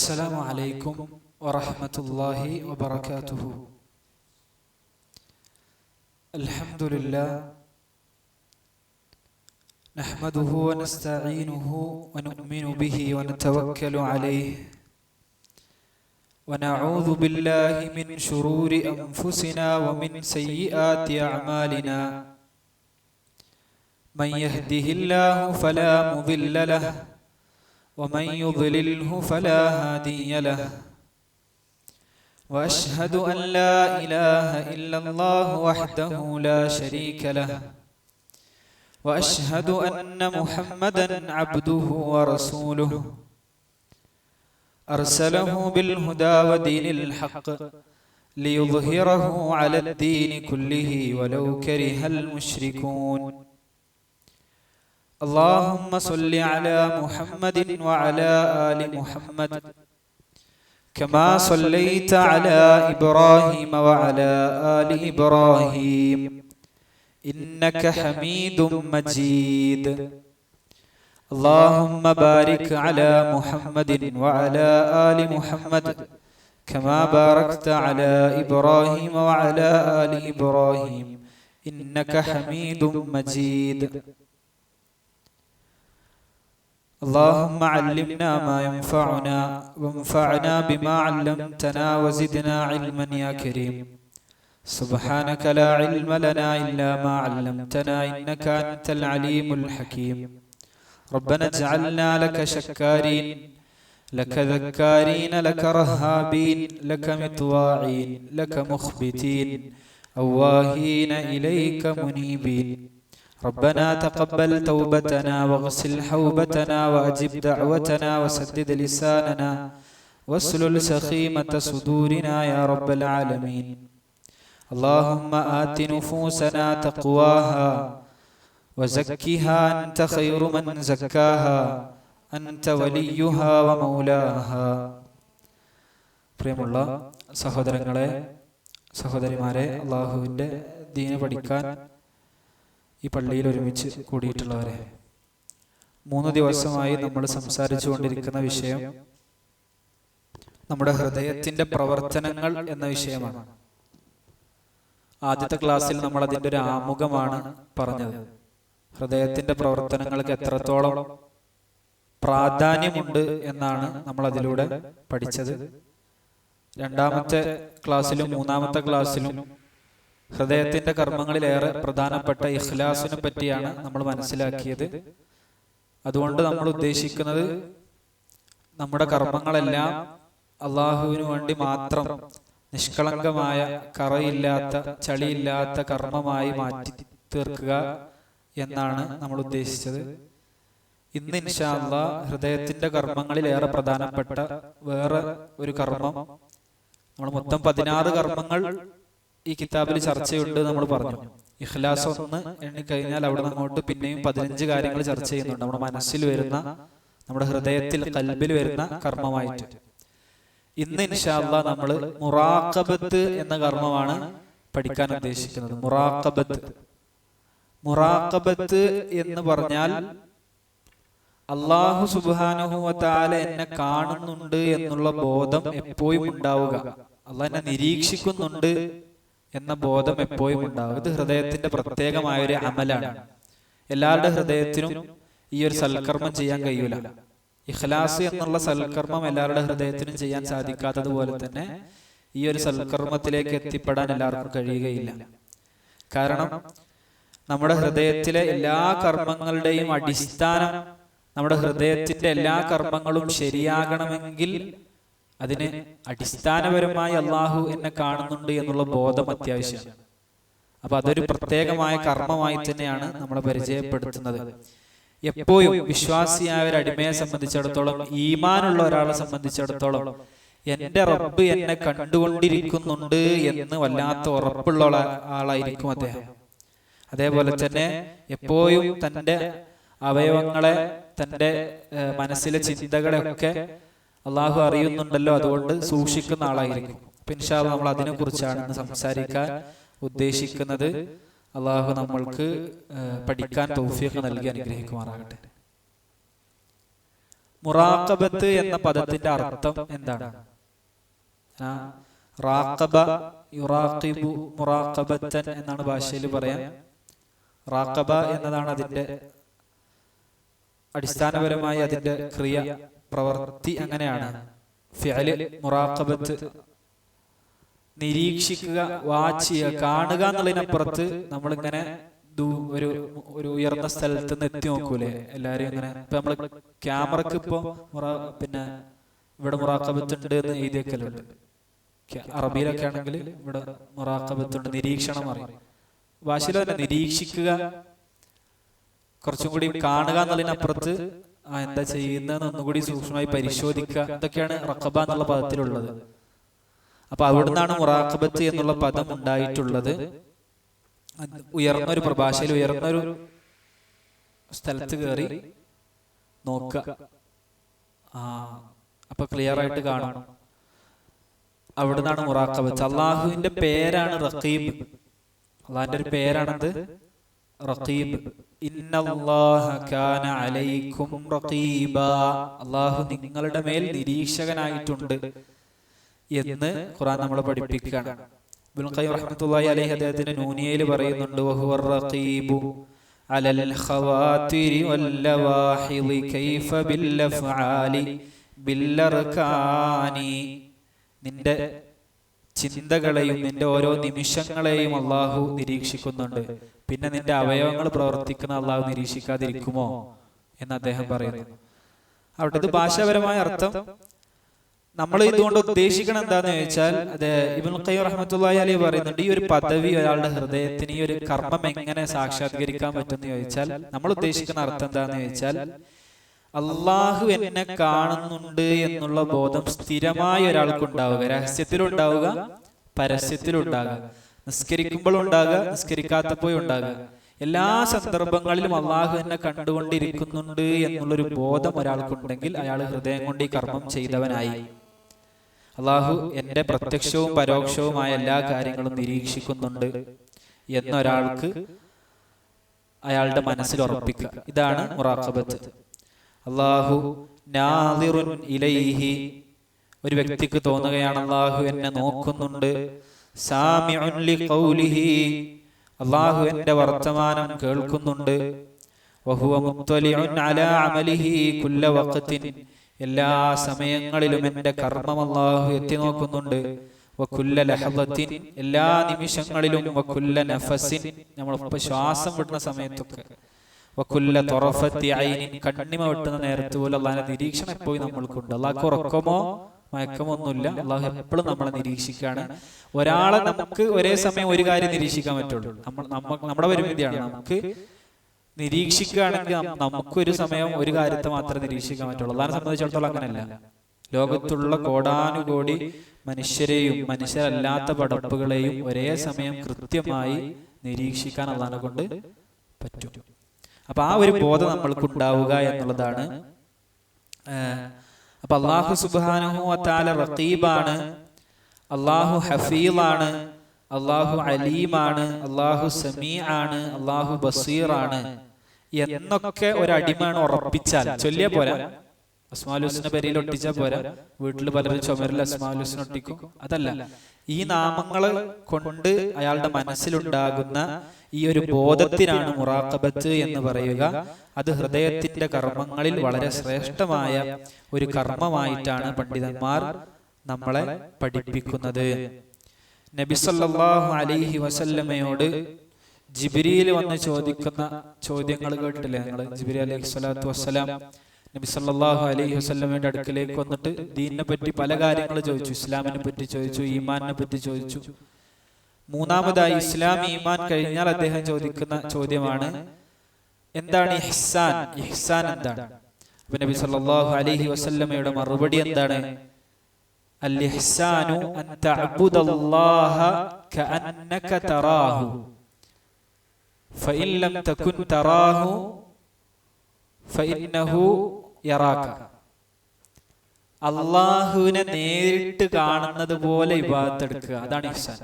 السلام عليكم ورحمة الله وبركاته. الحمد لله نحمده ونستعينه ونؤمن به ونتوكل عليه ونعوذ بالله من شرور أنفسنا ومن سيئات أعمالنا. من يهده الله فلا مضل له ومن يضلله فلا هادي له. وأشهد أن لا إله إلا الله وحده لا شريك له. وأشهد أن محمدا عبده ورسوله أرسله بالهدى ودين الحق ليظهره على الدين كله ولو كره المشركون. اللهم صل على محمد وعلى آل محمد كما صليت على إبراهيم وعلى آل إبراهيم إنك حميد مجيد. اللهم بارك على محمد وعلى آل محمد كما باركت على إبراهيم وعلى آل إبراهيم إنك حميد مجيد. اللهم علمنا ما ينفعنا وانفعنا بما علمتنا وزدنا علما يا كريم. سبحانك لا علم لنا إلا ما علمتنا إنك أنت العليم الحكيم. ربنا اجعلنا لك شكارين لك ذكارين لك رهابين لك مطواعين لك مخبتين أواهين إليك منيبين. ربنا تقبل توبتنا واغسل حوبتنا وأجب دعوتنا وسدد لساننا واسلل سخيمة صدورنا يا رب العالمين. اللهم آت نفوسنا تقواها وزكها أنت خير من زكاها أنت وليها ومولاها. പ്രിയമുള്ള സഹോദരങ്ങളെ സഹോദരിമാരെ, അല്ലാഹുവിൻ്റെ ദീന് പഠിക്കാൻ ഈ പള്ളിയിൽ ഒരുമിച്ച് കൂടിയിട്ടുള്ളവരെ, 3 ദിവസമായി നമ്മൾ സംസാരിച്ചു കൊണ്ടിരിക്കുന്ന വിഷയം നമ്മുടെ ഹൃദയത്തിന്റെ പ്രവർത്തനങ്ങൾ എന്ന വിഷയമാണ്. ആദ്യത്തെ ക്ലാസ്സിൽ നമ്മൾ അതിൻ്റെ ഒരു ആമുഖമാണ് പറഞ്ഞത്. ഹൃദയത്തിന്റെ പ്രവർത്തനങ്ങൾക്ക് എത്രത്തോളം പ്രാധാന്യമുണ്ട് എന്നാണ് നമ്മൾ അതിലൂടെ പഠിച്ചത്. രണ്ടാമത്തെ ക്ലാസ്സിലും 3-ാമത്തെ ക്ലാസ്സിലും ഹൃദയത്തിന്റെ കർമ്മങ്ങളിലേറെ പ്രധാനപ്പെട്ട ഇഖ്ലാസിനെ പറ്റിയാണ് നമ്മൾ മനസ്സിലാക്കിയത്. അതുകൊണ്ട് നമ്മൾ ഉദ്ദേശിക്കുന്നത് നമ്മുടെ കർമ്മങ്ങളെല്ലാം അള്ളാഹുവിന് വേണ്ടി മാത്രം നിഷ്കളങ്കമായ, കറയില്ലാത്ത, ചളിയില്ലാത്ത കർമ്മമായി മാറ്റി തീർക്കുക എന്നാണ് നമ്മൾ ഉദ്ദേശിച്ചത്. ഇന്ന് ഇൻഷാ അല്ലാഹ് ഹൃദയത്തിന്റെ കർമ്മങ്ങളിലേറെ പ്രധാനപ്പെട്ട വേറെ ഒരു കർമ്മം, നമ്മൾ മൊത്തം 16 കർമ്മങ്ങൾ ഈ കിതാബിൽ ചർച്ചയുണ്ട് നമ്മൾ പറഞ്ഞു. ഇഖ്ലാസ് 1 എണ്ണിക്കഴിഞ്ഞാൽ അവിടെ അങ്ങോട്ട് പിന്നെയും 15 കാര്യങ്ങൾ ചർച്ച ചെയ്യുന്നുണ്ട്. നമ്മുടെ മനസ്സിൽ വരുന്ന, നമ്മുടെ ഹൃദയത്തിൽ, ഖൽബിൽ വരുന്ന കർമ്മമായിട്ട്. ഇന്ന് ഇൻഷാ അല്ലാഹ് നമ്മൾ മുറാഖബത്ത് എന്ന കർമ്മമാണ് പഠിക്കാൻ ഉദ്ദേശിക്കുന്നത്. മുറാഖബത്ത് എന്ന് പറഞ്ഞാൽ അല്ലാഹു സുബ്ഹാനഹു വ തആല എന്നെ കാണുന്നുണ്ട് എന്നുള്ള ബോധം എപ്പോഴും ഉണ്ടാവുക, അല്ലാഹ് എന്നെ നിരീക്ഷിക്കുന്നുണ്ട് എന്ന ബോധം എപ്പോഴും ഉണ്ടാവുക. ഇത് ഹൃദയത്തിന്റെ പ്രത്യേകമായ ഒരു അമലാണ്. എല്ലാവരുടെ ഹൃദയത്തിനും ഈ ഒരു സൽക്കർമ്മം ചെയ്യാൻ കഴിയൂല. ഇഖ്ലാസ് എന്നുള്ള സൽക്കർമ്മം എല്ലാവരുടെ ഹൃദയത്തിനും ചെയ്യാൻ സാധിക്കാത്തതുപോലെ തന്നെ ഈ ഒരു സൽക്കർമ്മത്തിലേക്ക് എത്തിപ്പെടാൻ എല്ലാവർക്കും കഴിയുകയില്ല. കാരണം നമ്മുടെ ഹൃദയത്തിലെ എല്ലാ കർമ്മങ്ങളുടെയും അടിസ്ഥാനം, നമ്മുടെ ഹൃദയത്തിന്റെ എല്ലാ കർമ്മങ്ങളും ശരിയാകണമെങ്കിൽ അതിന് അടിസ്ഥാനപരമായി അള്ളാഹു എന്നെ കാണുന്നുണ്ട് എന്നുള്ള ബോധം അത്യാവശ്യമാണ്. അപ്പൊ അതൊരു പ്രത്യേകമായ കർമ്മമായി തന്നെയാണ് നമ്മളെ പരിചയപ്പെടുത്തുന്നത്. എപ്പോഴും വിശ്വാസിയായ ഒരു അടിമയെ സംബന്ധിച്ചിടത്തോളം, ഈമാനുള്ള ഒരാളെ സംബന്ധിച്ചിടത്തോളം, എന്റെ റബ്ബ് എന്നെ കണ്ടുകൊണ്ടിരിക്കുന്നുണ്ട് എന്ന് വല്ലാത്ത ഉറപ്പുള്ള ആളായിരിക്കും അദ്ദേഹം. അതേപോലെ തന്നെ എപ്പോഴും തൻ്റെ അവയവങ്ങളെ, തൻ്റെ മനസ്സിലെ ചിന്തകളെയൊക്കെ അള്ളാഹു അറിയുന്നുണ്ടല്ലോ, അതുകൊണ്ട് സൂക്ഷിക്കുന്ന ആളായിരിക്കും. അപ്പൊ ഇൻഷാ അല്ലാഹ് നമ്മൾ അതിനെ കുറിച്ചാണ് ഇന്ന് സംസാരിക്കാൻ ഉദ്ദേശിക്കുന്നത്. അള്ളാഹു നമ്മൾക്ക് പഠിക്കാൻ തൗഫീഖ് നൽകി അനുഗ്രഹിക്കുമാറാകട്ടെ. മുറാഖബത്ത് എന്ന പദത്തിന്റെ അർത്ഥം എന്താണ്? റാഖബ യുറാഖിബു മുറാഖബത്തൻ എന്നാണ് ഭാഷയിൽ പറയാൻ. റാഖബ എന്നതാണ് അതിന്റെ അടിസ്ഥാനപരമായി അതിന്റെ ക്രിയ, പ്രവൃത്തി അങ്ങനെയാണ്. ഫിഅല് മുറാഖബത്ത് നിരീക്ഷിക്കുക, വാച്ച് ചെയ്യുക, കാണുക എന്നുള്ളതിനപ്പുറത്ത് നമ്മളിങ്ങനെ ഒരു ഒരു ഉയർന്ന സ്ഥലത്ത് നിന്ന് എത്തി നോക്കൂലേ എല്ലാരും ഇങ്ങനെ. ഇപ്പൊ നമ്മള് ക്യാമറക്ക് ഇപ്പൊ പിന്നെ ഇവിടെ മുറാഖബത്ത് ഉണ്ട് എന്ന് എഴുതിയേക്കലുണ്ട്. അറബിയിലൊക്കെ ആണെങ്കിൽ ഇവിടെ മുറാഖബത്തുണ്ട്, നിരീക്ഷണം അറിയും. ഭാഷയിൽ തന്നെ നിരീക്ഷിക്കുക, കുറച്ചും കൂടി കാണുക എന്നുള്ളതിനപ്പുറത്ത് എന്താ ചെയ്യുന്നതെന്ന് ഒന്നുകൂടി സൂക്ഷ്മമായി പരിശോധിക്കുക, ഇതൊക്കെയാണ് റഖബ എന്നുള്ള പദത്തിലുള്ളത്. അപ്പൊ അവിടുന്നാണ് മുറാഖബത്ത് എന്നുള്ള പദം ഉണ്ടായിട്ടുള്ളത്. ഉയർന്നൊരു പ്രഭാഷയിൽ ഉയർന്നൊരു സ്ഥലത്ത് കയറി നോക്കുക, അപ്പൊ ക്ലിയർ ആയിട്ട് കാണണം. അവിടുന്നാണ് മുറാഖബത്ത്. അള്ളാഹുവിന്റെ പേരാണ് റഖീബ്. അള്ളാഹിന്റെ ഒരു പേരാണത് റഖീബ്. ഇന്നല്ലാഹ കാന അലൈക്കും റഖീബ, അള്ളാഹു നിങ്ങളുടെ മേൽ നിരീക്ഷകനായിട്ടുണ്ട് എന്ന് ഖുർആൻ നമ്മളെ പഠിപ്പിക്കുകയാണ്. ഇബ്നുൽ ഖയ്യിം റഹ്മത്തുള്ളാഹി അലൈഹി അദ്ദേഹത്തിന്റെ നൂനിയയിൽ പറയുന്നുണ്ട്, വഹുവർ റഖീബു അലൽ ഖവാതിരി വല്ലവാഹിദി കൈഫ ബിൽ അഫ്ആലി ബിൽ അർകാനി, നിന്റെ ചിന്തകളെയും നിന്റെ ഓരോ നിമിഷങ്ങളെയും അള്ളാഹു നിരീക്ഷിക്കുന്നുണ്ട്, പിന്നെ നിന്റെ അവയവങ്ങൾ പ്രവർത്തിക്കുന്ന അള്ളാഹു നിരീക്ഷിക്കാതിരിക്കുമോ എന്ന് അദ്ദേഹം പറയുന്നു. അവിടെ ഇത് ഭാഷാപരമായ അർത്ഥം. നമ്മൾ ഇതുകൊണ്ട് ഉദ്ദേശിക്കണം എന്താന്ന് ചോദിച്ചാൽ, അത് ഇബ്നുൽ ഖയ്യിം റഹ്മത്തുള്ളാഹി അലൈഹി പറയുന്നുണ്ട്, ഈ ഒരു പദവി ഒരാളുടെ ഹൃദയത്തിന്, ഈ ഒരു കർമ്മം എങ്ങനെ സാക്ഷാത്കരിക്കാൻ പറ്റുമെന്ന് ചോദിച്ചാൽ നമ്മൾ ഉദ്ദേശിക്കുന്ന അർത്ഥം എന്താന്ന് ചോദിച്ചാൽ, അള്ളാഹു എന്നെ കാണുന്നുണ്ട് എന്നുള്ള ബോധം സ്ഥിരമായി ഒരാൾക്കുണ്ടാവുക. രഹസ്യത്തിലുണ്ടാവുക, പരസ്യത്തിലുണ്ടാകുക, നിസ്കരിക്കുമ്പോഴുണ്ടാകുക, നിസ്കരിക്കാത്തപ്പോഴും ഉണ്ടാകുക. എല്ലാ സന്ദർഭങ്ങളിലും അള്ളാഹു എന്നെ കണ്ടുകൊണ്ടിരിക്കുന്നുണ്ട് എന്നുള്ളൊരു ബോധം ഒരാൾക്കുണ്ടെങ്കിൽ അയാൾ ഹൃദയം കൊണ്ട് ഈ കർമ്മം ചെയ്തവനായി. അള്ളാഹു എന്റെ പ്രത്യക്ഷവും പരോക്ഷവുമായ എല്ലാ കാര്യങ്ങളും നിരീക്ഷിക്കുന്നുണ്ട് എന്നൊരാൾക്ക് അയാളുടെ മനസ്സിൽ ഉറപ്പിക്കുക. ഇതാണ് മുറാഖബത്ത്. അല്ലാഹു നാദിറുൻ ഇലൈഹി, ഒരു വ്യക്തിക്ക് തോന്നുകയാണ് അല്ലാഹു എന്നെ നോക്കുന്നുണ്ട്. സാമിഉൻ ലിഖൗലിഹി, അല്ലാഹു എന്റെ വർത്തമാനം കേൾക്കുന്നുണ്ട്. വഹുവ മുത്തലിഉൻ അലാ അമലിഹി കുല്ല വഖത്തിൻ, എല്ലാ സമയങ്ങളിലും എന്റെ കർമ്മം അല്ലാഹു എത്തി നോക്കുന്നുണ്ട്. വകുല്ല ലഹദത്തിൻ, എല്ലാ നിമിഷങ്ങളിലും. വകുല്ല നഫസിൻ, നമ്മളിപ്പോ ശ്വാസം വിടുന്ന സമയത്തൊക്കെ. വകുല്ല തൊറഫത്തി ഐനിൻ, കണ്ണിമ വെട്ടുന്ന നേരത്ത് പോലും അള്ളാഹിന്റെ നിരീക്ഷണം എപ്പോഴും നമ്മൾക്കുണ്ട്. അള്ളാഹ്ക്ക് ഉറക്കമോ മയക്കമോ ഒന്നുമില്ല, അള്ളാഹു എപ്പോഴും നമ്മളെ നിരീക്ഷിക്കുകയാണ്. ഒരാളെ നമുക്ക് ഒരേ സമയം ഒരു കാര്യം നിരീക്ഷിക്കാൻ പറ്റുള്ളൂ. നമ്മുടെ പരിമിതിയാണ്. നമുക്ക് നിരീക്ഷിക്കുകയാണെങ്കിൽ നമുക്കൊരു സമയം ഒരു കാര്യത്തെ മാത്രമേ നിരീക്ഷിക്കാൻ പറ്റുള്ളൂ. അള്ളാഹിനെ സംബന്ധിച്ചിടത്തോളം അങ്ങനെയല്ല. ലോകത്തുള്ള കോടാനുകോടി മനുഷ്യരെയും മനുഷ്യരല്ലാത്ത പടപ്പുകളെയും ഒരേ സമയം കൃത്യമായി നിരീക്ഷിക്കാൻ അള്ളാഹിനെ കൊണ്ട് പറ്റും. അപ്പൊ ആ ഒരു ബോധം നമ്മൾക്ക് ഉണ്ടാവുക എന്നുള്ളതാണ്. അപ്പൊ അള്ളാഹു സുബ്ഹാനഹു വ തആല റഖീബാണ്, അള്ളാഹു ഹഫീളാണ്, അള്ളാഹു അലീമാണ്, അള്ളാഹു സമീആണ്, അള്ളാഹു ബസീറാണ് എന്നൊക്കെ ഒരു അടിമയാണ് ഉറപ്പിച്ചാൽ ചൊല്ലിയ പോരാ. അസ്മാഉൽ ഹുസ്ന പെരയിൽ ഒട്ടിച്ചാൽ പോരാ. വീട്ടിൽ പലരും ചുമരിൽ അസ്മാഉൽ ഹുസ്ന ഒട്ടിക്കും. അതല്ല, ഈ നാമങ്ങള് കൊണ്ട് അയാളുടെ മനസ്സിലുണ്ടാകുന്ന ഈ ഒരു ബോധത്തിനാണ് മുറാഖബത്ത് എന്ന് പറയുക. അത് ഹൃദയത്തിന്റെ കർമ്മങ്ങളിൽ വളരെ ശ്രേഷ്ഠമായ ഒരു കർമ്മമായിട്ടാണ് പണ്ഡിതന്മാർ നമ്മളെ പഠിപ്പിക്കുന്നത്. നബി സല്ലല്ലാഹു അലൈഹി വസല്ലമയോട് ജിബ്രീൽ വന്ന് ചോദിക്കുന്ന ചോദ്യങ്ങൾ കേട്ടില്ലേ നിങ്ങൾ? ജിബ്രീൽ അലൈഹി സ്വലാത്തു വസ്സലാം നബി സല്ലല്ലാഹു അലൈഹി വസല്ലമയുടെ അടുക്കലേക്ക് വന്നിട്ട് ദീനിനെ പറ്റി പല കാര്യങ്ങൾ ചോദിച്ചു. ഇസ്ലാമിനെ പറ്റി ചോദിച്ചു, ഈമാനിനെ പറ്റി ചോദിച്ചു. മൂന്നാമതായി ഇസ്ലാം ഈമാൻ കഴിഞ്ഞാൽ അദ്ദേഹം ചോദിക്കുന്ന ചോദ്യമാണ്, എന്താണ് ഇഹ്സാൻ? ഇഹ്സാൻ എന്താണ്? അപ്പൊ നബി സല്ലല്ലാഹു അലൈഹി വസല്ലമയുടെ മറുപടി എന്താണ്? അൽ ഇഹ്സാനു അൻ തഅബ്ദുല്ലാഹ കഅന്നക തറാഹു ഫഇൻ ലം തകുൻ തറാഹു ഫഇന്നഹു യറാക. അല്ലാഹുവിനെ നേരിട്ട് കാണുന്നത് പോലെ ഇബാദത്ത് എടുക്കുക, അതാണ് ഇഹ്സാൻ.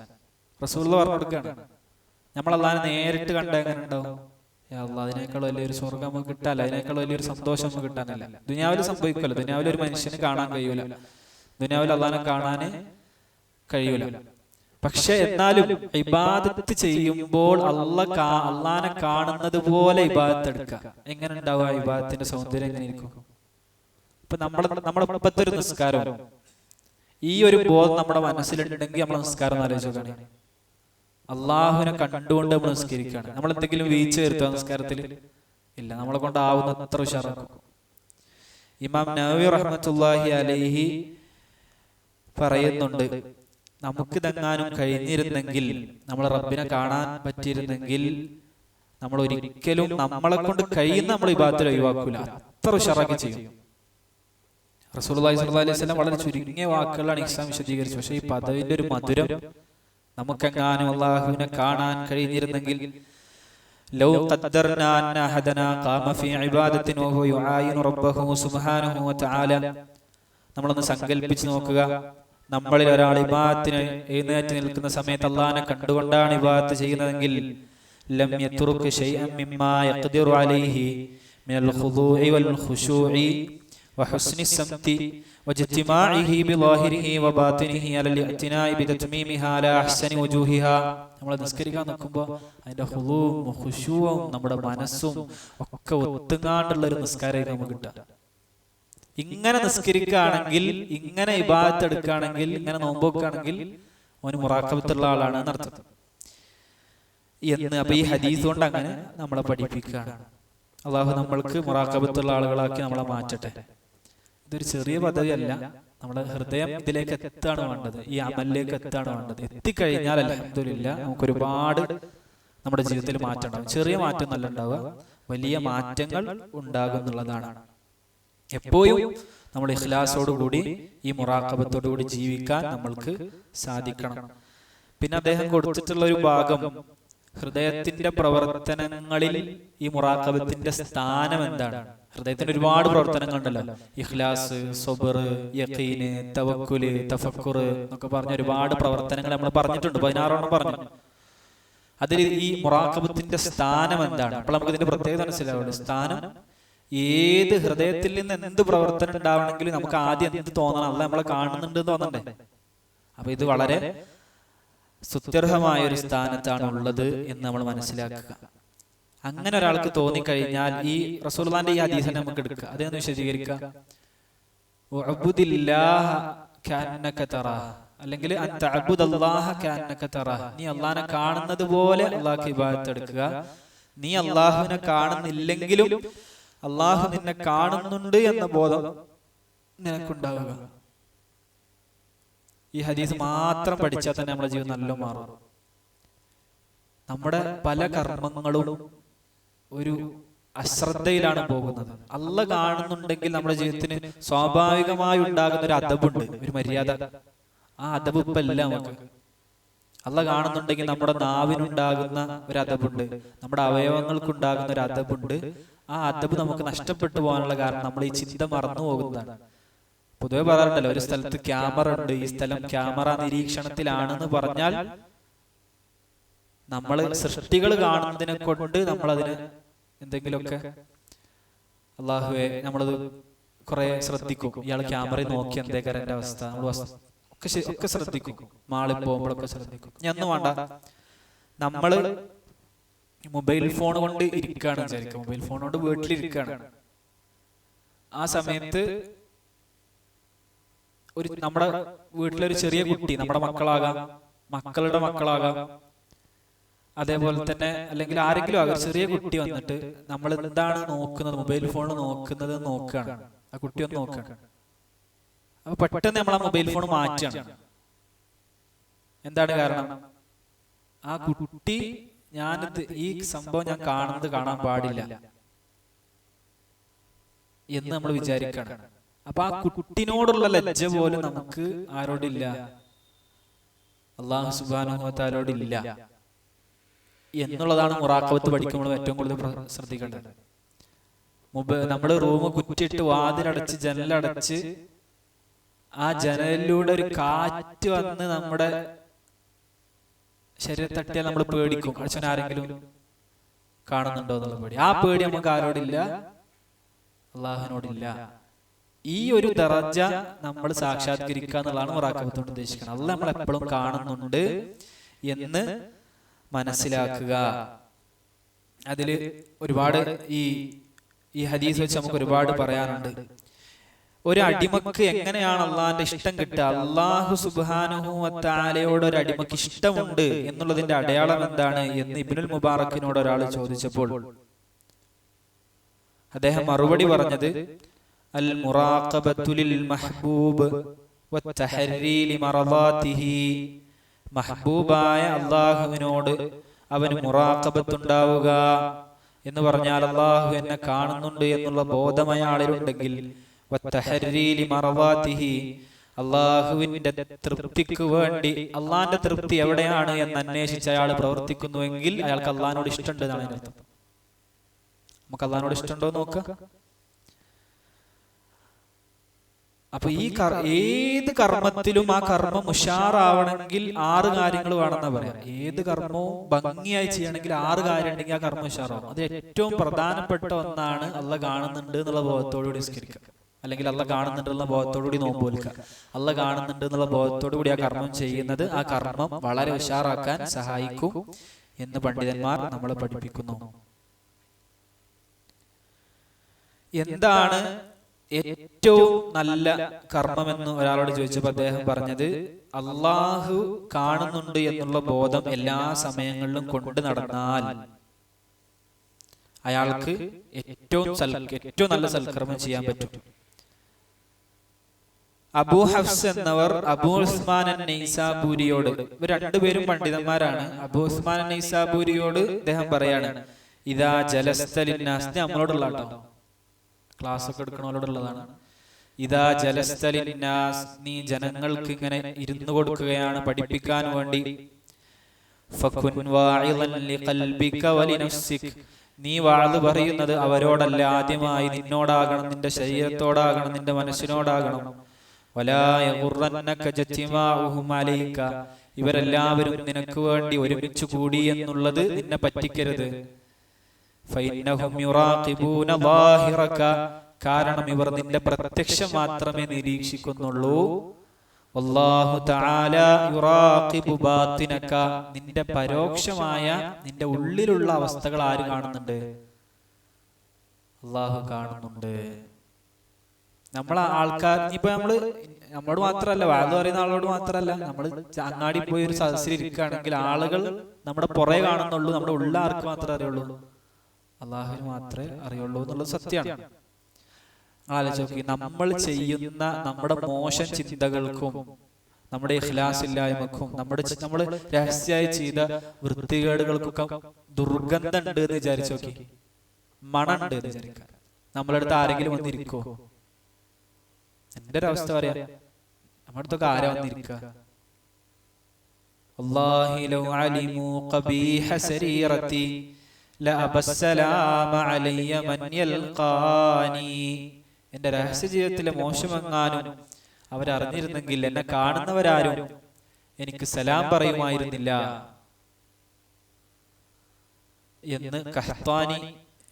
റസൂലുള്ളാഹി പറഞ്ഞു കൊടുക്കുകയാണ്, നമ്മൾ അല്ലാഹുവിനെ നേരിട്ട് കണ്ടാൽ എങ്ങനെ ഉണ്ടാവും? അതിനേക്കാൾ വലിയൊരു സ്വർഗം നമുക്ക് കിട്ടാല്ല, അതിനേക്കാൾ വലിയൊരു സന്തോഷം നമുക്ക് കിട്ടാനല്ല. ദുനിയാവിൽ സംഭവിക്കുമല്ലോ, ദുനിയാവിൽ ഒരു മനുഷ്യന് കാണാൻ കഴിയൂല, ദുനിയാവിൽ അള്ളാനെ കാണാന് കഴിയൂല. പക്ഷെ എന്നാലും ഇബാദത്ത് ചെയ്യുമ്പോൾ അള്ളാനെ കാണുന്നത് പോലെ ഇബാദത്ത് എടുക്കുക. എങ്ങനെ ഉണ്ടാവുക? ഇബാദത്തിന്റെ സൗന്ദര്യം എങ്ങനെ ഇരിക്കും? ഇപ്പൊ നമ്മുടെ മുമ്പത്തെ ഒരു നിസ്കാരം, ഈ ഒരു ബോധം നമ്മുടെ മനസ്സിലുണ്ടെങ്കിൽ നമ്മൾ നിസ്കാരം ആലോചിക്കുകയാണ്, അള്ളാഹുവിനെ കണ്ടുകൊണ്ട് നമ്മൾ നിസ്കരിക്കുകയാണ്. നമ്മൾ എന്തെങ്കിലും വീഴ്ച വരുത്തുക നിസ്കാരത്തിൽ? ഇല്ല, നമ്മളെ കൊണ്ടാവുന്ന അത്ര ഉഷാറാക്കും. ഇമാം നവവി റഹ്മത്തുള്ളാഹി അലൈഹി പറയുന്നുണ്ട്, നമുക്കിതെങ്ങാനും കഴിഞ്ഞിരുന്നെങ്കിൽ, നമ്മൾ റബ്ബിനെ കാണാൻ പറ്റിയിരുന്നെങ്കിൽ, നമ്മൾ ഒരിക്കലും നമ്മളെ കൊണ്ട് കഴിയുന്ന നമ്മൾ ഇബാദത്തിൽ ഒഴിവാക്കൂല, അത്ര ഉഷാറാക്കി ചെയ്യും. റസൂലുള്ളാഹി സ്വല്ലല്ലാഹു അലൈഹി വസല്ലം വളരെ ചുരുങ്ങിയ വാക്കുകളാണ് ഇസ്ലാം വിശദീകരിച്ചത്. പക്ഷെ ഈ പദവിന്റെ ഒരു മധുരം, നമുക്കെങ്ങാനും അല്ലാഹുവിനെ കാണാൻ കഴിഞ്ഞിരുന്നെങ്കിൽ, ലൗ ഖദ്ദർനാ അന്ന അഹദനാ ഖാമ ഫീ ഇബാദത്തിൻ വഹുവ യുആയിനു റബ്ബഹു സുബ്ഹാനഹു വതആല, നമ്മളൊന്ന് സങ്കല്പിച്ച് നോക്കുക, നമ്മളിൽ ഒരാൾ ഇബാദത്തിന് എഴുന്നേറ്റ് നിൽക്കുന്ന സമയത്ത് അല്ലാഹുവിനെ കണ്ടുകൊണ്ടാണ് ഇബാദത്ത് ചെയ്യുന്നതെങ്കിൽ, ലം യത്റുക് ശൈഅൻ മിമ്മാ യഖ്ദിറു അലൈഹി മിനൽ ഖുദൂഇ വൽ ഖുശൂഇ وحسن السمت واجتماعه بظاهره وباطنه على الاعتناء بتتميمها على احسن وجوهها. നമ്മൾ നിസ്കരിക്കാൻ നിൽക്കുമ്പോൾ അതിന്റെ ഖുദൂഉം ഖുശൂഉം നമ്മുടെ മനസ്സും ഒക്കെ ഒത്തുങ്ങാണ്ടുള്ള ഒരു നിസ്കാരം നമുക്ക് കിട്ടുക. ഇങ്ങനെ നിസ്കരിക്കുകയാണെങ്കിൽ, ഇങ്ങനെ ഇബാദത്ത് എടുക്കുകയാണെങ്കിൽ, ഇങ്ങനെ നോമ്പ് വെക്കുകയാണെങ്കിൽ അവന് മുറാഖബത്തുള്ള ആളാണ് എന്നർത്ഥം എന്ന്. അപ്പൊ ഈ ഹദീസ് കൊണ്ട് അങ്ങനെ നമ്മളെ പഠിപ്പിക്കുകയാണ്. അള്ളാഹു നമ്മൾക്ക് മുറാഖബത്തുള്ള ആളുകളാക്കി നമ്മളെ മാറ്റട്ടെ. ഇതൊരു ചെറിയ പദവിയല്ല, നമ്മുടെ ഹൃദയം ഇതിലേക്ക് എത്താണ് വേണ്ടത്, ഈ അമലിലേക്ക് എത്താണ് വേണ്ടത്. എത്തിക്കഴിഞ്ഞാൽ അൽഹംദുലില്ലാഹ് നമുക്ക് ഒരുപാട് നമ്മുടെ ജീവിതത്തിൽ മാറ്റം ഉണ്ടാകും. ചെറിയ മാറ്റം നല്ല ഉണ്ടാവുക, വലിയ മാറ്റങ്ങൾ ഉണ്ടാകും എന്നുള്ളതാണ്. എപ്പോഴും നമ്മൾ ഇഖ്ലാസോടുകൂടി ഈ മുറാഖബത്തോടുകൂടി ജീവിക്കാൻ നമ്മൾക്ക് സാധിക്കണം. പിന്നെ അദ്ദേഹം കൊടുത്തിട്ടുള്ള ഒരു ഭാഗം, ഹൃദയത്തിന്റെ പ്രവർത്തനങ്ങളിൽ ഈ മുറാഖബത്തിന്റെ സ്ഥാനം എന്താണ്? ഹൃദയത്തിന് ഒരുപാട് പ്രവർത്തനങ്ങൾ ഉണ്ടല്ലോ, ഇഖ്ലാസ്, സബ്ർ, യഖീന്, തവക്കുല്, തഫക്കുർ എന്നൊക്കെ പറഞ്ഞ ഒരുപാട് പ്രവർത്തനങ്ങൾ നമ്മൾ പറഞ്ഞിട്ടുണ്ട്, 16 പറഞ്ഞു. അതിൽ ഈ മുറാഖബത്തിന്റെ സ്ഥാനം എന്താണ്? അപ്പോൾ നമുക്ക് ഇതിന്റെ പ്രത്യേകത മനസ്സിലാവുള്ളൂ. സ്ഥാനം, ഏത് ഹൃദയത്തിൽ നിന്ന് എന്ത് പ്രവർത്തനം ഉണ്ടാവണമെങ്കിലും നമുക്ക് ആദ്യം എന്ത് തോന്നണം? അല്ല നമ്മളെ കാണുന്നുണ്ട് തോന്നണ്ടേ? അപ്പൊ ഇത് വളരെ സ്തുത്യർഹമായ ഒരു സ്ഥാനത്താണ് ഉള്ളത് എന്ന് നമ്മൾ മനസ്സിലാക്കുക. അങ്ങനെ ഒരാൾക്ക് തോന്നിക്കഴിഞ്ഞാൽ, ഈ റസൂലുള്ളാഹിന്റെ ഈ ഹദീസിനെ നമുക്ക് എടുക്കുക, അതൊന്ന് വിശദീകരിക്കുക. അല്ലെങ്കിൽ നീ അള്ളാഹിനെ കാണുന്നത് പോലെ അള്ളാഹ്ക്ക് ഇബാദത്ത് എടുക്കുക. നീ അള്ളാഹുവിനെ കാണുന്നില്ലെങ്കിലും അള്ളാഹു നിന്നെ കാണുന്നുണ്ട് എന്ന ബോധം നിനക്കുണ്ടാവുക. ഈ ഹദീസ് മാത്രം പഠിച്ചാൽ തന്നെ നമ്മുടെ ജീവിതം നല്ല മാറും. നമ്മുടെ പല കർമ്മങ്ങളും ഒരു അശ്രദ്ധയിലാണ് പോകുന്നത്. അള്ളാഹ് കാണുന്നുണ്ടെങ്കിൽ നമ്മുടെ ജീവിതത്തിന് സ്വാഭാവികമായി ഉണ്ടാകുന്ന ഒരു അദബുണ്ട്, ഒരു മര്യാദ. ആ അദബ് ഇപ്പൊ ഇല്ല നമുക്ക്. അള്ളാഹ് കാണുന്നുണ്ടെങ്കിൽ നമ്മുടെ നാവിനുണ്ടാകുന്ന ഒരു അദബുണ്ട്, നമ്മുടെ അവയവങ്ങൾക്കുണ്ടാകുന്ന ഒരു അദബുണ്ട്. ആ അദബ് നമുക്ക് നഷ്ടപ്പെട്ടു പോകാനുള്ള കാരണം നമ്മൾ ഈ ചിന്ത മറന്നു പോകുന്നതാണ്. പൊതുവെ പറയാറുണ്ടല്ലോ, ഒരു സ്ഥലത്ത് ക്യാമറ ഉണ്ട്, ഈ സ്ഥലം ക്യാമറ നിരീക്ഷണത്തിലാണെന്ന് പറഞ്ഞാൽ നമ്മൾ സൃഷ്ടികൾ കാണുന്നതിനെ കൊണ്ട് നമ്മളതിന് എന്തെങ്കിലുമൊക്കെ, അള്ളാഹുവെ, നമ്മളത് കുറെ ശ്രദ്ധിക്കും. ഇയാൾ ക്യാമറയിൽ നോക്കി എന്തേക്കാരം എന്റെ അവസ്ഥ, നമ്മൾ ഒക്കെ ശ്രദ്ധിക്കും. മാളിൽ പോകുമ്പോഴൊക്കെ ശ്രദ്ധിക്കും. ഒന്നും വേണ്ട, നമ്മള് മൊബൈൽ ഫോൺ കൊണ്ട് ഇരിക്കുകയാണ് വിചാരിക്കും, മൊബൈൽ ഫോൺ കൊണ്ട് വീട്ടിലിരിക്കുകയാണ്. ആ സമയത്ത് നമ്മുടെ വീട്ടിലൊരു ചെറിയ കുട്ടി, നമ്മുടെ മക്കളാകാം, മക്കളുടെ മക്കളാകാം, അതേപോലെ തന്നെ അല്ലെങ്കിൽ ആരെങ്കിലും ആകാം, ചെറിയ കുട്ടി വന്നിട്ട് നമ്മൾ എന്താണ് നോക്കുന്നത്, മൊബൈൽ ഫോൺ നോക്കുന്നത് നോക്കുകയാണ്. ആ കുട്ടി ഒന്ന് നോക്കുകയാണ്. അപ്പൊ പെട്ടെന്ന് നമ്മൾ ആ മൊബൈൽ ഫോൺ മാറ്റുകയാണ്. എന്താണ് കാരണം? ആ കുട്ടി, ഞാനിത് ഈ സംഭവം ഞാൻ കാണാൻ പാടില്ല എന്ന് നമ്മൾ വിചാരിക്കണം. അപ്പൊ ആ കുട്ടിനോടുള്ള ലജ്ജ പോലും നമുക്ക് ആരോടില്ല? അല്ലാഹു സുബ്ഹാനഹു വ തആലയോടില്ല എന്നുള്ളതാണ് മുറാഖബത്ത് പഠിക്കുമ്പോൾ ഏറ്റവും കൂടുതൽ ശ്രദ്ധിക്കേണ്ടത്. നമ്മൾ റൂം കുറ്റിയിട്ട് വാതിലടച്ച് ജനലടച്ച് ആ ജനലിലൂടെ ഒരു കാറ്റ് വന്ന് നമ്മുടെ ശരീരം തട്ടിയാൽ നമ്മൾ പേടിക്കും. അച്ഛൻ ആരെങ്കിലും കാണുന്നുണ്ടോ എന്നുള്ള പേടി. ആ പേടി നമുക്ക് ആരോടില്ല? അള്ളാഹുവിനോടില്ല. ഈ ഒരു ദറജ നമ്മൾ സാക്ഷാത്കരിക്കുക എന്നുള്ളതാണ് മുറാഖബത്ത് കൊണ്ട് ഉദ്ദേശിക്കുന്നത്. അള്ളാഹ് നമ്മൾ എപ്പോഴും കാണുന്നുണ്ട് എന്ന് മനസ്സിലാക്കുക. അതില് ഒരുപാട് ഈ ഹദീസ് വെച്ച് നമുക്ക് ഒരുപാട് പറയാനുണ്ട്. ഒരു അടിമക്ക് എങ്ങനെയാണ് അള്ളാഹിന്റെ ഇഷ്ടം കിട്ടുക? അള്ളാഹു സുബ്ഹാനഹു വ തആലയോട് ഒരു അടിമക്ക് ഇഷ്ടമുണ്ട് എന്നുള്ളതിന്റെ അടയാളം എന്താണ് എന്ന് ഇബ്നുൽ മുബാറക്കിനോട് ഒരാൾ ചോദിച്ചപ്പോൾ അദ്ദേഹം മറുപടി പറഞ്ഞത് അൽ മുറാഖബത്തു ലിൽ മഹ്ബൂബ് വത്തഹരീ ലിമറദാതിഹി. മഹ്ബൂബായ അള്ളാഹുവിനോട് അവന് മുറാഖബത്ത് ഉണ്ടാവുക എന്ന് പറഞ്ഞാൽ അള്ളാഹു എന്നെ കാണുന്നുണ്ട് എന്നുള്ള ബോധം അയാളിലുണ്ടെങ്കിൽ, വത്തഹരീ ലിമറദാതിഹി, അള്ളാഹുവിന്റെ തൃപ്തിക്ക് വേണ്ടി അള്ളാഹിന്റെ തൃപ്തി എവിടെയാണ് എന്ന് അന്വേഷിച്ച് അയാൾ പ്രവർത്തിക്കുന്നുവെങ്കിൽ അയാൾക്ക് അള്ളാഹിനോട് ഇഷ്ടമുണ്ട് എന്നാണ് അതിന്റെ അർത്ഥം. നമുക്ക് അള്ളാഹിനോട് ഇഷ്ടമുണ്ടോ നോക്കാം. അപ്പൊ ഏത് കർമ്മത്തിലും ആ കർമ്മം ഉഷാറാവണമെങ്കിൽ 6 കാര്യങ്ങൾ വേണമെന്നാ പറയാം. ഏത് കർമ്മവും ഭംഗിയായി ചെയ്യണമെങ്കിൽ 6 കാര്യം ഉണ്ടെങ്കിൽ ആ കർമ്മം ഉഷാറാവും. അത് ഏറ്റവും പ്രധാനപ്പെട്ട ഒന്നാണ് അള്ളാഹ് കാണുന്നുണ്ട് എന്നുള്ള ബോധത്തോടുകൂടി നിസ്കരിക്കുക, അല്ലെങ്കിൽ അള്ളാഹ് കാണുന്നുണ്ട് എന്നുള്ള ബോധത്തോടുകൂടി നോമ്പ് നോൽക്കുക. അള്ളാഹ് കാണുന്നുണ്ട് എന്നുള്ള ബോധത്തോടു കൂടി ആ കർമ്മം ചെയ്യുന്നത് ആ കർമ്മം വളരെ ഉഷാറാക്കാൻ സഹായിക്കും എന്ന് പണ്ഡിതന്മാർ നമ്മളെ പഠിപ്പിക്കുന്നു. എന്താണ് ഏറ്റവും നല്ല കർമ്മമെന്ന് ഒരാളോട് ചോദിച്ചപ്പോൾ അദ്ദേഹം പറഞ്ഞത് അള്ളാഹു കാണുന്നുണ്ട് എന്നുള്ള ബോധം എല്ലാ സമയങ്ങളിലും കൊണ്ടു നടന്നാൽ അയാൾക്ക് ഏറ്റവും നല്ല സൽക്കർമ്മം ചെയ്യാൻ പറ്റും. അബൂ ഹഫ്സ് എന്നവർ അബൂ ഉസ്മാൻ അൻ-നൈസാബൂരിയോട്, ഇവർ രണ്ടുപേരും പണ്ഡിതന്മാരാണ്. അബൂ ഉസ്മാൻ അൻ-നൈസാബൂരിയോട് അദ്ദേഹം പറയാണ്, ഇദാ ജലസ്ത ലിന്നാസ്, നമ്മളോടുള്ള കേട്ടോ, ക്ലാസ് ഒക്കെ എടുക്കണോടുള്ളതാണ്. ഇദാ ജലസ്ത ലിന്നാസ്, നീ ജനങ്ങൾക്ക് ഇങ്ങനെ ഇരുന്നു കൊടുക്കുകയാണ് പഠിപ്പിക്കാൻ വേണ്ടി. ഫകുൻ വാഇളൻ ലിഖൽബിക വലിനഫ്സിക, നീ വാഅദ് പറയുന്നത് അവരോടല്ല, ആദ്യമായി നിന്നോടാകണം, നിന്റെ ശരീരത്തോടാകണം, നിന്റെ മനസ്സിനോടാകണം. വലാ യഗുറന്നക ജതിമാഉഹും അലൈക, ഇവരെല്ലാവരും നിനക്ക് വേണ്ടി ഒരുമിച്ച് കൂടി എന്നുള്ളത് നിന്നെ പറ്റിക്കരുത്. ഫഇന്നഹും യുറാഖിബൂന ളാഹിറക, കാരണം ഇവർ നിന്റെ പ്രത്യക്ഷം മാത്രമേ നിരീക്ഷിക്കുന്നുള്ളൂ. വല്ലാഹു തആല യുറാഖിബു ബാത്തിനക, നിന്റെ പരോക്ഷമായ നിന്റെ ഉള്ളിലുള്ള അവസ്ഥകൾ ആര് കാണുന്നുണ്ട്? അല്ലാഹു കാണുന്നുണ്ട്. നമ്മളെ ആൾക്കാർ ഇപ്പൊ നമ്മളോട് മാത്രല്ല, വാഴ പറയുന്ന ആളോട് മാത്രല്ല, നമ്മൾ അങ്ങാടി പോയി ഒരു സദസ്സിൽ ഇരിക്കുകയാണെങ്കിൽ ആളുകൾ നമ്മുടെ പുറകെ കാണുന്നുള്ളൂ, നമ്മുടെ ഉള്ള ആർക്ക് മാത്രമേ അറിയുള്ളൂ? അള്ളാഹുവിന് മാത്രമേ അറിയുള്ളൂ എന്നുള്ളത് സത്യമാണ്. ആലോചിച്ച് നോക്കി, നമ്മൾ ചെയ്യുന്ന നമ്മുടെ മോശം ചിന്തകൾക്കും നമ്മുടെ ഇഖ്ലാസ് ഇല്ലായ്മക്കും നമ്മൾ രഹസ്യമായി ചെയ്ത വൃത്തികേടുകൾക്കൊക്കെ ദുർഗന്ധം ഉണ്ട് എന്ന് വിചാരിച്ചു നോക്കി, മണം ഉണ്ട് എന്ന് വിചാരിക്കാം. നമ്മളെ അടുത്ത് ആരെങ്കിലും വന്നിരിക്കോ? എന്റെ ഒരു അവസ്ഥ പറയാം, നമ്മുടെ അടുത്തൊക്കെ ആരാ വന്നിരിക്കുക? വല്ലാഹി ലൗ അലിമു ഖബീഹ സരീറതി ലഅബസ്സലാമ അലയ്യ മൻ യൽഖാനി, എന്റെ രഹസ്യ ജീവിതത്തിലെ മോശമെങ്ങാനും അവരറിഞ്ഞിരുന്നെങ്കിൽ എന്നെ കാണുന്നവരാരും എനിക്ക് സലാം പറയുമായിരുന്നില്ല എന്ന് ഖഹ്താനി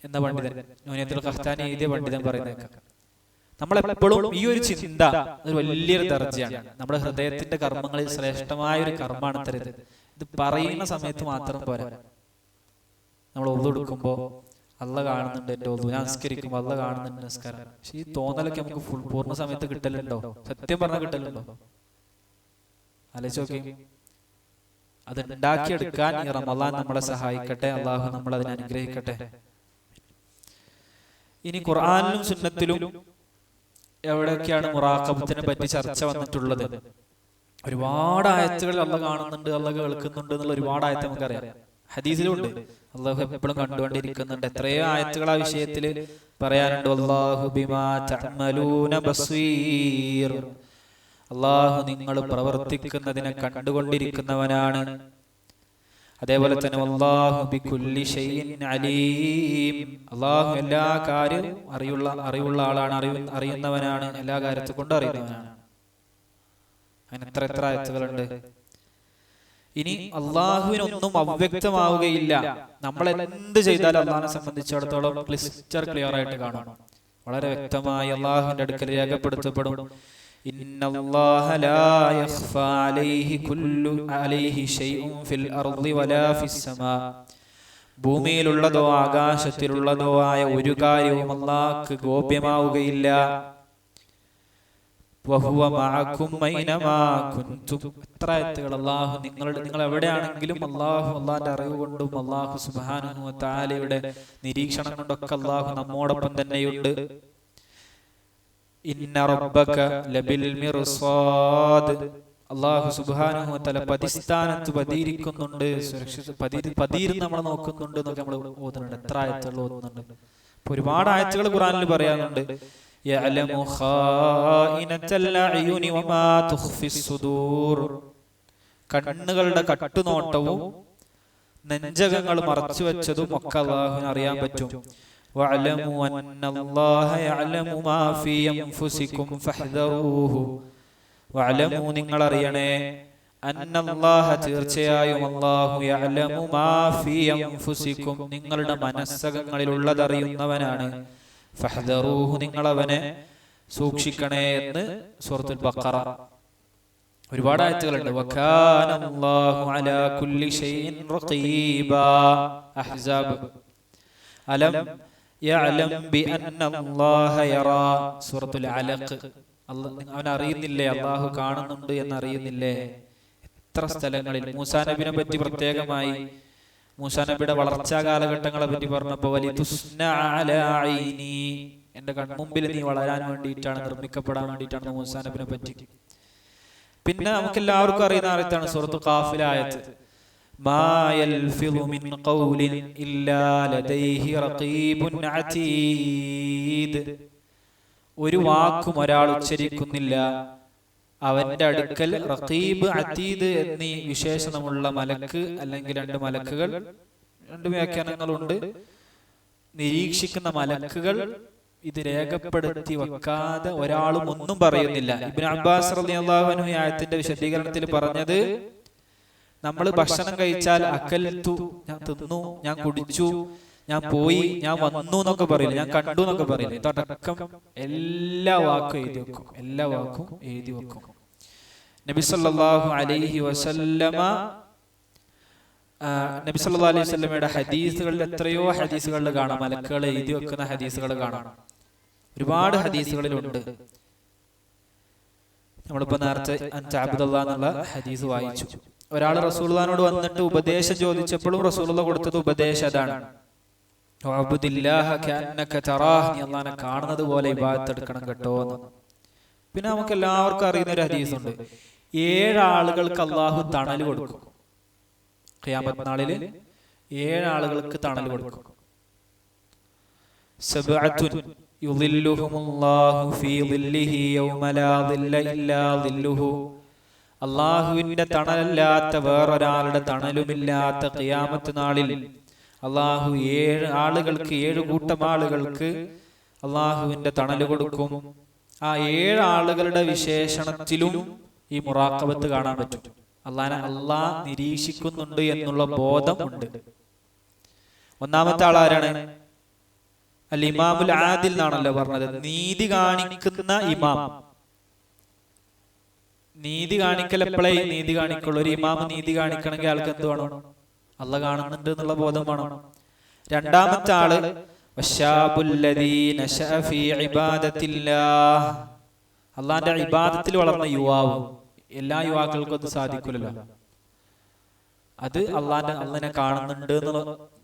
എന്ന പണ്ഡിതൻ, നൂനിയത്തുൽ ഖഹ്താനി എഴുതിയ പണ്ഡിതൻ പറയുന്നേക്കാം. നമ്മളെപ്പോഴും ഈ ഒരു ചിന്ത ഒരു വലിയൊരു ദർജയാണ്. നമ്മുടെ ഹൃദയത്തിന്റെ കർമ്മങ്ങളിൽ ശ്രേഷ്ഠമായ ഒരു കർമ്മമാണ് തരുന്നത്. ഇത് പറയുന്ന സമയത്ത് മാത്രം പോരാ. നമ്മൾ ഒളു എടുക്കുമ്പോ അള്ളാഹ് കാണുന്നുണ്ട് എന്റെ ഒളു, ഞാൻ നിസ്കരിക്കുമ്പോ അള്ളാഹ് കാണുന്നുണ്ട് നിസ്കാരം. പക്ഷെ ഈ തോന്നലൊക്കെ നമുക്ക് പൂർണ്ണ സമയത്ത് കിട്ടലുണ്ടോ? സത്യം പറഞ്ഞാൽ കിട്ടലുണ്ടോ? ആലോചിച്ച് നോക്കി. അത് ഉണ്ടാക്കിയെടുക്കാൻ ഈ റമളാൻ നമ്മളെ സഹായിക്കട്ടെ. അള്ളാഹു നമ്മൾ അതിനെ അനുഗ്രഹിക്കട്ടെ. ഇനി ഖുർആനിലും സുന്നത്തിലും എവിടെയൊക്കെയാണ് മുറാഖബത്തിനെ പറ്റി ചർച്ച വന്നിട്ടുള്ളത്? ഒരുപാട് ആയത്തുകൾ അള്ളാഹ് കാണുന്നുണ്ട്, അള്ളാഹ് കേൾക്കുന്നുണ്ട് എന്നുള്ള ഒരുപാട് ആയത്ത് നമുക്കറിയാം. ഹദീസിലുണ്ട് അള്ളാഹു എപ്പോഴും കണ്ടുകൊണ്ടിരിക്കുന്നുണ്ട്. എത്രയോ ആയത്തുകൾ ആ വിഷയത്തിൽ പറയാനുണ്ട്. അല്ലാഹു ബിമാ തഅമലൂന ബസീർ, അള്ളാഹു നിങ്ങൾ പ്രവർത്തിക്കുന്നതിനെ കണ്ടുകൊണ്ടിരിക്കുന്നവനാണ്. അതേപോലെ തന്നെ അല്ലാഹു ബികുല്ലി ഷൈഇൻ അലീം, അള്ളാഹു എല്ലാ കാര്യവും അറിവുള്ള ആളാണ്, അറിയുന്നവനാണ്, എല്ലാ കാര്യത്തെ കൊണ്ട് അറിയുന്നവനാണ്. അങ്ങനെ എത്ര ആയത്തുകളുണ്ട്. ഇനി അള്ളാഹുവിനൊന്നും അവ്യക്തമാവുകയില്ല. നമ്മൾ എന്ത് ചെയ്താലും അള്ളാഹിനെ സംബന്ധിച്ചിടത്തോളം ക്ലിയർ ആയിട്ട് കാണും. വളരെ വ്യക്തമായി അള്ളാഹുവിന്റെ അടുക്കൽ രേഖപ്പെടുത്തപ്പെടും. ഇന്നല്ലാഹ ലാ യഖ്ഫാ അലൈഹി ശൈഉൻ ഫിൽ അർളി വലാ ഫിസ് സമാ. ഭൂമിയിലുള്ളതോ ആകാശത്തിലുള്ളതോ ആയ ഒരു കാര്യവും അള്ളാഹ്ക്ക് ഗോപ്യമാവുകയില്ല. വഹുവ മഅകും ഐനമാ കുൻതും. എത്ര ആയത്തുകൾ! അള്ളാഹു നിങ്ങൾ എവിടെയാണെങ്കിലും അള്ളാഹിന്റെ അറിവ് കൊണ്ടും അള്ളാഹു സുബ്ഹാനഹു വ തആലയുടെ നിരീക്ഷണം കൊണ്ടൊക്കെ അള്ളാഹു നമ്മോടൊപ്പം തന്നെയുണ്ട്. ഇന്ന റബ്ബക ലബിൽ മിർസാദ്. അള്ളാഹു സുബ്ഹാനഹു വ തആല പതിസ്ഥാനത്ത് പതിയിരിക്കുന്നുണ്ട്, പതിയിൽ നമ്മളെ നോക്കുന്നുണ്ട് എന്നൊക്കെ നമ്മൾ ഓതുന്നുണ്ട്. എത്ര ആയത്തുകൾ ഓതുന്നുണ്ട്! ഒരുപാട് ആയത്തുകൾ ഖുർആനിൽ പറയാനുണ്ട്. യഅലമു ഖായിനത്തൽ അയുനി വമാ തുഖ്ഫിസ് സുദൂർ. കണ്ണുകളുടെ കട്ടുനോട്ടവും നെഞ്ചകങ്ങൾ മറച്ചു വെച്ചതും ഒക്കെ അല്ലാഹുവിന് അറിയാൻ പറ്റും. വഅലമു അന്നല്ലാഹ യഅലമു മാ ഫീ അൻഫുസികും ഫഹ്ദറൂഹു. വഅലമു, നിങ്ങൾ അറിയണേ, അന്നല്ലാഹ, തീർച്ചയായും അല്ലാഹു, യഅലമു മാ ഫീ അൻഫുസികും, നിങ്ങളുടെ മനസ്സകങ്ങളിലുള്ളത് അറിയുന്നവനാണ്. ഫഹ്ദറൂഹു, നിങ്ങൾ അവനെ സൂക്ഷിക്കണേ എന്ന് സൂറത്തുൽ ബഖറ. ഒരുപാട് ആയത്തുകളുണ്ട്. വകാനല്ലാഹു അലാ കുല്ലി ഷൈഇൻ റഖീബാ. അഹ്സാബ്. അലം യഅലം ബിഅന്നല്ലാഹ യറാ. സൂറത്തുൽ അലഖ്. അവൻ അറിയുന്നില്ലേ, അല്ലാഹു കാണുന്നുണ്ട് എന്നറിയുന്നില്ലേ? എത്ര സ്ഥലങ്ങളിൽ. മൂസാ നബിനെ പറ്റി പ്രത്യേകമായി, മൂസാ നബിയുടെ വളർച്ചാ കാലഘട്ടങ്ങളെ പറ്റി പറഞ്ഞപ്പോ എന്റെ കൺമുമ്പിൽ നീ വളരാൻ വേണ്ടിയിട്ടാണ്, നിർമ്മിക്കപ്പെടാൻ വേണ്ടിയിട്ടാണ് മൂസാ നബിനെ പറ്റി. പിന്നെ നമുക്ക് എല്ലാവർക്കും അറിയുന്ന ആയത്താണ് സൂറത്തു ഖാഫിലെ ആയത്ത്. മാ യൽഫിളു മിൻ ഖൗലിൻ ഇല്ലാ ലദൈഹി റഖീബുൻ അതീദ്. ഒരു വാക്കും ഒരാൾ ഉച്ചരിക്കുന്നില്ല, അവന്റെ അടുക്കൽ റഖീബ്, അതീദ് എന്നീ വിശേഷണമുള്ള മലക്ക് അല്ലെങ്കിൽ രണ്ട് മലക്കുകൾ, രണ്ട് വ്യാഖ്യാനങ്ങളുണ്ട്. നിരീക്ഷിക്കുന്ന മലക്കുകൾ ഇത് രേഖപ്പെടുത്തി വെക്കാതെ ഒരാളും ഒന്നും പറയുന്നില്ല. ഇബ്നു അബ്ബാസ് റളിയല്ലാഹു അൻഹു ഈ ആയത്തിന്റെ വിശദീകരണത്തിൽ പറഞ്ഞത്, നമ്മൾ ഭക്ഷണം കഴിച്ചാൽ അക്കൽതു, ഞാൻ തിന്നു, ഞാൻ കുടിച്ചു, ഞാൻ പോയി, ഞാൻ വന്നു എന്നൊക്കെ പറയില്ല, ഞാൻ കണ്ടു എന്നൊക്കെ പറയില്ല. ഇതടക്കം എല്ലാ വാക്കും എഴുതി വെക്കും, എല്ലാ വാക്കും എഴുതി വെക്കും. നബി സല്ലല്ലാഹു അലൈഹി വസല്ലമയുടെ ഹദീസുകളിൽ, എത്രയോ ഹദീസുകളിൽ കാണാം മലക്കുകൾ എഴുതി വെക്കുന്ന ഹദീസുകൾ കാണാം. ഒരുപാട് ഹദീസുകളിലുണ്ട്. നമ്മളിപ്പോ നേരത്തെ അബ്ദുല്ലാഹ് എന്നുള്ള ഹദീസ് വായിച്ചു. ഒരാൾ റസൂലുള്ളാഹിനോട് വന്നിട്ട് ഉപദേശം ചോദിച്ചപ്പോഴും റസൂലുള്ളാഹ് കൊടുത്തത് ഉപദേശം അതാണ്, അബ്ദുല്ലാഹ കഅന്നക തറാഹ്, നീ അല്ലാഹുവിനെ കാണുന്നത് പോലെ ഇബാദത്ത് എടുക്കണം കേട്ടോ എന്ന്. പിന്നെ നമുക്ക് എല്ലാവർക്കും അറിയുന്ന ഒരു ഹദീസുണ്ട്, 7 ആളുകൾക്ക് അള്ളാഹു തണൽ കൊടുക്കും. ഖിയാമത്ത് നാളില് 7 ആളുകൾക്ക് തണൽ കൊടുക്കും. സബ്അത്തുൻ യുളില്ലുഹുമുല്ലാഹു ഫീ ളില്ലിഹി യൗമ ലാ ളില്ല ഇല്ലാ ളില്ലുഹു. അള്ളാഹുവിന്റെ തണലല്ലാത്ത വേറൊരാളുടെ തണലുമില്ലാത്ത ഖിയാമത്ത് നാളിൽ അള്ളാഹു 7 ആളുകൾക്ക്, 7 കൂട്ടം ആളുകൾക്ക് അള്ളാഹുവിന്റെ തണൽ കൊടുക്കും. ആ 7 ആളുകളുടെ വിശേഷണത്തിലും ഈ മുറാഖബത്ത് കാണാൻ പറ്റും. അള്ളാഹ് നിരീക്ഷിക്കുന്നുണ്ട് എന്നുള്ള ബോധം ഉണ്ട്. ഒന്നാമത്തെ ആൾ ആരാണ്? അൽ ഇമാമുൽ ആദിൽ എന്നാണല്ലോ പറഞ്ഞത്, നീതി കാണിക്കുന്ന ഇമാം. നീതി കാണിക്കൽ എപ്പോഴേ നീതി കാണിക്കുള്ളൂ. ഒരു ഇമാം നീതി കാണിക്കണമെങ്കിൽ ആൾക്ക് എന്ത് വേണം? അള്ളാഹ് കാണുന്നുണ്ട് എന്നുള്ള ബോധം വേണം. രണ്ടാമത്തെ ആള് അള്ളാന്റെ ഇബാദത്തിൽ വളർന്ന യുവാവ്. എല്ലാ യുവാക്കൾക്കും അത് സാധിക്കില്ലല്ലോ. അത് അള്ളാഹിനെ കാണുന്നുണ്ട് എന്ന്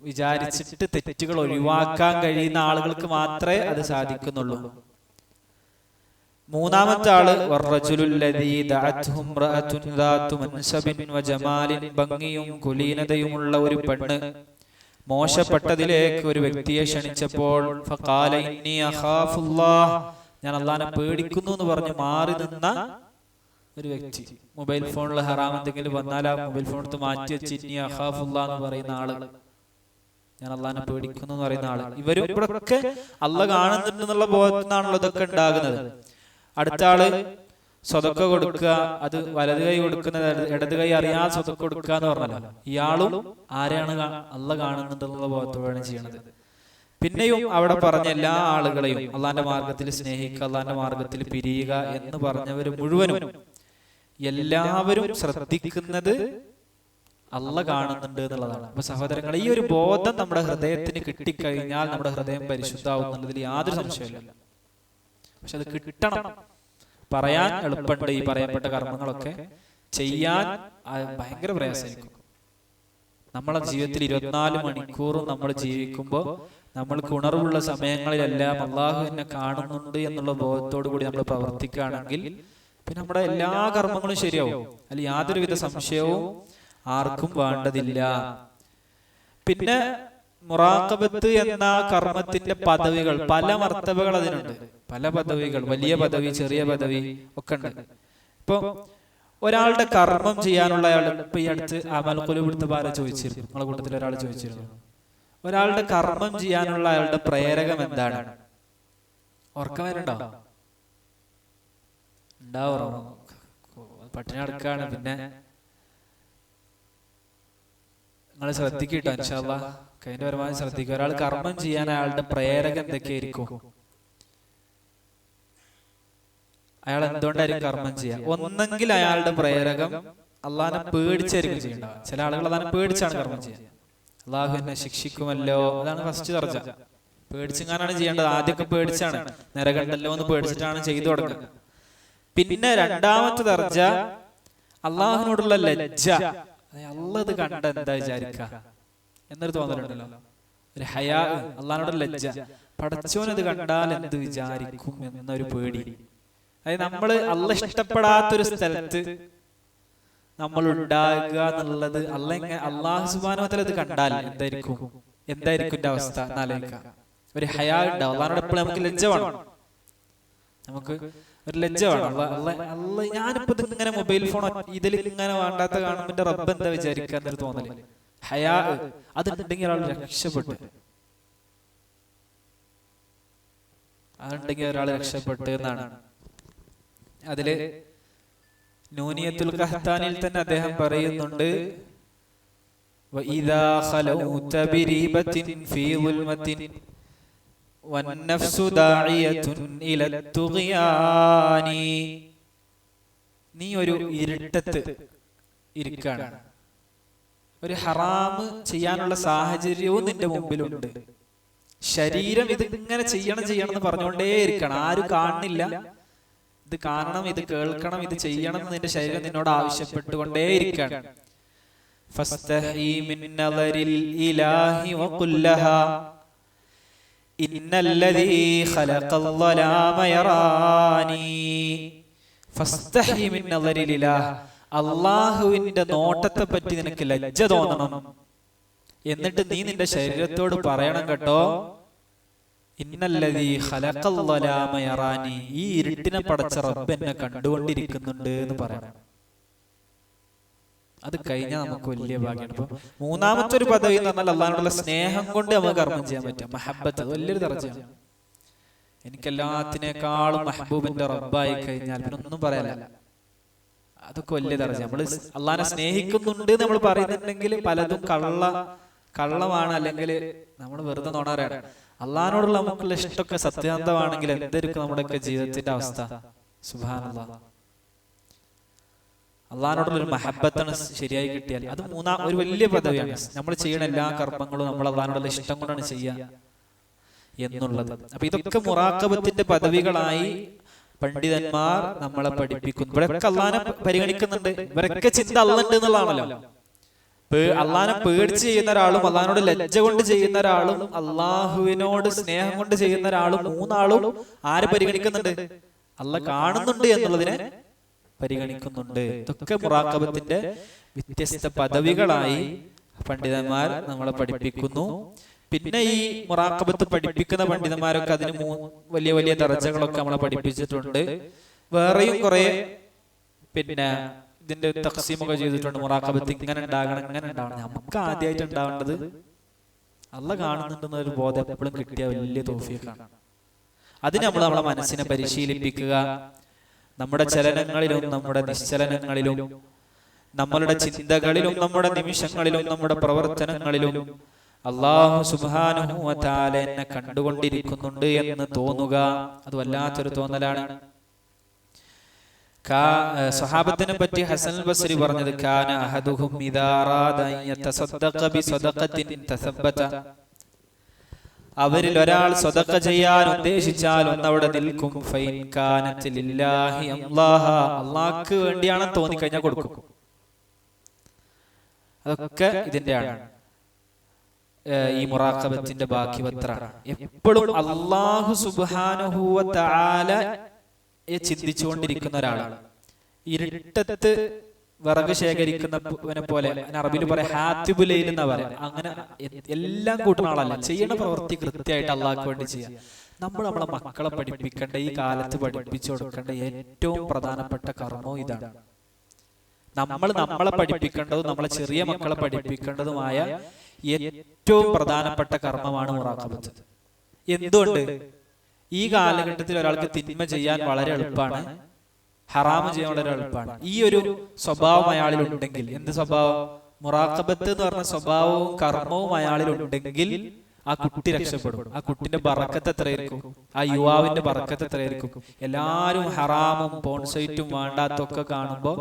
വിചാരിച്ചിട്ട് തെറ്റുകൾ ഒഴിവാക്കാൻ കഴിയുന്ന ആളുകൾക്ക് മാത്രമേ അത് സാധിക്കുന്നുള്ളൂ. മൂന്നാമത്തെ ആള് ഭംഗിയും കുലീനതയുമുള്ള ഒരു പെണ്ണ് മോശപ്പെട്ടതിലേക്ക് ഒരു വ്യക്തിയെ ക്ഷണിച്ചപ്പോൾ ഫഖാല ഇന്നി അഖാഫുല്ലാഹ്, ഞാൻ അള്ളാഹിനെ പേടിക്കുന്നു എന്ന് പറഞ്ഞ് മാറി നിന്ന ഒരു വ്യക്തി. മൊബൈൽ ഫോണിൽ ഹറാം എന്തെങ്കിലും വന്നാൽ ആ മൊബൈൽ ഫോൺ എടുത്ത് മാറ്റി വെച്ച് ഇന്നി അഖാഫുല്ലാഹ് എന്ന് പറയുന്ന ആള്, ഞാൻ അള്ളാഹിനെ പേടിക്കുന്നു എന്ന് പറയുന്ന ആള്. ഇവരൊക്കെ അള്ളാഹ് കാണുന്നുണ്ടെന്നുള്ള ബോധത്തിനാണല്ലോ ഇതൊക്കെ ഉണ്ടാകുന്നത്. അടുത്ത ആള് സ്വതക്ക കൊടുക്കുക, അത് വലത് കൈ കൊടുക്കുന്നത് ഇടത് കൈ അറിയാതെ സ്വതക്ക കൊടുക്കുക എന്ന് പറഞ്ഞല്ലോ. ഇയാളും ആരെയാണ് അള്ളാഹ് കാണുന്നുണ്ടെന്നുള്ള ബോധത്തോടെയാണ് ചെയ്യണത്. പിന്നെയും അവിടെ പറഞ്ഞ എല്ലാ ആളുകളെയും അള്ളാന്റെ മാർഗത്തിൽ സ്നേഹിക്കുക, അള്ളാന്റെ മാർഗത്തിൽ പിരിയുക എന്ന് പറഞ്ഞവര് മുഴുവനും എല്ലാവരും ശ്രദ്ധിക്കുന്നത് അള്ളാഹ് കാണുന്നുണ്ട് എന്നുള്ളതാണ്. അപ്പൊ സഹോദരങ്ങളെ, ഈ ഒരു ബോധം നമ്മുടെ ഹൃദയത്തിന് കിട്ടിക്കഴിഞ്ഞാൽ നമ്മുടെ ഹൃദയം പരിശുദ്ധാവുന്നതിൽ യാതൊരു സംശയമില്ല. പക്ഷെ അത് കിട്ടണം. പറയാൻ എളുപ്പമുണ്ട്, ഈ പറയപ്പെട്ട കർമ്മങ്ങളൊക്കെ ചെയ്യാൻ ഭയങ്കര പ്രയാസമായിരിക്കും. നമ്മളെ ജീവിതത്തിൽ 24 മണിക്കൂറും നമ്മൾ ജീവിക്കുമ്പോൾ നമ്മൾക്ക് ഉണർവുള്ള സമയങ്ങളിലെല്ലാം അള്ളാഹു എന്നെ കാണുന്നുണ്ട് എന്നുള്ള ബോധത്തോടു കൂടി നമ്മൾ പ്രവർത്തിക്കുകയാണെങ്കിൽ പിന്നെ നമ്മുടെ എല്ലാ കർമ്മങ്ങളും ശരിയാവും. അതിൽ യാതൊരുവിധ സംശയവും ആർക്കും വേണ്ടതില്ല. പിന്നെ മുറാഖബത്ത് എന്ന കർമ്മത്തിന്റെ പദവികൾ, പല മർത്തബകൾ അതിനുണ്ട്. പല പദവികൾ, വലിയ പദവി, ചെറിയ പദവി ഒക്കെ ഉണ്ട്. ഇപ്പൊ ഒരാളുടെ കർമ്മം ചെയ്യാനുള്ള അയാൾ, ഇപ്പൊ ഈ അടുത്ത് അമൽ ഖുലൂബ് എടുത്ത ഭാര്യ ചോദിച്ചിരുന്നു, നമ്മളെ കൂട്ടത്തിൽ ഒരാൾ ചോദിച്ചിരുന്നു, ഒരാളുടെ കർമ്മം ചെയ്യാനുള്ള അയാളുടെ പ്രേരകം എന്താണ്? ഓർക്കം വരുന്നുണ്ടോ? ഉണ്ടാവും, പട്ടിണി നടക്കാണ്. പിന്നെ നിങ്ങൾ ശ്രദ്ധിക്കട്ടോ, ഇൻഷാ അല്ലാഹ് കഴിഞ്ഞ പരമാവധി ശ്രദ്ധിക്കുക. ഒരാൾ കർമ്മം ചെയ്യാൻ അയാളുടെ പ്രേരകം എന്തൊക്കെയായിരിക്കും? അയാൾ എന്തുകൊണ്ടായിരിക്കും കർമ്മം ചെയ്യുക? ഒന്നെങ്കിൽ അയാളുടെ പ്രേരകം അള്ളാഹിനെ പേടിച്ചായിരിക്കും ചെയ്യേണ്ടത്. ചില ആളുകൾ അള്ളാഹിനെ പേടിച്ചാണ് കർമ്മം ചെയ്യുക. അള്ളാഹു എന്നെ ശിക്ഷിക്കുമല്ലോ, അതാണ് ഫസ്റ്റ് ദർജ. പേടിച്ചെങ്ങാനാണ് ചെയ്യേണ്ടത്. ആദ്യമൊക്കെ പേടിച്ചാണ്, നരകണ്ടല്ലോ എന്ന് പേടിച്ചിട്ടാണ് ചെയ്തു തുടങ്ങുന്നത്. പിന്നെ രണ്ടാമത്തെ ദർജ അള്ളാഹുവിനോടുള്ള ലജ്ജ. അള്ളാഹ് ഇത് കണ്ട എന്താ വിചാരിക്ക എന്നൊരു തോന്നലുണ്ടല്ലോ, ഒരു ഹയാ, അള്ളാഹിനോടുള്ള ലജ്ജ. പടച്ചോൻ ഇത് കണ്ടാൽ എന്ത് വിചാരിക്കും എന്നൊരു പേടി. അതായത് നമ്മള് അള്ളാഹ് ഇഷ്ടപ്പെടാത്തൊരു സ്ഥലത്ത് നമ്മൾ ഉണ്ടാകുക എന്നുള്ളത് അള്ളാഹു സുബ്ഹാനഹു വ തആല ഇത് കണ്ടാൽ എന്തായിരിക്കും എന്റെ അവസ്ഥ എന്നാലോചിക്കാം. ഒരു ഹയാ ഉണ്ടാവും. അള്ളാഹിനോട് എപ്പോഴും നമുക്ക് ലജ്ജ വേണം, നമുക്ക് ഒരു ലജ്ജ വേണം. ഞാനിപ്പോ ഇങ്ങനെ മൊബൈൽ ഫോൺ ഇതിൽ ഇങ്ങനെ വേണ്ടാത്ത കാണുമ്പോൾ എന്റെ റബ്ബ് എന്താ വിചാരിക്കുക എന്നൊരു തോന്നല്, ഹയാ, അതുണ്ടെങ്കിൽ ഒരാൾ രക്ഷപ്പെട്ടു. അതുണ്ടെങ്കിൽ ഒരാൾ രക്ഷപ്പെട്ടു എന്നാണ്. അതില് നൂനിയത്തുൽ ഖഹ്താനിൽ തന്നെ അദ്ദേഹം പറയുന്നുണ്ട്, വഇദാ ഖലൗത ബിരീബത്തിൻ ഫീ ദുൽമത്തിൻ വന്നഫ്സു ദാഇയത്തുൻ ഇലത്തുഗ്യാനി. നീ ഒരു ഇരുട്ടത്ത് ഇരിക്കാണ്, ഒരു ഹറാമ് ചെയ്യാനുള്ള സാഹചര്യവും നിന്റെ മുമ്പിലുണ്ട്. ശരീരം ഇത് ഇങ്ങനെ ചെയ്യണം എന്ന് പറഞ്ഞുകൊണ്ടേ ഇരിക്കണം, ആരും കാണുന്നില്ല. ഇത് കാണണം, ഇത് കേൾക്കണം, ഇത് ചെയ്യണം എന്ന് നിന്റെ ശരീരം നിന്നോട് ആവശ്യപ്പെട്ടുകൊണ്ടേ ഇരിക്കണം. ഫസ്തഹി മിൻ നദരിൽ ഇലാഹി വഖുൽ ലഹാ ഇന്നല്ലദീ ഖലഖൽ ളലാമ യറാനി. ഫസ്തഹി മിൻ നദരിൽ ഇലാഹ്, അല്ലാഹുവിന്റെ നോട്ടത്തെ പറ്റി നിനക്ക് ലജ്ജ തോന്നണം. എന്നിട്ട് നീ നിന്റെ ശരീരത്തോട് പറയണം കേട്ടോ, ഇന്നല്ലദീ ഖലഖൽ ളലാമ യറാനി, ഈ ഇരുട്ടിനെ പടച്ച റബ്ബ് എന്നെ കണ്ടുകൊണ്ടിരിക്കുന്നുണ്ട് എന്ന് പറയണം. അത് കഴിഞ്ഞാൽ നമുക്ക് വലിയ ഭാഗ്യമാണ്. ഇപ്പൊ മൂന്നാമത്തെ ഒരു പദവി എന്ന് പറഞ്ഞാൽ അള്ളാഹിനോടുള്ള സ്നേഹം കൊണ്ട് നമുക്ക് കർമ്മം ചെയ്യാൻ പറ്റും. മഹബ്ബത്ത്, അത് വലിയൊരു ദർജയാണ്. എനിക്കെല്ലാത്തിനേക്കാളും മഹബൂബിന്റെ റബ്ബായി കഴിഞ്ഞാൽ പിന്നെ ഒന്നും പറയാനില്ല, അതൊക്കെ വലിയ ദർജ. നമ്മള് അള്ളാഹിനെ സ്നേഹിക്കുന്നുണ്ട് നമ്മൾ പറയുന്നുണ്ടെങ്കിൽ പലതും കള്ളമാണ്, അല്ലെങ്കിൽ നമ്മൾ വെറുതെ നോണാറാണ്. അള്ളാഹിനോടുള്ള നമുക്കുള്ള ഇഷ്ടമൊക്കെ സത്യാന്തമാണെങ്കിൽ എന്തായിരിക്കും നമ്മുടെയൊക്കെ ജീവിതത്തിന്റെ അവസ്ഥ? സുബ്ഹാനല്ലാഹ്. അള്ളാഹിനോടുള്ള ഒരു മഹബ്ബത്താണ് ശരിയായി കിട്ടിയാൽ അത് ഒരു വലിയ പദവിയാണ്. നമ്മൾ ചെയ്യുന്ന എല്ലാ കർമ്മങ്ങളും നമ്മൾ അള്ളാഹിനോടുള്ള ഇഷ്ടം കൊണ്ടാണ് ചെയ്യുക എന്നുള്ളത്. അപ്പൊ ഇതൊക്കെ മുറാഖബത്തിന്റെ പദവികളായി പണ്ഡിതന്മാർ നമ്മളെ പഠിപ്പിക്കുന്നു. ഇവരൊക്കെ അള്ളാഹിനെ പരിഗണിക്കുന്നുണ്ട്, ഇവരൊക്കെ ചിന്ത അള്ളണ്ട് എന്നുള്ളതാണല്ലോ. അള്ളാഹിനെ പേടിച്ച് ചെയ്യുന്ന ഒരാളും അള്ളാഹിനോട് ലജ്ജ കൊണ്ട് ചെയ്യുന്ന ഒരാളും അള്ളാഹുവിനോട് സ്നേഹം കൊണ്ട് ചെയ്യുന്ന ഒരാളും, മൂന്നാളും ആര് പരിഗണിക്കുന്നുണ്ട്? അള്ളാഹ് കാണുന്നുണ്ട് എന്നുള്ളതിനെ പരിഗണിക്കുന്നുണ്ട്. ഇതൊക്കെ മുറാഖബത്തിന്റെ വ്യത്യസ്ത പദവികളായി പണ്ഡിതന്മാർ നമ്മളെ പഠിപ്പിക്കുന്നു. പിന്നെ ഈ മുറാഖബത്ത് പഠിപ്പിക്കുന്ന പണ്ഡിതന്മാരൊക്കെ അതിന് വലിയ വലിയ ദർജകളൊക്കെ നമ്മളെ പഠിപ്പിച്ചിട്ടുണ്ട്. വേറെയും കുറെ പിന്നെ ഇതിന്റെ തഖ്സീമൊക്കെ ചെയ്തിട്ടുണ്ട്. മുറാഖബത്ത് ഇങ്ങനെ ഉണ്ടാകണം, ഇങ്ങനെ ഉണ്ടാവണം. നമുക്ക് ആദ്യമായിട്ട് ഉണ്ടാവേണ്ടത് അള്ളാഹ് കാണുന്നുണ്ടെന്ന ഒരു ബോധം എപ്പോഴും കിട്ടിയ വലിയ തൗഫീഖാണ്. അതിന് നമ്മളെ മനസ്സിനെ പരിശീലിപ്പിക്കുക. നമ്മുടെ ചലനങ്ങളിലും നമ്മുടെ നിശ്ചലനങ്ങളിലും നമ്മളുടെ ചിന്തകളിലും നമ്മുടെ നിമിഷങ്ങളിലും നമ്മുടെ പ്രവർത്തനങ്ങളിലും അല്ലാഹു സുബ്ഹാനഹു വ തആല എന്നെ കണ്ടുകൊണ്ടിരിക്കുന്നുണ്ട് എന്ന് തോന്നുക, അത് വല്ലാത്തൊരു തോന്നലാണ്. സ്വഹാബത്തിനെ പറ്റി ഹസൻ ബസ്രി പറഞ്ഞത്, കാന അഹദുഹും ഇദാ അറാദ അൻ യതസദ്ദഖ ബിസദഖത്തിൻ തസബ്ബത, അവരിൽ ഒരാൾ സ്വതക്ക ചെയ്യാൻ ഉദ്ദേശിച്ചാൽ ഒന്നവിടെ നിൽക്കും. ഫൈൻ കാനത്ത് ലില്ലാഹി അല്ലാഹ, അല്ലാഹ്ക്ക് വേണ്ടിയാണെന്ന് തോന്നിക്കഴിഞ്ഞാൽ കൊടുക്കും. അതൊക്കെ ഇതിന്റെയാണ് ഈ മുറാഖബത്തിന്റെ ബാക്കി പത്രാണ്. എപ്പോഴും അല്ലാഹു സുബ്ഹാനഹു വ തആലയെ ചിന്തിച്ചുകൊണ്ടിരിക്കുന്ന ഒരാളാണ്. ഇരുട്ടത്ത് വിറക് ശേഖരിക്കുന്നവനെ പോലെ, അറബിയിൽ പറയാം ഹാത്തിബുൽ ലൈൽ എന്നാ പറയാം. അങ്ങനെ എല്ലാം കൂട്ടുന്ന ആളല്ല, ചെയ്യുന്ന പ്രവൃത്തി കൃത്യമായിട്ട് അള്ളാഹ്ക്ക് വേണ്ടി ചെയ്യാം. നമ്മൾ നമ്മളെ മക്കളെ പഠിപ്പിക്കേണ്ട, ഈ കാലത്ത് പഠിപ്പിച്ചു കൊടുക്കേണ്ട ഏറ്റവും പ്രധാനപ്പെട്ട കർമ്മവും ഇതാണ്. നമ്മൾ നമ്മളെ പഠിപ്പിക്കേണ്ടതും നമ്മളെ ചെറിയ മക്കളെ പഠിപ്പിക്കേണ്ടതുമായ ഏറ്റവും പ്രധാനപ്പെട്ട കർമ്മമാണ് മുറാഖബത്ത്. എന്തുകൊണ്ട്? ഈ കാലഘട്ടത്തിൽ ഒരാൾക്ക് തിന്മ ചെയ്യാൻ വളരെ എളുപ്പമാണ്, ഹറാമ് ചെയ്യാൻ വളരെ എളുപ്പമാണ്. ഈ ഒരു സ്വഭാവം അയാളിൽ ഉണ്ടെങ്കിൽ, എന്ത് സ്വഭാവം? മുറാഖബത്ത് എന്ന് പറഞ്ഞ സ്വഭാവവും കർമ്മവും അയാളിൽ ഉണ്ടെങ്കിൽ ആ കുട്ടി രക്ഷപ്പെടും. ആ കുട്ടിന്റെ ബറക്കത്ത് എത്രയായിരിക്കും? ആ യുവാവിന്റെ ബറക്കത്ത് എത്രയായിരിക്കും? എല്ലാരും ഹറാമും പോൺസൈറ്റും വേണ്ടാത്തൊക്കെ കാണുമ്പോ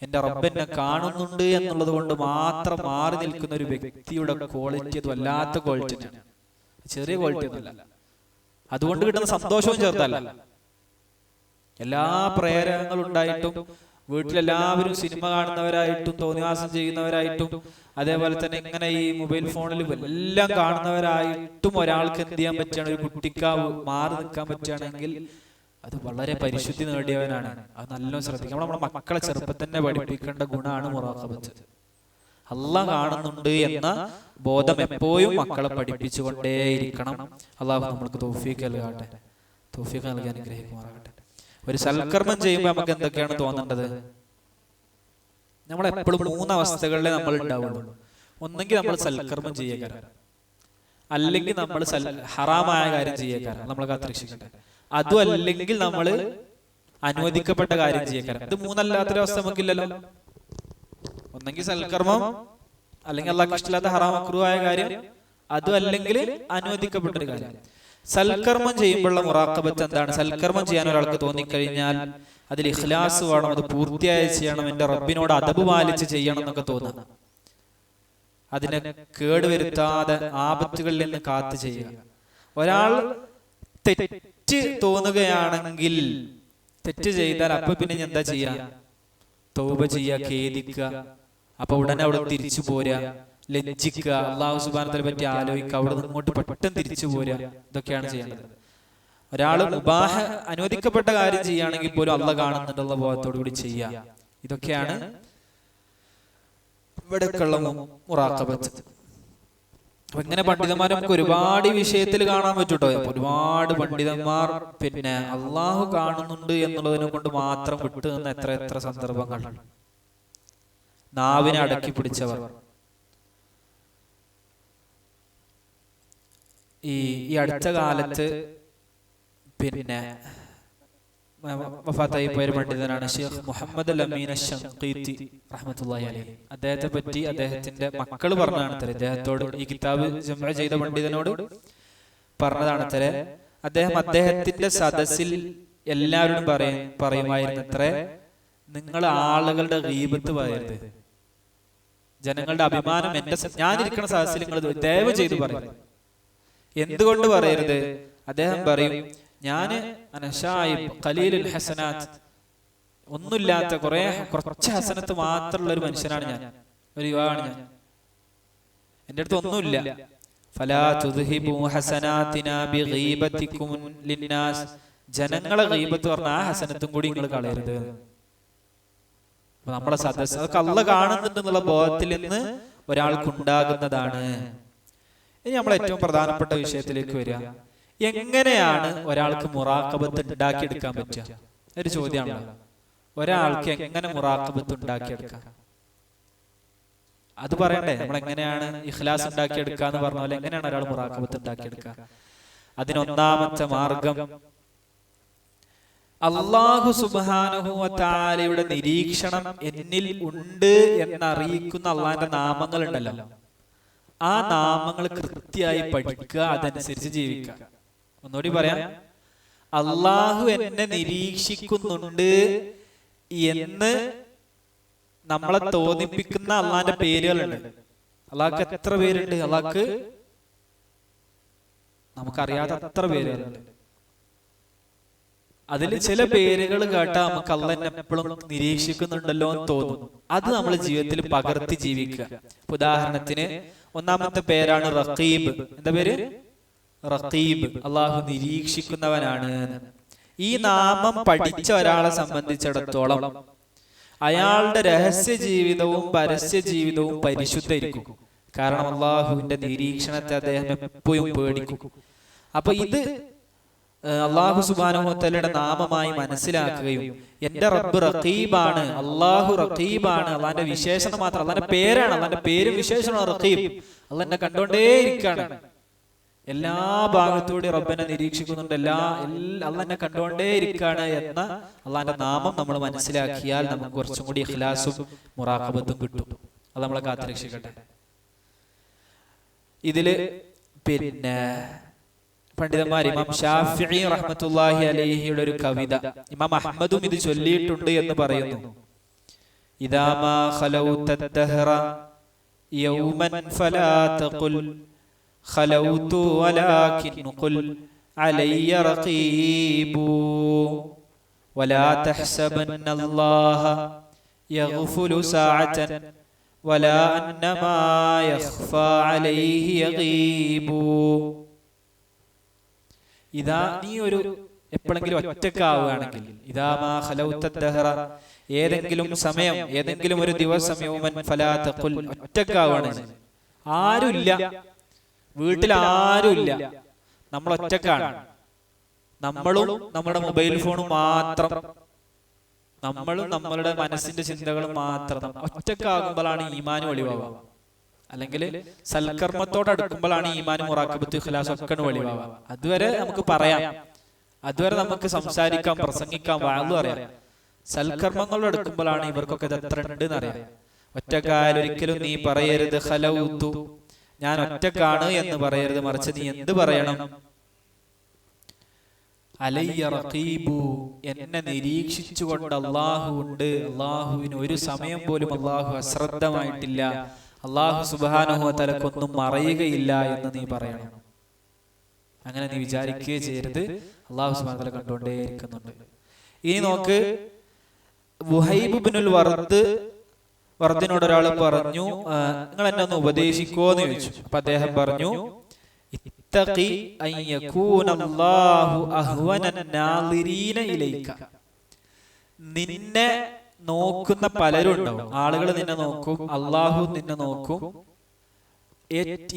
എന്റെ റബ്ബ് എന്നെ കാണുന്നുണ്ട് എന്നുള്ളത് കൊണ്ട് മാത്രം മാറി നിൽക്കുന്ന ഒരു വ്യക്തിയുടെ ക്വാളിറ്റി അത് വല്ലാത്ത ക്വാളിറ്റി തന്നെയാണ്, ചെറിയ ക്വാളിറ്റി ഒന്നുമല്ല. അതുകൊണ്ട് കിട്ടുന്ന സന്തോഷവും ചേർത്തല്ല. എല്ലാ പ്രേരകങ്ങളും ഉണ്ടായിട്ടും വീട്ടിലെല്ലാവരും സിനിമ കാണുന്നവരായിട്ടും തോന്നിവാസം ചെയ്യുന്നവരായിട്ടും അതേപോലെ തന്നെ ഇങ്ങനെ ഈ മൊബൈൽ ഫോണിൽ എല്ലാം കാണുന്നവരായിട്ടും ഒരാൾക്ക് എന്ത് ചെയ്യാൻ പറ്റുകയാണ്, ഒരു കുട്ടിക്ക് മാറി നിൽക്കാൻ പറ്റുകയാണെങ്കിൽ അത് വളരെ പരിശുദ്ധി നേടിയവനാണ്. അത് നല്ലോണം ശ്രദ്ധിക്കണം. നമ്മുടെ മക്കളെ ചെറുപ്പം തന്നെ പഠിപ്പിക്കേണ്ട ഗുണമാണ് മുറാഖബത്ത്. അല്ലാഹ് കാണുന്നുണ്ട് എന്ന ബോധം എപ്പോഴും മക്കളെ പഠിപ്പിച്ചുകൊണ്ടേയിരിക്കണം. അല്ലാഹു നമ്മൾക്ക് തൗഫീഖ് നൽകട്ടെ, തൗഫീഖ് നൽകി അനുഗ്രഹിക്കുമാറാകട്ടെ. ഒരു സൽക്കർമ്മം ചെയ്യുമ്പോൾ നമുക്ക് എന്തൊക്കെയാണ് തോന്നേണ്ടത്? നമ്മളെപ്പോഴും 3 അവസ്ഥകളിലെ നമ്മൾ ഉണ്ടാവുള്ളൂ. ഒന്നെങ്കിൽ നമ്മൾ സൽക്കർമ്മം ചെയ്യേക്കാരാണ്, അല്ലെങ്കിൽ നമ്മൾ ഹറാമായ കാര്യം ചെയ്യേക്കാരാണ്, നമ്മളെ കാത്തിരക്ഷിക്കട്ടെ. അതും അല്ലെങ്കിൽ നമ്മൾ അനുവദിക്കപ്പെട്ട കാര്യം ചെയ്യേക്കാരാണ്. ഇത് 3 അല്ലാത്തൊരവസ്ഥ നമുക്കില്ലല്ലോ. ഒന്നെങ്കിൽ സൽക്കർമ്മം, അല്ലെങ്കിൽ അല്ലാഹ്ക്ക് ഇഷ്ടമില്ലാത്ത ഹറാം മക്രൂഹായ കാര്യം, അതും അല്ലെങ്കിൽ അനുവദിക്കപ്പെട്ടൊരു കാര്യം. സൽക്കർമ്മം ചെയ്യുമ്പോഴുള്ള മുറാഖബത്ത് എന്താണ്? സൽക്കർമ്മം ചെയ്യാൻ ഒരാൾക്ക് തോന്നിക്കഴിഞ്ഞാൽ അതിൽ ഇഖ്ലാസ് വേണം, അത് പൂർത്തിയായി ചെയ്യണം, എന്റെ റബ്ബിനോട് അദബ് പാലിച്ച് ചെയ്യണം എന്നൊക്കെ തോന്നുക. അതിനെ കേടുവരുത്താതെ ആപത്തുകളിൽ നിന്ന് കാത്തു ചെയ്യുക. ഒരാൾ തെറ്റ് തോന്നുകയാണെങ്കിൽ, തെറ്റ് ചെയ്താൽ അപ്പൊ പിന്നെ എന്താ ചെയ്യാ? തൗബ ചെയ്യുക, ഖേദിക്കുക. അപ്പൊ ഉടനെ അവിടെ തിരിച്ചു പോരുക, ലജ്ജിക്കുക, അല്ലാഹു സുബ്ഹാനഹു വ തആലയെ പറ്റി ആലോചിക്കുക, അവിടെ നിന്ന് ഇങ്ങോട്ട് പെട്ടെന്ന് തിരിച്ചു പോരുക. ഇതൊക്കെയാണ് ചെയ്യേണ്ടത്. ഒരാൾ മുബാഹ അനുവദിക്കപ്പെട്ട കാര്യം ചെയ്യുകയാണെങ്കിൽ പോലും അല്ലാഹ് കാണുന്നുണ്ടുള്ള ബോധത്തോടു കൂടി ചെയ്യുക. ഇതൊക്കെയാണ് ഇവിടെക്കുള്ള മുറാഖബത്ത്. അപ്പൊ ഇങ്ങനെ പണ്ഡിതന്മാർ നമുക്ക് ഒരുപാട് വിഷയത്തിൽ കാണാൻ പറ്റൂട്ടോ. ഒരുപാട് പണ്ഡിതന്മാർ പിന്നെ അള്ളാഹു കാണുന്നുണ്ട് എന്നുള്ളതിനെ കൊണ്ട് മാത്രം വിട്ടു നിന്ന എത്ര എത്ര സന്ദർഭങ്ങൾ. നാവിനെ അടക്കി പിടിച്ചവർ. ഈ അടുത്ത കാലത്ത് പിന്നെ വഫാത്തായി പോയ പണ്ഡിതനാണ് ഷെയ്ഖ് മുഹമ്മദ് അൽ അമീൻ അശ്ശൻഖീത്തി റഹ്മത്തുള്ളാഹി അലൈഹി. അദ്ദേഹത്തെ പറ്റി അദ്ദേഹത്തിന്റെ മക്കൾ പറഞ്ഞതാണ് തരെ, അദ്ദേഹത്തോട് ഈ കിതാബ് ജംഅ ചെയ്ത പണ്ഡിതനോട് പറഞ്ഞതാണ് തരെ. അദ്ദേഹത്തിന്റെ സദസ്സിൽ എല്ലാവരോടും പറയുമായിരുന്നത്രേ, നിങ്ങൾ ആളുകളുടെ ഗീബത്ത് പറയരുത്, ജനങ്ങളുടെ അഭിമാനം ഞാനിരിക്കുന്ന സദസ്സിൽ നിങ്ങൾ ദയവ് ചെയ്ത് പറയരുത്. എന്തുകൊണ്ട് പറയരുത്? അദ്ദേഹം പറയും, ഞാന് ഖലീലുൽ ഹസനാത്ത്, ഒന്നുമില്ലാത്ത കുറച്ച് ഹസനത്ത് മാത്രമുള്ള ഒരു മനുഷ്യനാണ് ഞാൻ, ഒരു യുവാവാണ് ഞാൻ, എന്റെ അടുത്ത് ഒന്നുമില്ല. ഫലാ തുദ്ഹിബു ഹസനാതിനാ ബിഗീബതികും ലിന്നാസ്, ജനങ്ങളെ ഗീബത്ത് പറഞ്ഞ ആ ഹസനത്തും കൂടി നിങ്ങൾ കളയരുത്. നമ്മളെ സദസ്സ് അതൊക്കെ അല്ലാഹ് കാണുന്നുണ്ടെന്നുള്ള ബോധത്തിൽ നിന്ന് ഒരാൾക്കുണ്ടാകുന്നതാണ്. ഇനി നമ്മൾ ഏറ്റവും പ്രധാനപ്പെട്ട വിഷയത്തിലേക്ക് വരിക. എങ്ങനെയാണ് ഒരാൾക്ക് മുറാഖബത്ത് ഉണ്ടാക്കിയെടുക്കാൻ പറ്റുക? ഒരു ചോദ്യമാണ്. ഒരാൾക്ക് എങ്ങനെ മുറാഖബത്ത് ഉണ്ടാക്കിയെടുക്കാം? അത് പറയണ്ടേ? നമ്മൾ എങ്ങനെയാണ് ഇഖ്ലാസ് ഉണ്ടാക്കിയെടുക്കുക എന്ന് പറഞ്ഞ പോലെ എങ്ങനെയാണ് ഒരാൾ മുറാഖബത്ത് ഉണ്ടാക്കിയെടുക്കുക? അതിനൊന്നാമത്തെ മാർഗം അല്ലാഹു സുബ്ഹാനഹു വ തആലയുടെ നിരീക്ഷണം എന്നിൽ ഉണ്ട് എന്നറിയിക്കുന്ന അള്ളാന്റെ നാമങ്ങൾ ഉണ്ടല്ലോ, ആ നാമങ്ങൾ കൃത്യമായി പഠിക്കുക, അതനുസരിച്ച് ജീവിക്കുക. ഒന്നുകൂടി പറയാം, അള്ളാഹു എന്നെ നിരീക്ഷിക്കുന്നുണ്ട് എന്ന് നമ്മളെ തോന്നിപ്പിക്കുന്ന അള്ളാന്റെ പേരുകളുണ്ട്. അള്ളാഹ്ക്ക് എത്ര പേരുണ്ട്? അള്ളാഹ്ക്ക് നമുക്കറിയാത്ത അത്ര പേരുകളുണ്ട്. അതിൽ ചില പേരുകൾ കേട്ടാൽ നമുക്ക് അള്ളാഹ് എപ്പോഴും നിരീക്ഷിക്കുന്നുണ്ടല്ലോ എന്ന് തോന്നും. അത് നമ്മൾ ജീവിതത്തിൽ പകർത്തി ജീവിക്കുക. ഉദാഹരണത്തിന് ഒന്നാമത്തെ പേരാണ് റഖീബ്. എന്താ പേര്? റഖീബ്. അള്ളാഹു നിരീക്ഷിക്കുന്നവനാണ്. ഈ നാമം പഠിച്ച ഒരാളെ സംബന്ധിച്ചിടത്തോളം അയാളുടെ രഹസ്യ ജീവിതവും പരസ്യ ജീവിതവും പരിശുദ്ധമായിരിക്കും. കാരണം അള്ളാഹുവിന്റെ നിരീക്ഷണത്തെ അദ്ദേഹം എപ്പോഴും പേടിക്കും. അപ്പൊ ഇത് അള്ളാഹു സുബ്ഹാനഹു വ തആലയുടെ നാമമായി മനസ്സിലാക്കുകയും എന്റെ റബ്ബ് റഖീബാണ്, അള്ളാഹു റഖീബാണ്, അള്ളാന്റെ വിശേഷണം മാത്രം, അള്ളാന്റെ പേരാണ്, അള്ളാന്റെ പേരും വിശേഷണമാണ് റഖീബ്. അള്ളാഹ് എന്നെ കണ്ടോണ്ടേയിരിക്കാണ്, എല്ലാ ഭാഗത്തൂടെ റബ്ബിനെ നിരീക്ഷിക്കുന്നുണ്ട്, അള്ളാഹ് എന്നെ കണ്ടോണ്ടേയിരിക്കാണ് എന്ന അള്ളാന്റെ നാമം നമ്മൾ മനസ്സിലാക്കിയാൽ നമുക്ക് കുറച്ചും കൂടി ഇഖ്ലാസും മുറാഖബത്തും കിട്ടും. അത് നമ്മളെ കാത്തുരക്ഷിക്കട്ടെ. ഇതില് പിന്നെ പണ്ഡിതന്മാർ ഇമാം ഷാഫിഈ റഹ്മത്തുള്ളാഹി അലൈഹിയുടെ ഒരു കവിത ഇമാം അഹ്മദും ഇത് ചൊല്ലിയിട്ടുണ്ട് എന്ന് പറയുന്നു. ഇദാ മാ ഖലൗത ദഹ്റ യൗമൻ ഫലാ തഖുൽ ഖലൗതു വലാകിൻ ഖുൽ അലയ്യ റഖീബു വലാ തഹ്സബന്ന അല്ലാഹ യഗ്ഫുലു സഅതൻ വലാ അന്നമാ യഖ്ഫാ അലൈഹി യഗീബു. ഇതാ നീ ഒരു എപ്പോഴെങ്കിലും ഒറ്റക്കാവുകയാണെങ്കിൽ, ഇദാ മാ ഖലൗത ദഹ്റ, ഏതെങ്കിലും സമയം, ഏതെങ്കിലും ഒരു ദിവസം, യൗമൻ ഫലാ തഖുൽ, ഒറ്റക്കാവുകയാണെങ്കിൽ, ആരുമില്ല, വീട്ടിൽ ആരുമില്ല, നമ്മൾ ഒറ്റക്കാണ്, നമ്മളും നമ്മുടെ മൊബൈൽ ഫോണും മാത്രം, നമ്മളും നമ്മളുടെ മനസ്സിന്റെ ചിന്തകളും മാത്രം. ഒറ്റക്കാകുമ്പോഴാണ് ഈമാൻ വെളിവാവുക. അല്ലെങ്കിൽ സൽക്കർമ്മത്തോട് അടുക്കുമ്പോഴാണ് ഈമാനും മുറാഖബത്തും ഇഖ്ലാസും ഒക്കെ വെളിവാവുക. അതുവരെ നമുക്ക് പറയാം, അതുവരെ നമുക്ക് സംസാരിക്കാം, പ്രസംഗിക്കാം, വാഴും അറിയാം. സൽക്കർമ്മങ്ങളോട് അടുക്കുമ്പോഴാണ് ഇവർക്കൊക്കെ ഇത് എത്ര ഉണ്ട് എന്നറിയാം. ഒറ്റക്കായാൽ ഒരിക്കലും നീ പറയരുത് ഖലൗതു, ഞാൻ ഒറ്റക്കാണ് എന്ന് പറയരുത്. മറിച്ച് നീ എന്ത് പറയണം? അലയ്യ റഖീബു, എന്നെ നിരീക്ഷിച്ചുകൊണ്ട് അള്ളാഹു ഉണ്ട്, അള്ളാഹുവിന് ഒരു സമയം പോലും അള്ളാഹു അശ്രദ്ധമായിട്ടില്ല, അള്ളാഹു സുബ്ഹാനഹു വ തആലക്കൊന്നും മറയുകയില്ല എന്ന് നീ പറയണം. അങ്ങനെ നീ വിചാരിക്കുകയേ ചെയ്യരുത്, അള്ളാഹു സുബ്ഹാനഹു വ തആല കണ്ടുകൊണ്ടേയിരിക്കുന്നുണ്ട്. ഇനി നോക്ക്, വുഹൈബ് ഇബ്നുൽ വർദിനോട് ഒരാൾ പറഞ്ഞു, നിങ്ങൾ എന്നെ ഒന്ന് ഉപദേശിക്കോന്ന് ചോദിച്ചു. അപ്പൊ അദ്ദേഹം പറഞ്ഞു, ഇത്തഖി അൻ യകൂന അല്ലാഹു അഹ്വനൻ നാളിരീന ഇലൈക. നിന്നെ നോക്കുന്ന പലരും ഉണ്ടാവും, ആളുകൾ നിന്നെ നോക്കും, അള്ളാഹു നിന്നെ നോക്കും.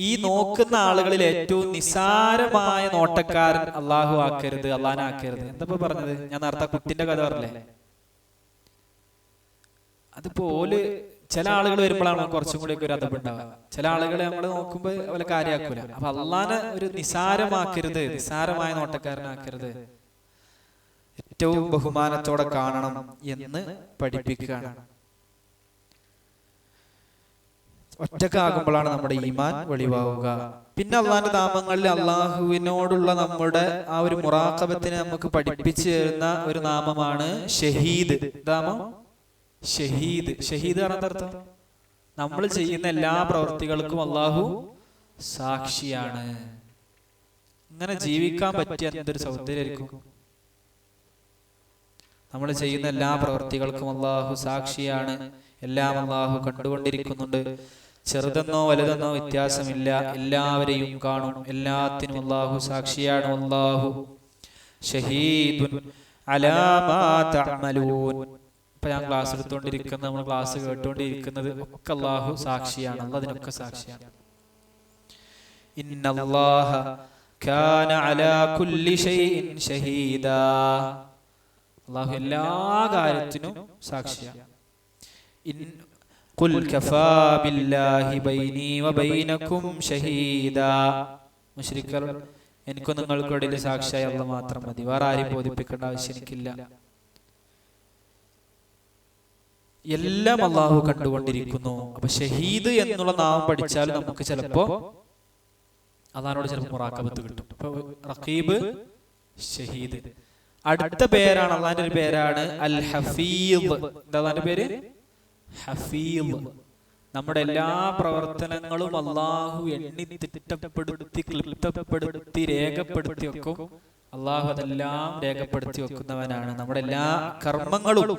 ഈ നോക്കുന്ന ആളുകളിൽ ഏറ്റവും നിസാരമായ നോട്ടക്കാരൻ അള്ളാഹു ആക്കരുത്, അള്ളാഹനാക്കരുത്. എന്താ പറഞ്ഞത്? ഞാൻ നേരത്തെ കുട്ടിന്റെ കഥ പറഞ്ഞില്ലേ, അതുപോലെ ചില ആളുകൾ വരുമ്പോഴാണ് കുറച്ചും കൂടി ഒരു അതപ്പുണ്ടാവുക. ചില ആളുകളെ നമ്മൾ നോക്കുമ്പോൾ അവരെ കാര്യമാക്കൂല. അപ്പൊ അള്ളാഹനെ ഒരു നിസാരമാക്കരുത്, നിസാരമായ നോട്ടക്കാരനാക്കരുത്, ഏറ്റവും ബഹുമാനത്തോടെ കാണണം എന്ന് പഠിപ്പിക്കുകയാണ്. ഒറ്റക്കാകുമ്പോഴാണ് നമ്മുടെ ഈമാൻ വെളിവാവുക. പിന്നെ അള്ളാഹിന്റെ നാമങ്ങളിൽ അള്ളാഹുവിനോടുള്ള നമ്മുടെ ആ ഒരു മുറാഖബത്തിനെ നമുക്ക് പഠിപ്പിച്ചു തരുന്ന ഒരു നാമമാണ് ഷഹീദ്. നാമം ഷഹീദ്. ഷഹീദ് ആണ് അർത്ഥം, നമ്മൾ ചെയ്യുന്ന എല്ലാ പ്രവൃത്തികൾക്കും അള്ളാഹു സാക്ഷിയാണ്. ഇങ്ങനെ ജീവിക്കാൻ പറ്റിയ എന്തൊരു സൗന്ദര്യമായിരിക്കും. നമ്മൾ ചെയ്യുന്ന എല്ലാ പ്രവൃത്തികൾക്കും അള്ളാഹു സാക്ഷിയാണ്, എല്ലാം അള്ളാഹു കണ്ടുകൊണ്ടിരിക്കുന്നുണ്ട്. ചെറുതെന്നോ വലുതെന്നോ വ്യത്യാസമില്ല, എല്ലാവരെയും കാണും, എല്ലാത്തിനും അള്ളാഹു സാക്ഷിയാണ്. അല്ലാഹു ഷഹീദുൻ അലാ മാ തഅമലൂൻ. ഇപ്പൊ ഞാൻ ക്ലാസ് എടുത്തുകൊണ്ടിരിക്കുന്ന, നമ്മൾ ക്ലാസ് കേട്ടുകൊണ്ടിരിക്കുന്നത് ഒക്കെ അള്ളാഹു സാക്ഷിയാണ്, അള്ളാഹ് അതിനൊക്കെ സാക്ഷിയാണ്. ഇന്നല്ലാഹ കാന അലാ കുല്ലി ഷൈഇൻ ഷഹീദാ. അള്ളാഹു എല്ലാ കാര്യത്തിനും സാക്ഷിയാണ്. ഖുൽ കഫാ ബില്ലാഹി ബൈനി വബൈനകും ഷഹീദാ. മുശ്രിക്കുകൾ എനിക്കും നിങ്ങൾക്കിടയിൽ സാക്ഷിയായ അല്ലാഹ് മാത്രം മതി, വേറെ ആരെയും ബോധിപ്പിക്കേണ്ട ആവശ്യം എനിക്കില്ല. എല്ലാം അള്ളാഹു കണ്ടുകൊണ്ടിരിക്കുന്നു. അപ്പൊ ഷഹീദ് എന്നുള്ള നാമം പഠിച്ചാൽ നമുക്ക് ചിലപ്പോ അള്ളാഹിനോട് ചിലപ്പോൾ മുറാഖബത്ത് കിട്ടും. അപ്പൊ റഖീബ്, ഷഹീദ്. അടുത്ത പേരാണ്, അള്ളാഹിന്റെ ഒരു പേരാണ് അൽ ഹഫീദ്. എന്താ അള്ളാഹിന്റെ പേര്? ഹഫീദ്. നമ്മുടെ എല്ലാ പ്രവർത്തനങ്ങളും അള്ളാഹു എണ്ണി തിട്ടപ്പെടുത്തി, ക്ലിപ്തപ്പെടുത്തി, രേഖപ്പെടുത്തി വെക്കും. അള്ളാഹു അതെല്ലാം രേഖപ്പെടുത്തി വെക്കുന്നവനാണ്. നമ്മുടെ എല്ലാ കർമ്മങ്ങളും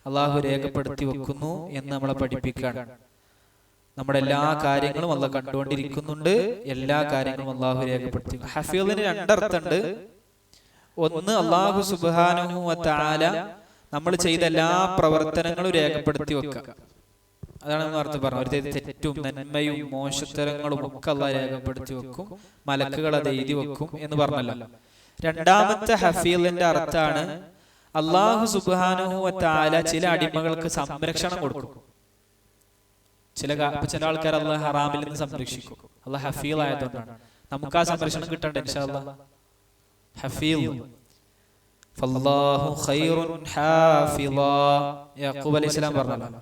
അള്ളാഹു രേഖപ്പെടുത്തി വെക്കുന്നു എന്ന് നമ്മളെ പഠിപ്പിക്കുകയാണ്. നമ്മുടെ എല്ലാ കാര്യങ്ങളും അള്ളാഹ് കണ്ടുകൊണ്ടിരിക്കുന്നുണ്ട്, എല്ലാ കാര്യങ്ങളും അള്ളാഹു രേഖപ്പെടുത്തി. ഹഫീദിന് രണ്ടർത്ഥമുണ്ട്. ഒന്ന്, അള്ളാഹു സുബ്ഹാനഹു വ തആല നമ്മൾ ചെയ്ത എല്ലാ പ്രവർത്തനങ്ങളും രേഖപ്പെടുത്തി വെക്കുക. അതാണ് നേരത്തെ പറഞ്ഞത്. ഒരു തെറ്റും നന്മയും മോശത്തരങ്ങളും ഒക്കെ അള്ളാഹ് രേഖപ്പെടുത്തി വെക്കും, മലക്കുകൾ അത് എഴുതി വെക്കും എന്ന് പറഞ്ഞല്ലോ. രണ്ടാമത്തെ ഹഫീദിന്റെ അർത്ഥമാണ് അള്ളാഹു സുബ്ഹാനഹു വ തആല ചില അടിമകൾക്ക് സംരക്ഷണം കൊടുക്കും. ചില ആൾക്കാർ അള്ളാഹ് ഹറാമിൽ നിന്ന് സംരക്ഷിക്കും. അള്ളാഹ് ഹഫീദ് ആയതുകൊണ്ടാണ് നമുക്ക് ആ സംരക്ഷണം കിട്ടണ്ടേ. ഇൻഷാ അല്ലാഹ് ഹഫീദ്. ഫല്ലാഹു ഖൈറുൻ ഹാഫിളാ, യാക്കൂബ് അലൈഹിസ്സലാം പറഞ്ഞല്ലോ.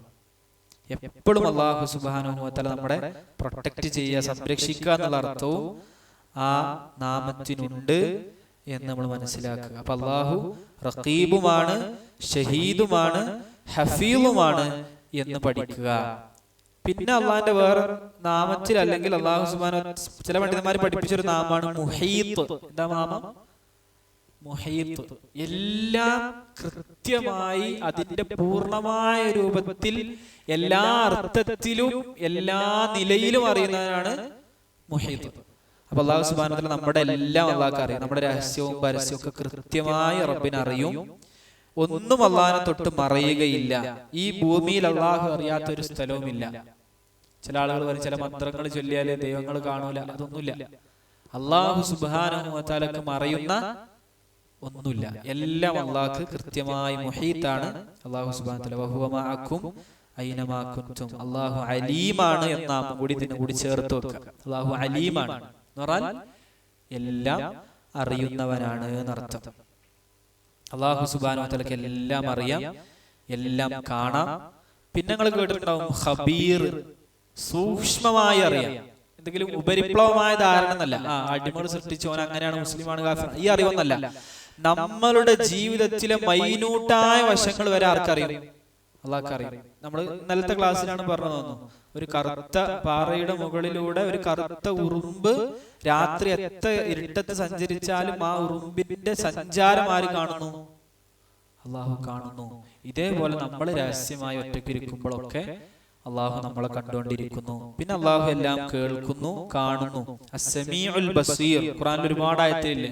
എപ്പോഴും അള്ളാഹു സുബ്ഹാനഹു വ തആല നമ്മളെ പ്രൊട്ടക്ട് ചെയ്യുക, സംരക്ഷിക്കുക എന്നുള്ള അർത്ഥവും ആ നാമത്തിനുണ്ട് എന്ന് നമ്മൾ മനസ്സിലാക്കുക. അപ്പൊ അള്ളാഹു റഖീബുമാണ്, ഷഹീദുമാണ്, ഹഫീദുമാണ് എന്ന് പഠിക്കുക. പിന്നെ അള്ളാഹിന്റെ വേറെ നാമത്തിൽ, അല്ലെങ്കിൽ അള്ളാഹു സുബ്ഹാനഹു, ചില പണ്ഡിതന്മാർ പഠിപ്പിച്ചൊരു നാമമാണ് മുഹീത്ത്. എന്താ നാമം? മുഹീത്ത്. എല്ലാം കൃത്യമായി അതിന്റെ പൂർണ്ണമായ രൂപത്തിൽ, എല്ലാ അർത്ഥത്തിലും, എല്ലാ നിലയിലും അറിയുന്നവനാണ് മുഹീത്ത്. അപ്പൊ അള്ളാഹു സുബ്ഹാനഹു വ തആല നമ്മുടെ എല്ലാം അള്ളാഹ്ക്ക് അറിയാം. നമ്മുടെ രഹസ്യവും പരസ്യവും ഒക്കെ കൃത്യമായി റബ്ബിന് അറിയും. ഒന്നും അള്ളാഹിനെ തൊട്ട് മറയുകയില്ല. ഈ ഭൂമിയിൽ അള്ളാഹു അറിയാത്തൊരു സ്ഥലവുമില്ല. ചില ആളുകൾ പറയും ചില മന്ത്രങ്ങൾ ചൊല്ലിയാല് ദൈവങ്ങൾ കാണൂല. അതൊന്നുമില്ല. അള്ളാഹു സുബ്ഹാനഹു വ തആലക്ക് മറയുന്ന ഒന്നുമില്ല. എല്ലാം അള്ളാഹ്ക്ക് കൃത്യമായി മുഹീത്താണ്. അള്ളാഹു സുബ്ഹാനഹു വ തആല വഹുവ മഅക്കും ഐനമാ കുൻതും. അള്ളാഹു അലീമാണ് എന്ന നാമം കൂടി ഇതിനെ കൂടി ചേർത്ത് വെക്കുക. അള്ളാഹു അലീമാണ് എന്ന് പറഞ്ഞാൽ എല്ലാം അറിയുന്നവനാണ് എന്നർത്ഥം. അള്ളാഹു സുബ്ഹാനഹു വ തആലക്ക് എല്ലാം അറിയാം, എല്ലാം കാണാം. പിന്നെ നിങ്ങൾ കേട്ടിട്ടുണ്ടാവും ഖബീർ, സൂക്ഷ്മമായി അറിയാം. എന്തെങ്കിലും ഉപരിപ്ലവമായ ധാരണ എന്നല്ല, അടിമകൾ സൃഷ്ടിച്ചോൻ അങ്ങനെയാണ്, മുസ്ലിമാണ്, കാഫിർ, ഈ അറിവൊന്നല്ല. നമ്മളുടെ ജീവിതത്തിലെ മൈന്യൂട്ടായ വശങ്ങൾ വരെ ആർക്കറിയും? അള്ളാഹ്ക്ക് അറിയാം. നമ്മൾ ഇന്നലത്തെ ക്ലാസ്സിലാണ് പറഞ്ഞു തന്നു, ഒരു കറുത്ത പാറയുടെ മുകളിലൂടെ ഒരു കറുത്ത ഉറുമ്പ് രാത്രി എത്ര ഇരുട്ടത്ത് സഞ്ചരിച്ചാലും ആ ഉറുമ്പിന്റെ സഞ്ചാരം ആര് കാണുന്നു? അള്ളാഹു കാണുന്നു. ഇതേപോലെ നമ്മൾ രഹസ്യമായി ഒറ്റയ്ക്കിരിക്കുമ്പോഴൊക്കെ അള്ളാഹു നമ്മളെ കണ്ടുകൊണ്ടിരിക്കുന്നു. പിന്നെ അള്ളാഹു എല്ലാം കേൾക്കുന്നു, കാണുന്നു. അസ്സമീഉൽ ബസീർ, ഖുർആനിൽ ഒരുപാട് ആയത്തില്ലേ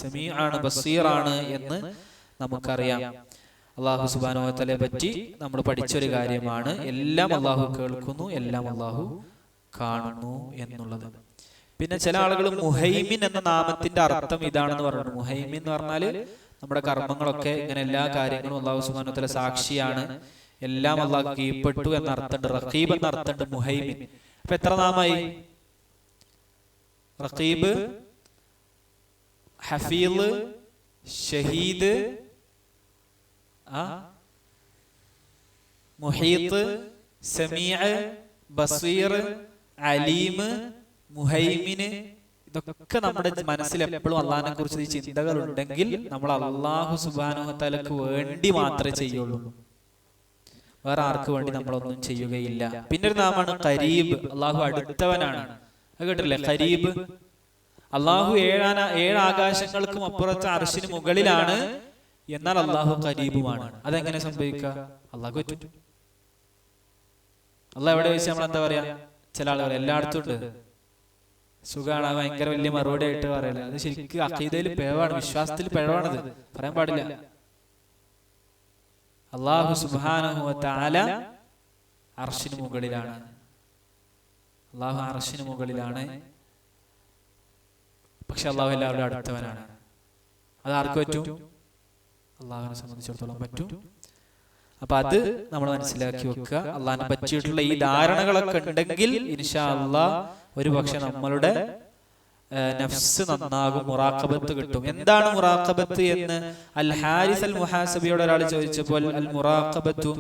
സമീആണ്, ബസീറാണ് എന്ന് നമുക്കറിയാം. അള്ളാഹു സുബ്ഹാനഹു വ തആലയെ പറ്റി നമ്മൾ പഠിച്ചൊരു കാര്യമാണ് എല്ലാം അള്ളാഹു കേൾക്കുന്നു, എല്ലാം അള്ളാഹു കാണുന്നു എന്നുള്ളത്. പിന്നെ ചില ആളുകൾ മുഹൈമിൻ എന്ന നാമത്തിന്റെ അർത്ഥം ഇതാണെന്ന് പറഞ്ഞു. മുഹൈമിൻ എന്ന് പറഞ്ഞാല് നമ്മുടെ കർമ്മങ്ങളൊക്കെ, ഇങ്ങനെ എല്ലാ കാര്യങ്ങളും അള്ളാഹു സുബ്ഹാനഹു വ തആല സാക്ഷിയാണ്, എല്ലാം അള്ളാഹ് കീഴ്പ്പെട്ടു എന്ന അർത്ഥമുണ്ട്. റഖീബ് എന്ന അർത്ഥമുണ്ട് മുഹൈമിൻ. അപ്പൊ എത്ര നാമായി? റഖീബ്, ഹഫീദ്, ഷഹീദ്, മുഹീത്ത്, സമീഅ്, ബസീർ, അലീം, മുഹൈമിന്. ഇതൊക്കെ നമ്മുടെ മനസ്സിൽ എപ്പോഴും അള്ളാഹിനെ കുറിച്ച് ഈ ചിന്തകൾ ഉണ്ടെങ്കിൽ നമ്മൾ അള്ളാഹു സുബ്ഹാനഹു വ തആലക്ക് വേണ്ടി മാത്രമേ ചെയ്യുള്ളൂ, വേറെ ആർക്ക് വേണ്ടി നമ്മളൊന്നും ചെയ്യുകയില്ല. പിന്നെ ഒരു നാമാണ് ഖരീബ്, അള്ളാഹു അടുത്തവനാണ്. അത് കേട്ടില്ലേ? ഖരീബ്. അള്ളാഹു ഏഴ് ആകാശങ്ങൾക്കും അപ്പുറത്തെ അർശിന് മുകളിലാണ്, എന്നാൽ അള്ളാഹു ഖരീബുമാണ്. അതെങ്ങനെ സംഭവിക്കുക? അള്ളാഹു പറ്റും. അള്ളാഹ് എവിടെ വെച്ച് നമ്മൾ എന്താ പറയാ? ചില ആളുകൾ എല്ലായിടത്തും ഉണ്ട്, സുഖാണ്, ഭയങ്കര വലിയ മറുപടി ആയിട്ട് പറയല. അത് ശരിക്കും അഖീദയിൽ പിഴവാണ്, വിശ്വാസത്തിൽ പിഴവാണത്, പറയാൻ പാടില്ല. അള്ളാഹു സുബ്ഹാനഹു വ തആല അർശിന് മുകളിലാണ്. അള്ളാഹു അർശിന് മുകളിലാണ്. പക്ഷെ അള്ളാഹു എല്ലാവരുടെ അടുത്തവനാണ്. അത് ആർക്ക് പറ്റും? അള്ളാഹുവിനെ സംബന്ധിച്ചിടത്തോളം പറ്റും. അപ്പൊ അത് നമ്മൾ മനസ്സിലാക്കി വെക്കുക. അള്ളാഹിനെ പറ്റിയിട്ടുള്ള ഈ ധാരണകളൊക്കെ ഉണ്ടെങ്കിൽ ഇൻഷാ അള്ളാഹ് ഒരു പക്ഷെ നമ്മളുടെ നഫ്സ് നന്നാകും, മുറാഖബത്ത് കിട്ടും. എന്താണ് മുറാഖബത്ത് എന്ന് അൽ ഹാരിസ് അൽ മുഹാസബിയോട് ഒരാൾ ചോദിച്ചപ്പോൾ അൽ മുറാഖബത്തു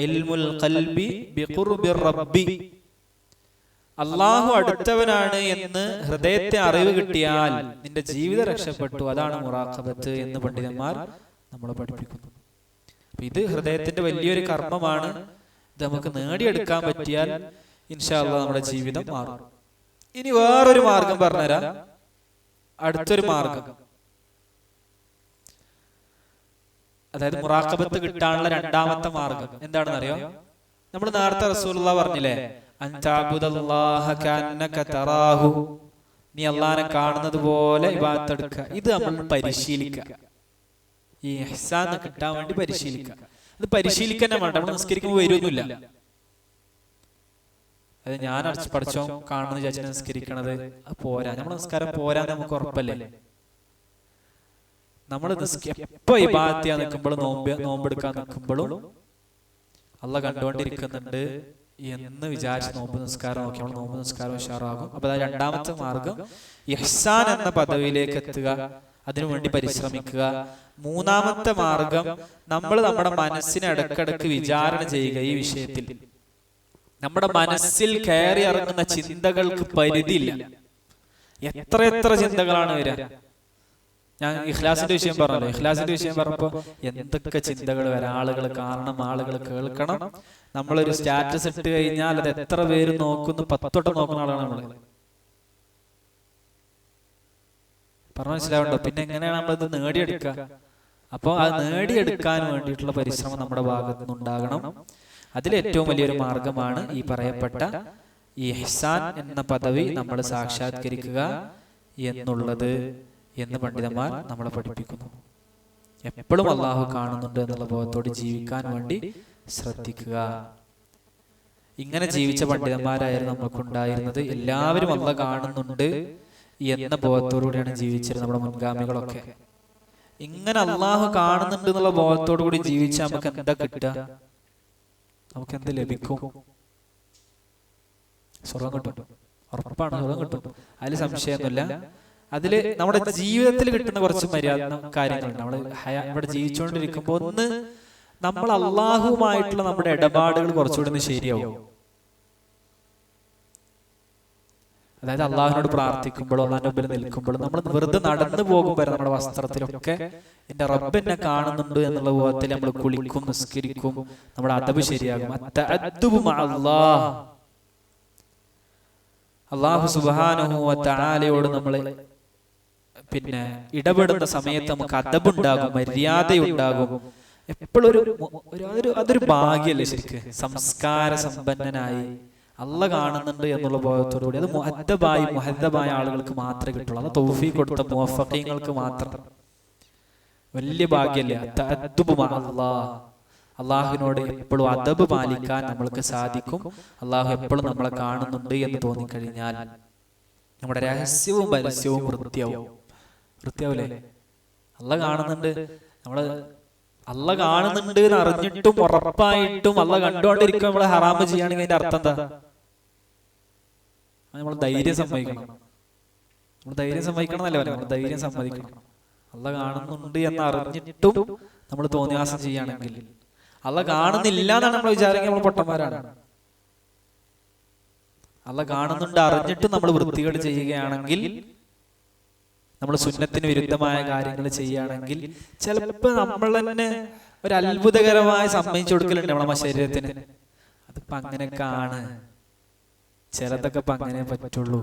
ഇൽമുൽ ഖൽബി ബിഖുർബിർ റബ്ബി, അള്ളാഹു അടുത്തവനാണ് എന്ന് ഹൃദയത്തെ അറിവ് കിട്ടിയാൽ നിന്റെ ജീവിതം രക്ഷപ്പെട്ടു. അതാണ് മുറാഖബത്ത് എന്ന് പണ്ഡിതന്മാർ നമ്മളെ പഠിപ്പിക്കുന്നു. ഇത് ഹൃദയത്തിന്റെ വലിയൊരു കർമ്മമാണ്. ഇത് നമുക്ക് നേടിയെടുക്കാൻ പറ്റിയാൽ ഇൻഷാ അല്ലാഹ് നമ്മുടെ ജീവിതം മാറും. ഇനി വേറൊരു മാർഗം പറഞ്ഞുതരാം. അടുത്തൊരു മാർഗം, അതായത് മുറാഖബത്ത് കിട്ടാനുള്ള രണ്ടാമത്തെ മാർഗം എന്താണെന്നറിയോ? നമ്മൾ നേരത്തെ റസൂലുള്ളാഹി പറഞ്ഞില്ലേ, അൻതഅബുദല്ലാഹ കഅന്നക തറാഹു, നീ അല്ലാഹനെ കാണുന്നത് പോലെ ഇബാദത്ത് എടുക്കുക. ഇത് നമ്മൾ പരിശീലിക്കുക. ഈ ഇഹ്സാൻ കിട്ടാൻ വേണ്ടി പരിശീലിക്കുക. അത് പരിശീലിക്കാൻ വേണ്ട. നമ്മൾ നിസ്കരിക്കുമ്പോൾ വരുന്നില്ല, അത് ഞാൻ പഠിച്ചോ കാണുന്ന വിചാരിച്ച നിസ്കരിക്കണത് പോരാ, നമ്മൾ നിസ്കാരം പോരാ നമുക്ക് ഉറപ്പല്ലേ. നമ്മൾ എപ്പോ ഇബാദത്ത് ചെയ്യാൻ നിൽക്കുമ്പോഴും നോമ്പെടുക്കാൻ നിൽക്കുമ്പോഴും അള്ളാഹ് കണ്ടുകൊണ്ടിരിക്കുന്നുണ്ട് എന്ന് വിചാരിച്ച് നോമ്പ് നിസ്കാരം നോക്കി നമ്മൾ നോമ്പ് നിസ്കാരം ഉഷാറാകും. അപ്പൊ അത് രണ്ടാമത്തെ മാർഗം, ഇഹ്സാൻ എന്ന പദവിയിലേക്ക് എത്തുക, അതിനുവേണ്ടി പരിശ്രമിക്കുക. മൂന്നാമത്തെ മാർഗം, നമ്മൾ നമ്മുടെ മനസ്സിനെ ഇടക്കിടക്ക് വിചാരണ ചെയ്യുക. ഈ വിഷയത്തിൽ നമ്മുടെ മനസ്സിൽ കയറി ഇറങ്ങുന്ന ചിന്തകൾക്ക് പരിധിയില്ല. എത്ര ചിന്തകളാണ് വരിക. ഞാൻ ഇഖ്ലാസിന്റെ വിഷയം പറഞ്ഞല്ലോ, ഇഖ്ലാസിന്റെ വിഷയം പറഞ്ഞപ്പോ എന്തൊക്കെ ചിന്തകൾ വരാം. ആളുകൾ കാണണം, ആളുകൾ കേൾക്കണം. നമ്മളൊരു സ്റ്റാറ്റസ് ഇട്ട് കഴിഞ്ഞാൽ അത് എത്ര പേര് നോക്കുന്നു, 10 നോക്കുന്ന ആളാണ് നമ്മള്. പറഞ്ഞ മനസ്സിലാവുണ്ടോ? പിന്നെ എങ്ങനെയാണ് നമ്മളിത് നേടിയെടുക്കുക? അപ്പൊ അത് നേടിയെടുക്കാൻ വേണ്ടിയിട്ടുള്ള പരിശ്രമം നമ്മുടെ ഭാഗത്തു നിന്നുണ്ടാകണം. അതിലേറ്റവും വലിയൊരു മാർഗമാണ് ഈ പറയപ്പെട്ട ഈ ഇഹ്സാൻ എന്ന പദവി നമ്മൾ സാക്ഷാത്കരിക്കുക എന്നുള്ളത് എന്ന് പണ്ഡിതന്മാർ നമ്മളെ പഠിപ്പിക്കുന്നു. എപ്പോഴും അള്ളാഹു കാണുന്നുണ്ട് എന്നുള്ള ബോധത്തോട് ജീവിക്കാൻ വേണ്ടി ശ്രദ്ധിക്കുക. ഇങ്ങനെ ജീവിച്ച പണ്ഡിതന്മാരായിരുന്നു നമുക്കുണ്ടായിരുന്നത്. എല്ലാവരും അള്ളാഹ് കാണുന്നുണ്ട് എന്ന ബോധത്തോടുകൂടിയാണ് ജീവിച്ചിരുന്നത് നമ്മുടെ മുൻഗാമികളൊക്കെ. ഇങ്ങനെ അള്ളാഹു കാണുന്നുണ്ട് എന്നുള്ള ബോധത്തോടു കൂടി ജീവിച്ചാൽ നമുക്ക് എന്താ കിട്ടുക? നമുക്ക് എന്ത് ലഭിക്കും? സ്വർഗം കിട്ടും, ഉറപ്പാണ്. സ്വർഗം കിട്ടും, അതിൽ സംശയമൊന്നുമില്ല. അതില് നമ്മുടെ ജീവിതത്തിൽ കിട്ടുന്ന കുറച്ച് മര്യാദ കാര്യങ്ങളുണ്ട്. നമ്മൾ ഇവിടെ ജീവിച്ചുകൊണ്ടിരിക്കുമ്പോൾ ഒന്ന് നമ്മൾ അള്ളാഹുമായിട്ടുള്ള നമ്മുടെ ഇടപാടുകൾ കുറച്ചുകൂടി ഒന്ന് ശരിയാവും. അതായത് അള്ളാഹുവിനോട് പ്രാർത്ഥിക്കുമ്പോഴും അള്ളാഹിന്റെ മുമ്പിൽ നിൽക്കുമ്പോഴും നമ്മൾ വെറുതെ നടന്നു പോകുമ്പോൾ നമ്മുടെ വസ്ത്രത്തിലൊക്കെ എന്റെ റബ്ബ് എന്നെ കാണുന്നുണ്ട് എന്നുള്ള ബോധത്തിൽ നമ്മൾ കുളിക്കും, നിസ്കരിക്കും, നമ്മുടെ അദബ് ശരിയാകും. അല്ലാഹു സുബ്ഹാനഹു വ തആലയോട് നമ്മൾ പിന്നെ ഇടപെടുന്ന സമയത്ത് നമുക്ക് അദബുണ്ടാകും, മര്യാദയുണ്ടാകും. എപ്പോഴും അതൊരു ഭാഗ്യല്ലേ ശരിക്ക്. സംസ്കാര സമ്പന്നനായി അള്ളാഹ് കാണുന്നുണ്ട് എന്നുള്ള ബോധത്തോടുകൂടി അത് മുഹദ്ദബായ ആളുകൾക്ക് മാത്രമേ കിട്ടുള്ളൂ. അത് തൗഫീഖ് കൊടുത്ത മുവഫഖീങ്ങൾക്ക് മാത്രം. വലിയ ഭാഗ്യല്ലേ. അള്ളാഹുവിനോട് എപ്പോഴും അദബ് പാലിക്കാൻ നമ്മൾക്ക് സാധിക്കും. അള്ളാഹു എപ്പോഴും നമ്മളെ കാണുന്നുണ്ട് എന്ന് തോന്നിക്കഴിഞ്ഞാൽ നമ്മുടെ രഹസ്യവും പരസ്യവും വൃത്തിയാവൂലേ? അള്ളാഹ് കാണുന്നുണ്ട്, അള്ളാഹ് കാണുന്നുണ്ട് എന്ന് അറിഞ്ഞിട്ടും ഉറപ്പായിട്ടും അള്ളാഹ് കണ്ടുകൊണ്ടിരിക്കും നമ്മള് ഹറാമ് ചെയ്യുകയാണെങ്കിൽ അതിന്റെ അർത്ഥം എന്താ? നമ്മൾ ധൈര്യം സമ്മതിക്കണം. നമ്മൾ ധൈര്യം സമ്മതിക്കണം എന്നല്ലേ പറയാം. നമ്മൾ ധൈര്യം സമ്മതിക്കണം. അള്ളാഹ് കാണുന്നുണ്ട് എന്ന് അറിഞ്ഞിട്ടും നമ്മൾ തോന്നിവാസം ചെയ്യുകയാണെങ്കിൽ, അള്ളാഹ് കാണുന്നില്ല എന്നാണ് നമ്മൾ വിചാരിക്കുക, നമ്മൾ പൊട്ടന്മാരാണ്. അള്ളാഹ് കാണുന്നുണ്ട് അറിഞ്ഞിട്ടും നമ്മൾ വൃത്തികേട് ചെയ്യുകയാണെങ്കിൽ, നമ്മൾ സുന്നത്തിന് വിരുദ്ധമായ കാര്യങ്ങൾ ചെയ്യുകയാണെങ്കിൽ ചിലപ്പോ നമ്മൾ തന്നെ ഒരു അത്ഭുതകരമായി സമ്മതിച്ചു കൊടുക്കലുണ്ട് നമ്മളെ ശരീരത്തിന്. അതിപ്പോ അങ്ങനെയൊക്കെ ആണ്, ചിലതൊക്കെ ഇപ്പൊ അങ്ങനെ പറ്റുള്ളൂ.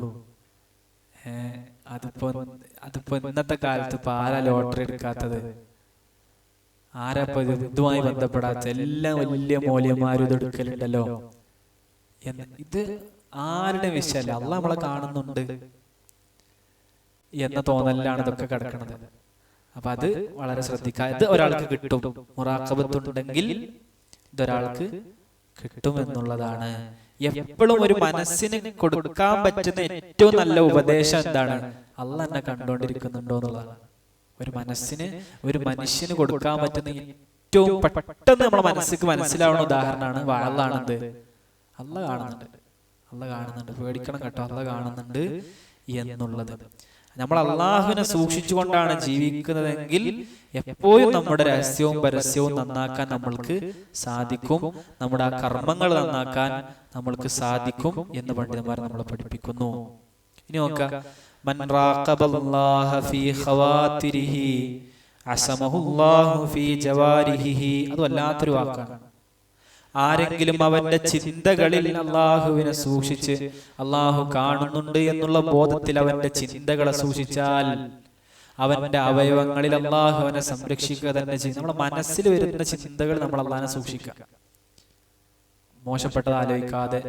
അതിപ്പോ ഇന്നത്തെ കാലത്ത് ഇപ്പൊ ആരാ ലോട്ടറി എടുക്കാത്തത്? ആരാ ഇതുമായി ബന്ധപ്പെടാത്ത? എല്ലാം വലിയ മൂല്യന്മാരും ഇത് എടുക്കലുണ്ടല്ലോ. ഇത് ആരുടെ വിഷയമല്ല, അള്ളാഹ് നമ്മളെ കാണുന്നുണ്ട് എന്ന തോന്നലിലാണ് ഇതൊക്കെ കിടക്കുന്നത്. അപ്പൊ അത് വളരെ ശ്രദ്ധിക്കുക. ഇത് ഒരാൾക്ക് കിട്ടും, മുറാഖബത്തുണ്ടെങ്കിൽ ഇതൊരാൾക്ക് കിട്ടും എന്നുള്ളതാണ്. എപ്പോഴും ഒരു മനസ്സിന് കൊടുക്കാൻ പറ്റുന്ന ഏറ്റവും നല്ല ഉപദേശം എന്താണ്? അള്ളാഹ് എന്നെ കണ്ടുകൊണ്ടിരിക്കുന്നുണ്ടോ എന്നുള്ളതാണ്. ഒരു മനുഷ്യന് കൊടുക്കാൻ പറ്റുന്ന ഏറ്റവും പെട്ടെന്ന് നമ്മുടെ മനസ്സിക്ക് മനസ്സിലാവുന്ന ഉദാഹരണമാണ് വാളാണെന്ത്? അള്ളാഹ് കാണുന്നുണ്ട്, പേടിക്കണം കേട്ടോ, അള്ളാഹ് കാണുന്നുണ്ട് എന്നുള്ളത്. നമ്മൾ അള്ളാഹുവിനെ സൂക്ഷിച്ചുകൊണ്ടാണ് ജീവിക്കുന്നതെങ്കിൽ എപ്പോഴും നമ്മുടെ രഹസ്യവും പരസ്യവും നന്നാക്കാൻ നമ്മൾക്ക് സാധിക്കും, നമ്മുടെ ആ കർമ്മങ്ങൾ നന്നാക്കാൻ നമ്മൾക്ക് സാധിക്കും എന്ന് പണ്ഡിതന്മാർ നമ്മളെ പഠിപ്പിക്കുന്നു. ഇനി നോക്കാം, മൻ റാഖബല്ലാഹ ഫീ ഖവാതിരിഹി അസമഹുല്ലാഹു ഫീ ജവാരിഹി. അത് വല്ലാത്തൊരു വാക്കാണ്. ആരെങ്കിലും അവന്റെ ചിന്തകളിൽ അള്ളാഹുവിനെ സൂക്ഷിച്ച് അള്ളാഹു കാണുന്നുണ്ട് എന്നുള്ള ബോധത്തിൽ അവന്റെ ചിന്തകളെ സൂക്ഷിച്ചാൽ അവന്റെ അവയവങ്ങളിൽ അള്ളാഹു അവനെ സംരക്ഷിക്കുക തന്നെ ചെയ്യും. നമ്മുടെ മനസ്സിൽ വരുന്ന ചിന്തകൾ നമ്മൾ അള്ളാഹിനെ സൂക്ഷിക്കുക, മോശപ്പെട്ടത് ആലോചിക്കാതെ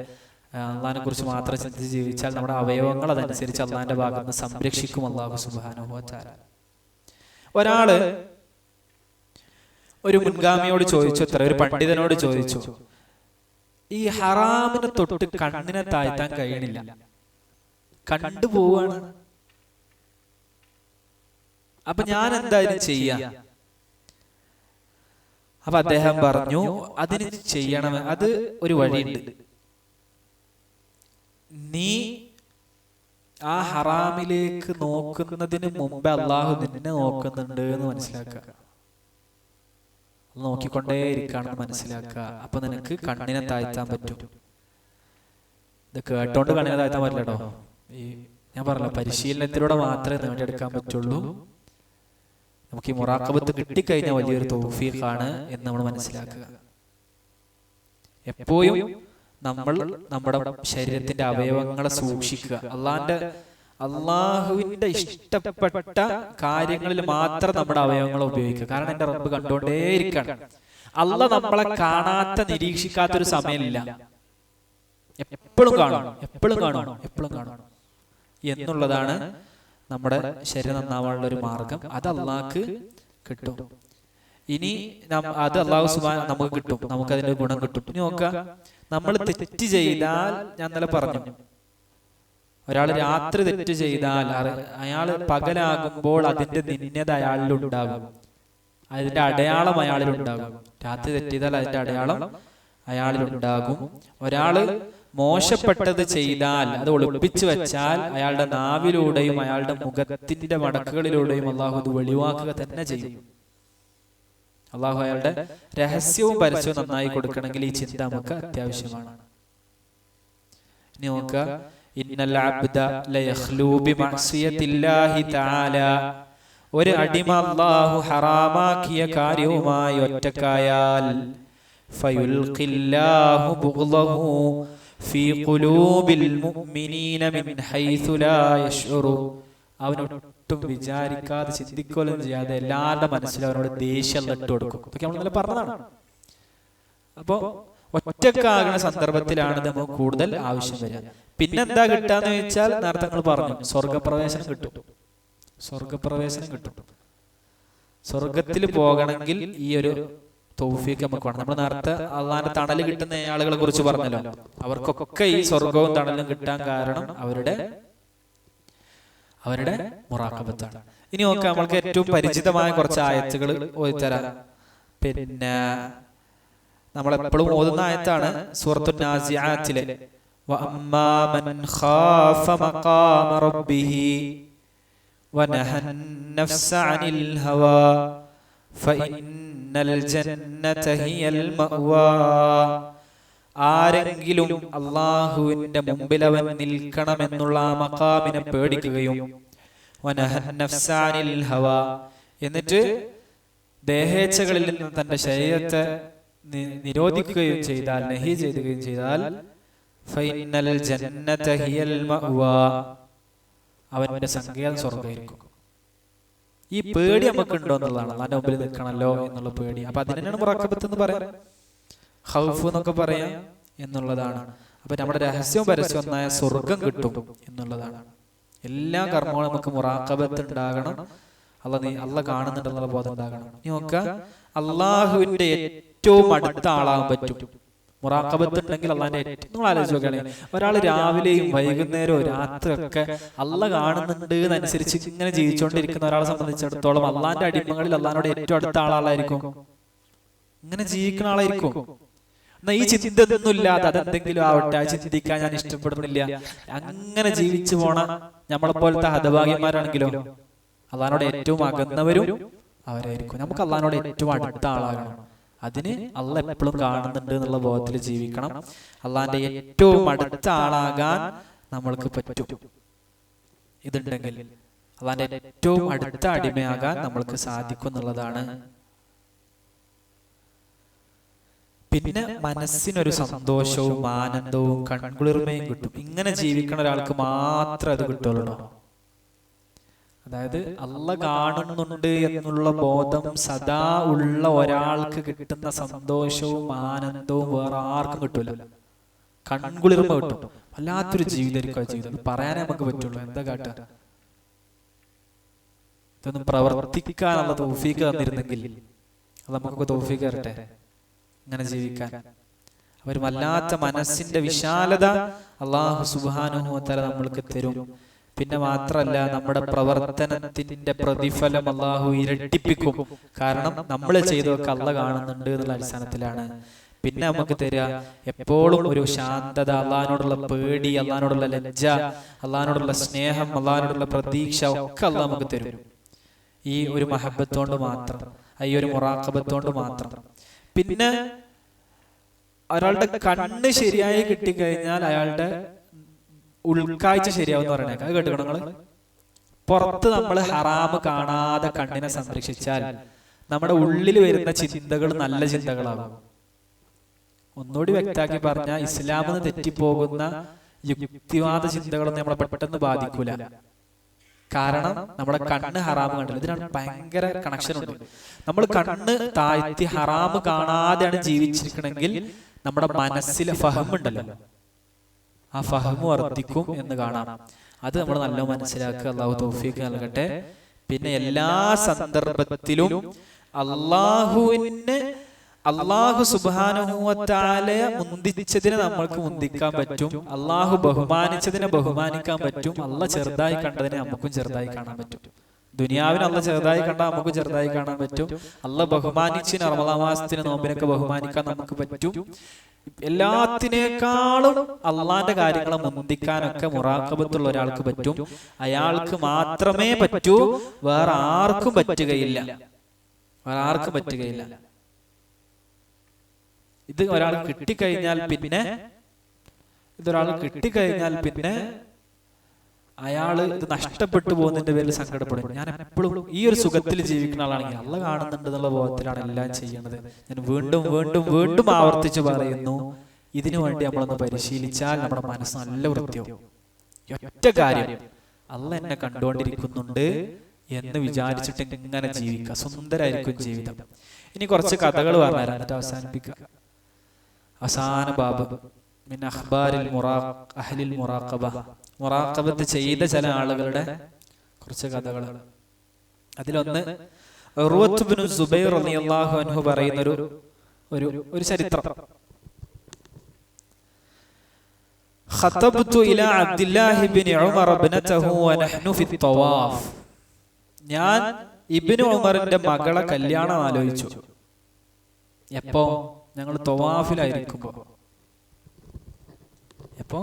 അള്ളാഹിനെ കുറിച്ച് മാത്രം ചിന്തിച്ച് ജീവിച്ചാൽ നമ്മുടെ അവയവങ്ങൾ അതനുസരിച്ച് അള്ളാഹിന്റെ ഭാഗത്ത് നിന്ന് സംരക്ഷിക്കും അള്ളാഹു സുബ്ഹാനഹു വ തആല. ഒരാള് ഒരു മുൻഗാമിയോട് ചോദിച്ചു, ഒരു പണ്ഡിതനോട് ചോദിച്ചു, ഈ ഹറാമിനെ തൊട്ട് കണ്ണിനെ താഴ്ത്താൻ കഴിയണില്ല, കണ്ടുപോവാണ്, അപ്പൊ ഞാൻ എന്തായാലും ചെയ്യാം. അപ്പൊ അദ്ദേഹം പറഞ്ഞു, അതിന് ചെയ്യണം, അത് ഒരു വഴിയുണ്ട്. നീ ആ ഹറാമിലേക്ക് നോക്കുന്നതിന് മുമ്പ് അള്ളാഹു നിന്നെ നോക്കുന്നുണ്ട് എന്ന് മനസ്സിലാക്കുക, നോക്കിക്കൊണ്ടേ ഇരിക്കാണെന്ന് മനസ്സിലാക്കുക. അപ്പൊ നിനക്ക് കണ്ണിനെ താഴ്ത്താൻ പറ്റും. ഇത് കേട്ടോണ്ട് കണ്ണിനെ താഴ്ത്താൻ പറ്റില്ല കേട്ടോ. ഞാൻ പറഞ്ഞല്ലോ, പരിശീലനത്തിലൂടെ മാത്രമേ നേടിയെടുക്കാൻ പറ്റുള്ളൂ. നമുക്ക് ഈ മുറാഖബത്ത് കിട്ടിക്കഴിഞ്ഞാൽ വലിയൊരു തൗഫീഖാണ് എന്ന് നമ്മൾ മനസ്സിലാക്കുക. എപ്പോഴും നമ്മൾ നമ്മുടെ ശരീരത്തിന്റെ അവയവങ്ങളെ സൂക്ഷിക്കുക. അള്ളാഹുവിന്റെ ഇഷ്ടപ്പെട്ട കാര്യങ്ങളിൽ മാത്രം നമ്മുടെ അവയവങ്ങളെ ഉപയോഗിക്കുക. കാരണം എന്റെ റബ്ബ് കണ്ടുകൊണ്ടേയിരിക്കണം. അള്ളാഹ് നമ്മളെ കാണാത്ത നിരീക്ഷിക്കാത്തൊരു സമയമില്ല. എപ്പോഴും കാണും, എപ്പോഴും കാണും, എപ്പോഴും കാണും എന്നുള്ളതാണ് നമ്മുടെ ശരീരം നന്നാവാനുള്ള ഒരു മാർഗം. അത് അള്ളാഹ്ക്ക് കിട്ടും. ഇനി അത് അള്ളാഹു സുബ്ഹാനഹു നമുക്ക് കിട്ടും, നമുക്കതിന്റെ ഗുണം കിട്ടും. ഇനി നോക്കാം, നമ്മൾ തെറ്റ് ചെയ്താൽ, ഞാൻ ഇന്നലെ പറഞ്ഞു, ഒരാൾ രാത്രി തെറ്റ് ചെയ്താൽ അയാൾ പകലാകുമ്പോൾ അതിന്റെ നിന്യത അയാളിലുണ്ടാകും, അതിന്റെ അടയാളം അയാളിലുണ്ടാകും. രാത്രി തെറ്റ് ചെയ്താൽ അതിന്റെ അടയാളം അയാളിലുണ്ടാകും. ഒരാള് മോശപ്പെട്ടത് ചെയ്താൽ അത് ഒളിപ്പിച്ചു വെച്ചാൽ അയാളുടെ നാവിലൂടെയും അയാളുടെ മുഖത്തിന്റെ മടക്കുകളിലൂടെയും അള്ളാഹു ഇത് വെളിവാക്കുക തന്നെ ചെയ്യും. അള്ളാഹു അയാളുടെ രഹസ്യവും പരസ്യവും നന്നായി കൊടുക്കണമെങ്കിൽ ഈ ചിന്ത നമുക്ക് അത്യാവശ്യമാണ്. ഇനി നോക്കുക, ഇന്നൽ അബ്ദ ലയഖ്ലൂ ബിമഅസിയത്തില്ലാഹി തആല. ഒരു അടിമ അല്ലാഹു ഹറാമാക്കിയ കാര്യവുമായി ഒറ്റക്കായാൽ ഫയുൽഖില്ലാഹു ബുഗ്ളഹു ഫീ ഖുലൂബിൽ മുഅ്മിനീന മിൻ ഹൈസു ലാ യശ്ഉറു. അവനൊട്ടും വിചാരിക്കാതെ ചിന്തിക്കുകയും ചെയ്യാതെ എല്ലാവരുടെ മനസ്സിൽ അവനോട് ദേഷ്യം ഇട്ട് കൊടുക്കും. ഇതൊക്കെ നമ്മൾ ഇന്നലെ പറഞ്ഞതാണ്. അപ്പോ ഒറ്റക്കാകുന്ന സന്ദർഭത്തിലാണ് നമുക്ക് കൂടുതൽ ആവശ്യം വരിക. പിന്നെന്താ കിട്ടാന്ന് വെച്ചാൽ നേരത്തെ നിങ്ങൾ പറഞ്ഞു, സ്വർഗപ്രവേശനം കിട്ടും. സ്വർഗപ്രവേശനം കിട്ടും. സ്വർഗത്തിൽ പോകണമെങ്കിൽ ഈ ഒരു തൗഫീഖ് നമുക്ക് വേണം. നമ്മൾ നേരത്തെ അള്ളാന്റെ തണല് കിട്ടുന്ന ആളുകളെ കുറിച്ച് പറഞ്ഞല്ലോ. അവർക്കൊക്കെ ഈ സ്വർഗവും തണലും കിട്ടാൻ കാരണം അവരുടെ മുറാഖബത്താണ്. ഇനി നോക്കാം, നമ്മൾക്ക് ഏറ്റവും പരിചിതമായ കുറച്ച് ആയത്തുകൾ ഓതിത്തരാം. പിന്നെ നമ്മൾ എപ്പോഴും ഓതുന്ന ആയത്താണ് സൂറത്തുൻ നാസിആത്തിലെ വഅമ്മാ മൻ ഖാഫ മഖാമ റബ്ബിഹി വനഹൻ നഫ്സ അനിൽ ഹവാ ഫഇന്നൽ ജന്നത ഹിയൽ മഅവാ. ആരെങ്കിലും അള്ളാഹുവിന്റെ മുമ്പിൽ അവൻ നിൽക്കണമെന്നുള്ള ആ മഖാമിനെ പേടിക്കുകയും വനഹൻ നഫ്സ അനിൽ ഹവാ, എന്നിട്ട് ദേഹേച്ഛകളിൽ നിന്ന് തന്റെ ശരീരത്തെ നിരോധിക്കുകയും ചെയ്താൽ, നഹി ചെയ്യുകയും ചെയ്താൽ ഫഇന്നൽ ജന്നത ഹിയൽ മഅവാ, അവന്റെ സങ്കേതം സ്വർഗ്ഗമായിരിക്കും. ഈ പേടി നമുക്ക് ഉണ്ടോ എന്നുള്ളതാണ്. അള്ളാന്റെ മുമ്പിൽ നിൽക്കണല്ലോ എന്നുള്ള പേടി. അപ്പൊ അതിനാണ് മുറാഖബത്ത് എന്ന് പറയാം, ഖൗഫ് എന്നൊക്കെ പറയാം എന്നുള്ളതാണ്. അപ്പൊ നമ്മുടെ രഹസ്യവും പരസ്യവും ഒന്നായ സ്വർഗം കിട്ടും എന്നുള്ളതാണ്. എല്ലാ കർമ്മങ്ങളും നമുക്ക് മുറാഖബത്ത് ഉണ്ടാകണം. അള്ളാഹ് കാണുന്നുണ്ടെന്നുള്ള ബോധം ഉണ്ടാകണം. ഇനി നോക്കാം, അള്ളാഹുവിന്റെ ഏറ്റവും അടുത്ത ആളാകാൻ പറ്റും മുറാഖബത്ത് ഉണ്ടെങ്കിൽ. അള്ളാന്റെ നിങ്ങൾ ആലോചിച്ച് നോക്കുകയാണെങ്കിൽ ഒരാൾ രാവിലെയും വൈകുന്നേരവും രാത്രിയൊക്കെ അള്ളാഹ് കാണുന്നുണ്ട് എന്നനുസരിച്ച് ഇങ്ങനെ ജീവിച്ചുകൊണ്ടിരിക്കുന്ന ഒരാളെ സംബന്ധിച്ചിടത്തോളം അള്ളാന്റെ അടിമകളിൽ അള്ളാഹിനോട് ഏറ്റവും അടുത്ത ആളായിരിക്കും, ഇങ്ങനെ ജീവിക്കുന്ന ആളായിരിക്കും. എന്നാ ഈ ചിന്ത ഒന്നുമില്ലാതെ അതെന്തെങ്കിലും ആവട്ടെ, ചിന്തിക്കാൻ ഞാൻ ഇഷ്ടപ്പെടുന്നില്ല, അങ്ങനെ ജീവിച്ചു പോണ നമ്മളെ പോലത്തെ ഹതഭാഗ്യന്മാരാണെങ്കിലോ അള്ളാഹിനോട് ഏറ്റവും അകന്നവരും അവരായിരിക്കും. നമുക്ക് അള്ളാഹിനോട് ഏറ്റവും അടുത്ത ആളാകണം. അതിന് അള്ളാഹ് എപ്പോഴും കാണുന്നുണ്ട് എന്നുള്ള ബോധത്തിൽ ജീവിക്കണം. അള്ളാഹിന്റെ ഏറ്റവും അടുത്ത ആളാകാൻ നമ്മൾക്ക് പറ്റും. ഇതുണ്ടെങ്കിൽ അള്ളാഹിന്റെ ഏറ്റവും അടുത്ത അടിമയാകാൻ നമ്മൾക്ക് സാധിക്കും എന്നുള്ളതാണ്. പിന്നെ മനസ്സിനൊരു സന്തോഷവും ആനന്ദവും കൺകുളിർമയും കിട്ടും. ഇങ്ങനെ ജീവിക്കുന്ന ഒരാൾക്ക് മാത്രം അത് കിട്ടുള്ളൂ. അതായത് അള്ളാഹ് കാണുന്നുണ്ട് എന്നുള്ള ബോധം സദാ ഉള്ള ഒരാൾക്ക് കിട്ടുന്ന സന്തോഷവും ആനന്ദവും വേറെ ആർക്കും കിട്ടൂല. കൺകുളിർമ കിട്ടും. വല്ലാത്തൊരു ജീവിതമായിരിക്കും ജീവിതം. പറയാനേ നമുക്ക് പറ്റുള്ളൂ. എന്താ കാട്ടുക? ഇതൊന്നും പ്രവർത്തിക്കാനുള്ള തൗഫീഖ് തന്നിരുന്നെങ്കിൽ അത് നമുക്കൊക്കെ തൗഫീഖ് തരട്ടെ ഇങ്ങനെ ജീവിക്കാൻ. അവർ വല്ലാത്ത മനസ്സിന്റെ വിശാലത അല്ലാഹു സുബ്ഹാനഹു വ തആല നമ്മൾക്ക് തരും. പിന്നെ മാത്രല്ല, നമ്മുടെ പ്രവർത്തനത്തിന്റെ പ്രതിഫലം അല്ലാഹു ഇരട്ടിപ്പിക്കും. കാരണം നമ്മൾ ചെയ്തൊക്കെ അല്ലാഹ് കാണുന്നുണ്ട് എന്നുള്ള അടിസ്ഥാനത്തിലാണ്. പിന്നെ നമുക്ക് തരിക എപ്പോഴും ഒരു ശാന്തത, അള്ളാഹിനോടുള്ള പേടി, അള്ളാഹിനോടുള്ള ലജ്ജ, അള്ളാഹിനോടുള്ള സ്നേഹം, അള്ളാഹിനോടുള്ള പ്രതീക്ഷ ഒക്കെ അള്ളാഹ് നമുക്ക് തരും. ഈ ഒരു മഹബത്തോണ്ട് മാത്രം, ഈ ഒരു മുറാഖബത്തോണ്ട് മാത്രം. പിന്നെ ഒരാളുടെ കണ്ണ് ശരിയായി കിട്ടിക്കഴിഞ്ഞാൽ അയാളുടെ ഉൾക്കാഴ്ച ശരിയാവും പറയണേ. അത് കേട്ടോ നിങ്ങള്? പുറത്ത് നമ്മൾ ഹറാമ് കാണാതെ കണ്ണിനെ സംരക്ഷിച്ചാൽ നമ്മുടെ ഉള്ളിൽ വരുന്ന ചിന്തകൾ നല്ല ചിന്തകളാകും. ഒന്നുകൂടി വ്യക്തമാക്കി പറഞ്ഞാൽ, ഇസ്ലാമിന് തെറ്റിപ്പോകുന്ന യുക്തിവാദ ചിന്തകളൊന്നും നമ്മളെ പെട്ടെന്ന് ബാധിക്കൂല. കാരണം നമ്മുടെ കണ്ണ് ഹറാമ് കണ്ടില്ല. ഇതിനാണ് ഭയങ്കര കണക്ഷൻ ഉണ്ട്. നമ്മൾ കണ്ണ് താഴ്ത്തി ഹറാമ് കാണാതെയാണ് ജീവിച്ചിരിക്കണമെങ്കിൽ നമ്മുടെ മനസ്സിലെ ഫഹമുണ്ടല്ലോ, ആ ഫഹമ് വർദ്ധിക്കും എന്ന് കാണാം. അത് നമ്മൾ നല്ല മനസ്സിലാക്കുക. അല്ലാഹു തൗഫീഖ് നൽകട്ടെ. പിന്നെ എല്ലാ സന്ദർഭത്തിലും അല്ലാഹു സുബ്ഹാനഹു വ തആലയെ മുന്തിച്ചതിനെ നമ്മൾക്ക് മുന്തിക്കാൻ പറ്റും. അല്ലാഹു ബഹുമാനിച്ചതിനെ ബഹുമാനിക്കാൻ പറ്റും. അല്ലാഹ് ചെറുതായി കണ്ടതിനെ നമുക്കും ചെറുതായി കാണാൻ പറ്റും. ദുനിയാവിന് അല്ലാഹ് ചെറുതായി കണ്ടാൽ നമുക്ക് ചെറുതായി കാണാൻ പറ്റും. അല്ലാഹ് ബഹുമാനിച്ചിന് റമളാൻ മാസത്തിന് നോമ്പിനൊക്കെ ബഹുമാനിക്കാൻ നമുക്ക് പറ്റും. എല്ലാത്തിനേക്കാളും അള്ളാന്റെ കാര്യങ്ങളെ മുന്തിക്കാനൊക്കെ മുറാഖബത്തുള്ള ഒരാൾക്ക് പറ്റും. അയാൾക്ക് മാത്രമേ പറ്റൂ, വേറെ ആർക്കും പറ്റുകയില്ല. വേറെ ആർക്കും പറ്റുകയില്ല. ഇത് ഒരാൾ കിട്ടിക്കഴിഞ്ഞാൽ പിന്നെ അയാള് ഇത് നഷ്ടപ്പെട്ടു പോകുന്നതിന്റെ പേരിൽ സങ്കടപ്പെടും. ഞാൻ എപ്പോഴും ഈ ഒരു സുഖത്തിൽ ജീവിക്കുന്ന ആളാണെങ്കിൽ അള്ളാഹ് കാണുന്നുണ്ട് എന്നുള്ള ബോധത്തിലാണ് എല്ലാം ചെയ്യുന്നത്. ഞാൻ വീണ്ടും വീണ്ടും വീണ്ടും ആവർത്തിച്ച് പറയുന്നു, ഇതിനു വേണ്ടി നമ്മളൊന്ന് പരിശീലിച്ചാൽ നമ്മുടെ മനസ്സ് നല്ല വൃത്തിയാവും. ഒറ്റ കാര്യം, അള്ളാഹ് എന്നെ കണ്ടുകൊണ്ടിരിക്കുന്നുണ്ട് എന്ന് വിചാരിച്ചിട്ട് ഇങ്ങനെ ജീവിക്കുക. സുന്ദരായിരിക്കും ജീവിതം. ഇനി കുറച്ച് കഥകൾ പറഞ്ഞുതരാം, എന്നിട്ട് അവസാനിപ്പിക്കുക. അവസാന ബാബ് മിൻ അഖ്ബാരിൽ അഹ്ലിൽ മുറാഖബ, മുറാഖബത്ത് ചെയ്ത ചില ആളുകളുടെ കുറച്ച് കഥകൾ. അതിലൊന്ന് ഉർവത്ത് ഇബ്നു സുബൈർ റളിയല്ലാഹു അൻഹു പറയുന്ന ഒരു ചരിത്രം. ഖതബ്തു ഇലാ അബ്ദുല്ലാഹി ഇബ്നു ഉമർ ഇബ്നതഹു വനഹ്നു ഫി തവാഫ്. ഞാൻ ഇബ്നു ഉമറിന്റെ മകളെ കല്യാണം ആലോചിച്ചു. എപ്പോ? ഞങ്ങൾ തവാഫിലായിരിക്കുമ്പോ. എപ്പോ?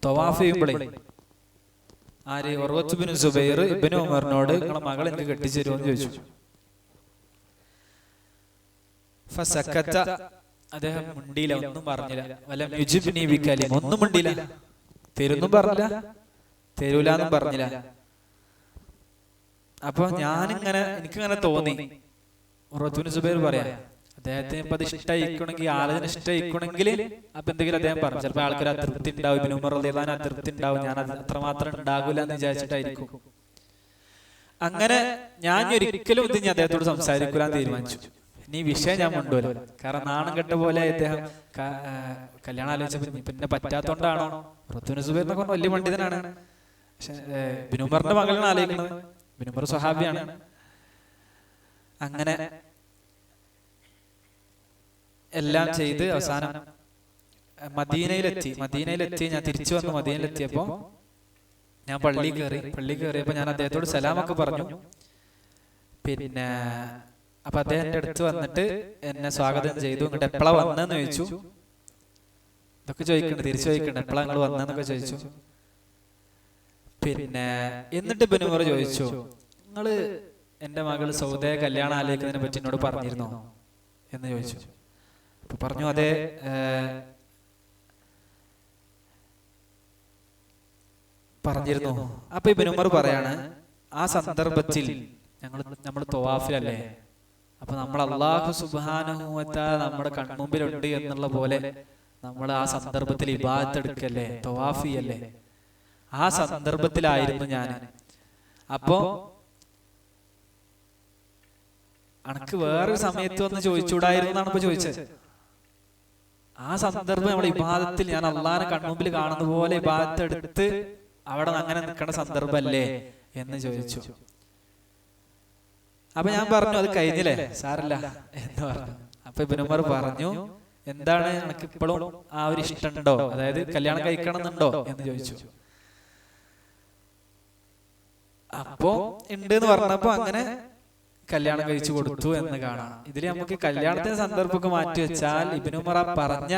തവാഫ് ചെയ്യുമ്പോഴേ ആര്? ഉർവത്ത് ഇബ്നു സുബൈർ ഇബ്നു ഉമറിനോട് നിങ്ങളെ മകൾ എനിക്ക് കെട്ടിച്ചു തരുമോന്ന് ചോദിച്ചു. ഫസക്കത, അദ്ദേഹം മുണ്ടിയില്ല, ഒന്നും പറഞ്ഞില്ല. വലം യുജിബ്നി ബികലിമ, ഒന്നും മുണ്ടില്ല. തരുന്നും പറഞ്ഞില്ല, തരൂലെന്നും പറഞ്ഞില്ല. അപ്പൊ എനിക്കിങ്ങനെ തോന്നി. ഉർവത്ത് ഇബ്നു സുബൈർ പറയാ, അദ്ദേഹത്തിന് ഇപ്പൊ അത് ഇഷ്ടമായിക്കണമെങ്കിൽ, ആലോചന ഇഷ്ടമായിക്കണമെങ്കിൽ അപ്പൊ എന്തെങ്കിലും അദ്ദേഹം പറഞ്ഞു. ചിലപ്പോൾ ആൾക്കൊരു അതൃപ്തി ഉണ്ടാവും, ഇബ്നു ഉമർ റളിയല്ലാഹു അൻഹു അതൃപ്തി ഉണ്ടാവും. ഞാൻ അത് അത്രമാത്രം ഉണ്ടാകൂല എന്ന് വിചാരിച്ചിട്ടായിരിക്കും. അങ്ങനെ ഞാൻ ഒരിക്കലും ഇത് അദ്ദേഹത്തോട് സംസാരിക്കൂലെന്ന് തീരുമാനിച്ചു. ഇനി വിഷയം ഞാൻ കൊണ്ടുവരും. കാരണം നാണം കെട്ട പോലെ അദ്ദേഹം കല്യാണം ആലോചിച്ചപ്പോൾ പിന്നെ പറ്റാത്തോണ്ടാണോ? ഉർവത്ത് ഇബ്നു സുബൈർ എന്നൊക്കെ വലിയ പണ്ഡിതനാണ്. പക്ഷെ ഇബ്നു ഉമറിന്റെ മകളാണ് ആലോചിക്കുന്നത്. ഇബ്നു ഉമർ സ്വഹാബിയാണ്. അങ്ങനെ എല്ലാം ചെയ്ത് അവസാനം മദീനയിലെത്തി. ഞാൻ തിരിച്ചു വന്ന് മദീനയിലെത്തിയപ്പോ ഞാൻ പള്ളി കയറിയപ്പോ ഞാൻ അദ്ദേഹത്തോട് സലാമൊക്കെ പറഞ്ഞു. പിന്നെ അപ്പൊ അദ്ദേഹം എൻ്റെ അടുത്ത് വന്നിട്ട് എന്നെ സ്വാഗതം ചെയ്തു. ഇങ്ങോട്ട് എപ്പോഴാ വന്നെന്ന് ചോദിച്ചു. ഇതൊക്കെ ചോദിക്കണ്ട, തിരിച്ചു ചോദിക്കണ്ട, എപ്പോഴാ നിങ്ങൾ വന്നെന്നൊക്കെ ചോദിച്ചു. പിന്നെ എന്നിട്ട് ഇബ്നു ഉമർ ചോദിച്ചു, നിങ്ങള് എൻ്റെ മകൾ സൗദയെ കല്യാണം ആലോചിക്കുന്നതിനെ പറ്റി എന്നോട് പറഞ്ഞിരുന്നോ എന്ന് ചോദിച്ചു. അപ്പൊ പറഞ്ഞു, അതെ പറഞ്ഞിരുന്നു. അപ്പൊ ഇബ്നു ഉമർ പറയാണ്, ആ സന്ദർഭത്തിൽ നമ്മൾ തവാഫിലല്ലേ, അപ്പൊ നമ്മൾ അല്ലാഹു സുബ്ഹാനഹു വ തആല നമ്മുടെ കൺമുമ്പിലുണ്ട് എന്നുള്ള പോലെ നമ്മൾ ആ സന്ദർഭത്തിൽ ഇബാദത്ത് എടുക്കല്ലേ, തവാഫ് ചെയ്യല്ലേ. ആ സന്ദർഭത്തിലായിരുന്നു ഞാൻ. അപ്പോ അനക്ക് വേറൊരു സമയത്ത് വന്ന് ചോദിച്ചൂടായിരുന്നു എന്നാണ് ഇപ്പൊ ചോദിച്ചത്. ആ സന്ദർഭം നമ്മൾ ഇബാദത്തിൽ, ഞാൻ അള്ളാഹിനെ കൺമുമ്പിൽ കാണുന്ന പോലെ ഇബാദത്ത് എടുത്ത് അവിടെ അങ്ങനെ നിൽക്കേണ്ട സന്ദർഭല്ലേ എന്ന് ചോദിച്ചു. അപ്പൊ ഞാൻ പറഞ്ഞു, അത് കഴിഞ്ഞില്ലേ, സാരല്ല എന്ന് പറഞ്ഞു. അപ്പൊ ഇബ്നു ഉമർ പറഞ്ഞു, എന്താണ് എനിക്ക് ഇപ്പോഴും ആ ഒരു ഇഷ്ടമുണ്ടോ, അതായത് കല്യാണം കഴിക്കണം എന്നുണ്ടോ എന്ന് ചോദിച്ചു. അപ്പോ ഉണ്ട് എന്ന് പറഞ്ഞപ്പോ അങ്ങനെ കല്യാണം കഴിച്ചു കൊടുത്തു എന്ന് കാണാം. ഇതിൽ നമുക്ക് കല്യാണത്തിന്റെ സന്ദർഭമൊക്കെ മാറ്റി വെച്ചാൽ ഇബ്നു ഉമർ പറഞ്ഞ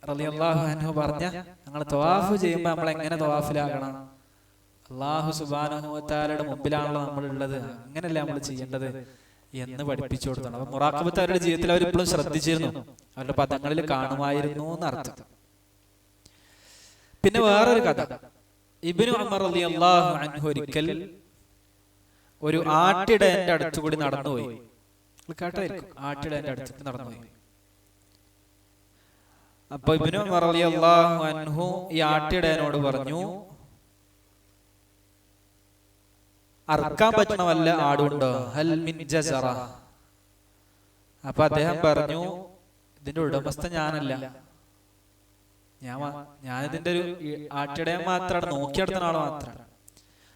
റളിയല്ലാഹു അൻഹു പറഞ്ഞ ഞങ്ങൾ തവാഫ് ചെയ്യുമ്പോൾ നമ്മൾ എങ്ങനെ തവാഫിലാകണം, അല്ലാഹു സുബ്ഹാനഹു വ തആലയുടെ മുമ്പിലാണല്ലോ നമ്മളുള്ളത്, അങ്ങനെയല്ലേ നമ്മൾ ചെയ്യേണ്ടത് എന്ന് പഠിപ്പിച്ചു കൊടുത്താണ്. അപ്പൊ മുറാഖബത്ത് അവരുടെ ജീവിതത്തിൽ അവർ ഇപ്പോഴും ശ്രദ്ധിച്ചിരുന്നു, അവരുടെ പദങ്ങളിൽ കാണുമായിരുന്നു എന്നർത്ഥം. പിന്നെ വേറൊരു കഥ, ഇബ്നു ഉമർ റളിയല്ലാഹു അൻഹു ഒരിക്കൽ ഒരു ആട്ടിടയന്റെ അടുത്തുകൂടി നടന്നുപോയി. കേട്ടായിരിക്കും, ആട്ടിടയന്റെ അടുത്ത് നടന്നുപോയി. അപ്പൊ ഇബ്നു ഉമർ റളിയല്ലാഹു അൻഹു ഈ ആട്ടിടയനോട് പറഞ്ഞു, അറുക്കാൻ പറ്റണ വല്ല ആടുണ്ടോ, ഹൽ മിൻ ജസറ. അപ്പൊ അദ്ദേഹം പറഞ്ഞു, ഇതിന്റെ ഉടമസ്ഥ ഞാനല്ല, ഞാനിതിന്റെ ഒരു ആട്ടിടയൻ മാത്രമാണ്, നോക്കിയെടുത്ത ആള് മാത്രമാണ്.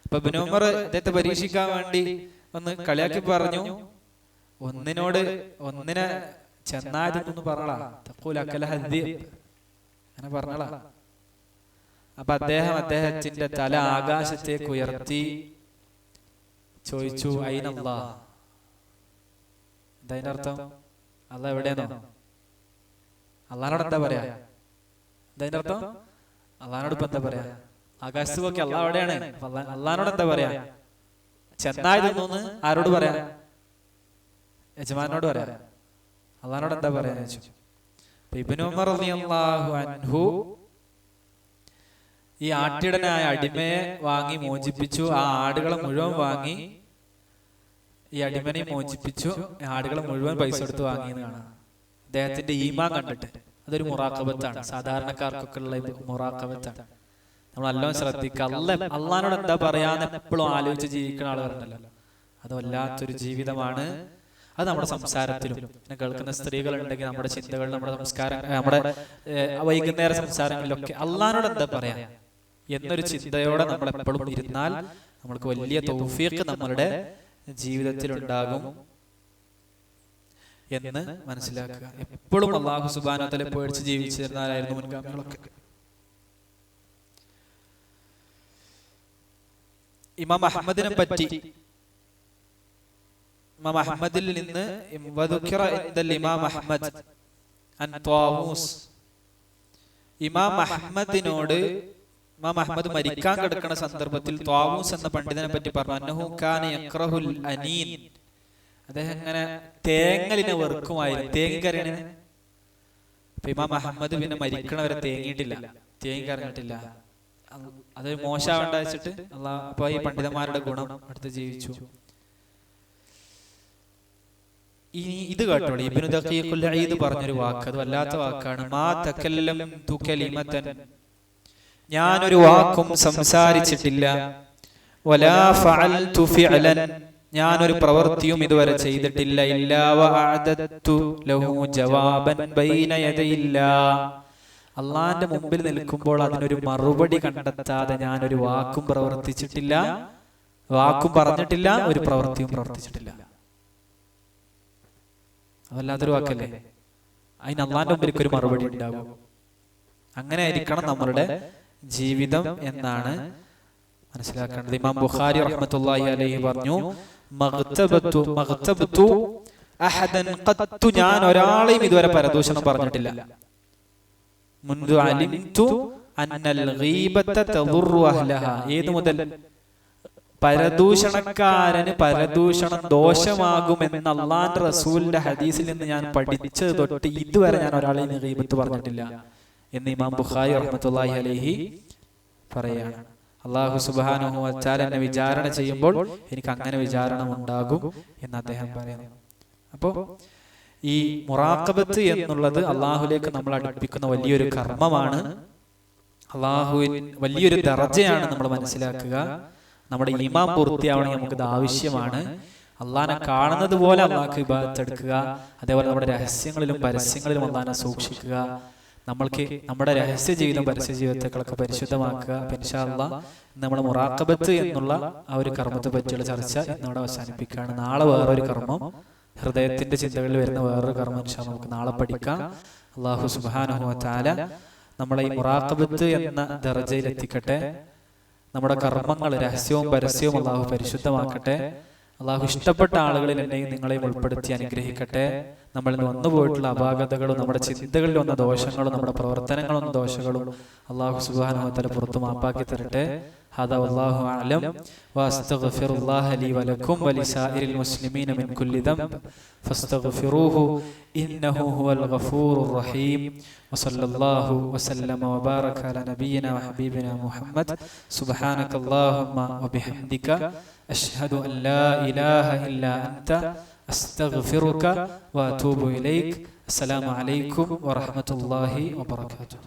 അപ്പൊ ഇബ്നു ഉമർ അദ്ദേഹത്തെ പരീക്ഷിക്കാൻ വേണ്ടി ഒന്ന് കളിയാക്കി പറഞ്ഞു, ഒന്നിനെ ചെന്നായതൊന്ന് പറഞ്ഞാ അങ്ങനെ പറഞ്ഞാ. അപ്പൊ അദ്ദേഹത്തിന്റെ തല ആകാശത്തേക്ക് ഉയർത്തി ചോദിച്ചു, അയ്നല്ലാ. എന്താ അർത്ഥം? അല്ലാഹ് എവിടെയാണോ? അള്ളാഹിനോട് എന്താ പറയാ? എന്താ അർത്ഥം? അള്ളാഹിനോട് ഇപ്പൊ എന്താ പറയാ? ആകാശത്ത് നോക്കി അള്ളാഹ് എവിടെയാണ്, അള്ളാഹിനോട് എന്താ പറയാ? ചെന്നായതൊന്ന് ആരോട് പറയാ? യജമാനോട് പറയാ. അള്ളാഹിനോട് എന്താ പറയാന്ന് ചോദിച്ചു. ഇബ്നു ഉമർ റളിയല്ലാഹു അൻഹു ഈ ആട്ടിടനായ അടിമയെ വാങ്ങി മോചിപ്പിച്ചു. ആ ആടുകളെ മുഴുവൻ വാങ്ങി ഈ അടിമനെ മോചിപ്പിച്ചു. ആടുകളെ മുഴുവൻ പൈസ എടുത്ത് വാങ്ങി എന്ന് കാണാം. അദ്ദേഹത്തിന്റെ ഈമാൻ കണ്ടിട്ട്. അതൊരു മുറാഖബത്താണ്, സാധാരണക്കാർക്കൊക്കെ ഉള്ള മുറാഖബത്താണ്. നമ്മൾ നല്ലോണം ശ്രദ്ധിക്കുക. അള്ളാഹിനോട് എന്താ പറയാന്ന് എപ്പോഴും ആലോചിച്ച് ജീവിക്കുന്ന ആളുകളുണ്ടല്ലോ, അത് വല്ലാത്തൊരു ജീവിതമാണ്. അത് നമ്മുടെ സംസാരത്തിലും, പിന്നെ കേൾക്കുന്ന സ്ത്രീകളുണ്ടെങ്കിൽ നമ്മുടെ ചിന്തകളിലും, നമ്മുടെ സംസ്കാരം, നമ്മുടെ വൈകുന്നേര സംസാരങ്ങളിലൊക്കെ അള്ളാഹിനോട് എന്താ പറയാ എന്നൊരു ചിന്തയോടെ നമ്മൾ എപ്പോഴും ഇരുന്നാൽ നമ്മൾക്ക് വലിയ തൗഫീഖ് നമ്മളുടെ ജീവിതത്തിൽ ഉണ്ടാകും എന്ന് മനസ്സിലാക്കുക. എപ്പോഴും അല്ലാഹു സുബ്ഹാനഹു വ തആല പേടിച്ച് ജീവിച്ചിരുന്നാലായിരുന്നു മുൻഗാമികളൊക്കെ. ഇമാം അഹ്മദിനെ പറ്റി, ഇമാം അഹ്മദിൽ നിന്ന് വദുകിറ ഇൻദൽ ഇമാം അഹ്മദ് അൻ ത്വാവൂസ്, ഇമാം അഹ്മദിനോട് ഇമാം അഹ്മദ് മരിക്കാൻ കിടക്കുന്ന സന്ദർഭത്തിൽ ത്വാവൂസ് എന്ന പണ്ഡിതനെ പറ്റി പറഞ്ഞു, അന്നഹു കാന യക്റഹുൽ അനീൻ, അദ്ദേഹം ഇങ്ങനെ തേങ്ങലിനെ വെറുക്കുമായിരുന്നു, തേങ്ങിക്കരണിനെ. അപ്പൊ ഇമാം അഹ്മദ് പിന്നെ മരിക്കണവരെ തേങ്ങിക്കരഞ്ഞിട്ടില്ല. അത് മോശമാവണ്ട വെച്ചിട്ട് അപ്പൊ ഈ പണ്ഡിതന്മാരുടെ ഗുണം അടുത്ത് ജീവിച്ചു. ഇനി ഇത് കേട്ടോളൂ, ഇബ്നു ദഖീഖുൽ ഈദ് പറഞ്ഞൊരു വാക്ക്, അത് വല്ലാത്ത വാക്കാണ്. മാ തകല്ലംതു കലിമതൻ, ഞാനൊരു വാക്കും സംസാരിച്ചിട്ടില്ല. വലാ ഫഅൽതു ഫിഅലൻ, ഞാനൊരു പ്രവൃത്തിയും ഇതുവരെ ചെയ്തിട്ടില്ല. ഇല്ലാ വഅദത്തു ലഹു ജവാബൻ ബൈന യദയില്ലാ, അള്ളാന്റെ മുമ്പിൽ നിൽക്കുമ്പോൾ അതിനൊരു മറുപടി കണ്ടെത്താതെ ഞാനൊരു വാക്കും പ്രവർത്തിച്ചിട്ടില്ല, വാക്കും പറഞ്ഞിട്ടില്ല, ഒരു പ്രവൃത്തിയും പ്രവർത്തിച്ചിട്ടില്ല. അതല്ലാത്തൊരു വാക്കല്ലേ? അതിന് അള്ളാന്റെ മുമ്പിലേക്ക് ഒരു മറുപടി ഉണ്ടാകും. അങ്ങനെ ആയിരിക്കണം നമ്മളുടെ ജീവിതം എന്നാണ് മനസ്സിലാക്കേണ്ടത്. ഇമാം ബുഖാരി റഹ്മത്തുള്ളാഹി അലൈഹി പറഞ്ഞു, മഗ്തബതു അഹദൻ ഖത്തു, ഞാൻ ഒരാളെയും ഇതുവരെ പരദൂഷണം പറഞ്ഞിട്ടില്ല. മുൻദു അലിംതു അന്നൽ ഗീബത തദുറു അഹ്ലഹാ, ഏതു മുതൽ പരദൂഷണക്കാരന് പരദൂഷണം ദോഷമാകുമെന്ന് അല്ലാഹുവിന്റെ റസൂലിന്റെ ഹദീസിൽ നിന്ന് ഞാൻ പഠിച്ചത് തൊട്ട് ഇതുവരെ ഞാൻ ഒരാളെയും ഗീബത്ത് പറഞ്ഞിട്ടില്ല എന്ന് ഇമാം ബുഖാരി റഹ്മത്തുള്ളാഹി അലൈഹി പറയാണ്. അല്ലാഹു സുബ്ഹാനഹു വ തആല എന്നെ വിചാരണ ചെയ്യുമ്പോൾ എനിക്ക് അങ്ങനെ വിചാരണ ഉണ്ടാകും എന്ന് അദ്ദേഹം പറയുന്നു. അപ്പോൾ ഈ മുറാഖബത്ത് എന്നുള്ളത് അള്ളാഹുലേക്ക് നമ്മൾ അടുപ്പിക്കുന്ന വലിയൊരു കർമ്മമാണ്. അള്ളാഹുവിൻ വലിയൊരു ദറജയാണ് നമ്മൾ മനസ്സിലാക്കുക. നമ്മുടെ ഈമാൻ പൂർത്തിയാവണമെങ്കിൽ നമുക്കിത് ആവശ്യമാണ്. അള്ളാഹിനെ കാണുന്നത് പോലെ അള്ളാഹ്ക്ക് ഇബാദത്ത് എടുക്കുക. അതേപോലെ നമ്മുടെ രഹസ്യങ്ങളിലും പരസ്യങ്ങളിലും അള്ളാഹിനെ സൂക്ഷിക്കുക. നമ്മൾക്ക് നമ്മുടെ രഹസ്യ ജീവിതം പരസ്യ ജീവിതത്തെകളൊക്കെ പരിശുദ്ധമാക്കുക. ഇൻഷാ അല്ലാഹ് നമ്മൾ മുറാഖബത്ത് എന്നുള്ള ആ ഒരു കർമ്മത്തെ പറ്റിയുള്ള ചർച്ച ഇന്നോടെ അവസാനിപ്പിക്കുകയാണ്. നാളെ വേറൊരു കർമ്മം, ഹൃദയത്തിന്റെ ചിന്തകളിൽ വരുന്ന വേറൊരു കർമ്മം ഇൻഷാ അല്ലാഹ് നമുക്ക് നാളെ പഠിക്കാം. അല്ലാഹു സുബ്ഹാനഹു വ തആല നമ്മളെ ഈ മുറാഖബത്ത് എന്ന ദറജയിൽ എത്തിക്കട്ടെ. നമ്മുടെ കർമ്മങ്ങൾ രഹസ്യവും പരസ്യവും അള്ളാഹു പരിശുദ്ധമാക്കട്ടെ. അള്ളാഹു ഇഷ്ടപ്പെട്ട ആളുകളിൽ എന്നെയും നിങ്ങളെയും ഉൾപ്പെടുത്തി അനുഗ്രഹിക്കട്ടെ. നമ്മളിൽ നിന്ന് വന്നുപോയിട്ടുള്ള അപാകതകളും നമ്മുടെ ചിന്തകളിൽ വന്ന ദോഷങ്ങളും നമ്മുടെ പ്രവർത്തനങ്ങളിൽ വന്ന ദോഷങ്ങളും അള്ളാഹു സുബ്ഹാനഹു വ തആല പുറത്തു മാപ്പാക്കി തരട്ടെ. ഹദാ വല്ലാഹു അഅലം വഅസ്തഗ്ഫിറുല്ലാഹ ലി വലക്കും വലിസാഇരിൽ മുസ്ലിമീന മിൻ കുല്ലി ദംബ് ഫസ്തഗ്ഫിറൂഹു ഇന്നഹു ഹുവൽ ഗഫൂറുർ റഹീം. വസല്ലല്ലാഹു വസല്ലമ വബാറക അലാ നബിയിന വഹബീബിന മുഹമ്മദ്. സുബ്ഹാനകല്ലാഹുമ്മ വബിഹംദിക അഷ്ഹദു അൻ ലാ ഇലാഹ ഇല്ലാ അൻത അസ്തഗ്ഫിറുക വഅതൂബു ഇലൈക്. അസ്സലാമു അലൈക്കും വറഹ്മത്തുള്ളാഹി വബറകാതുഹു.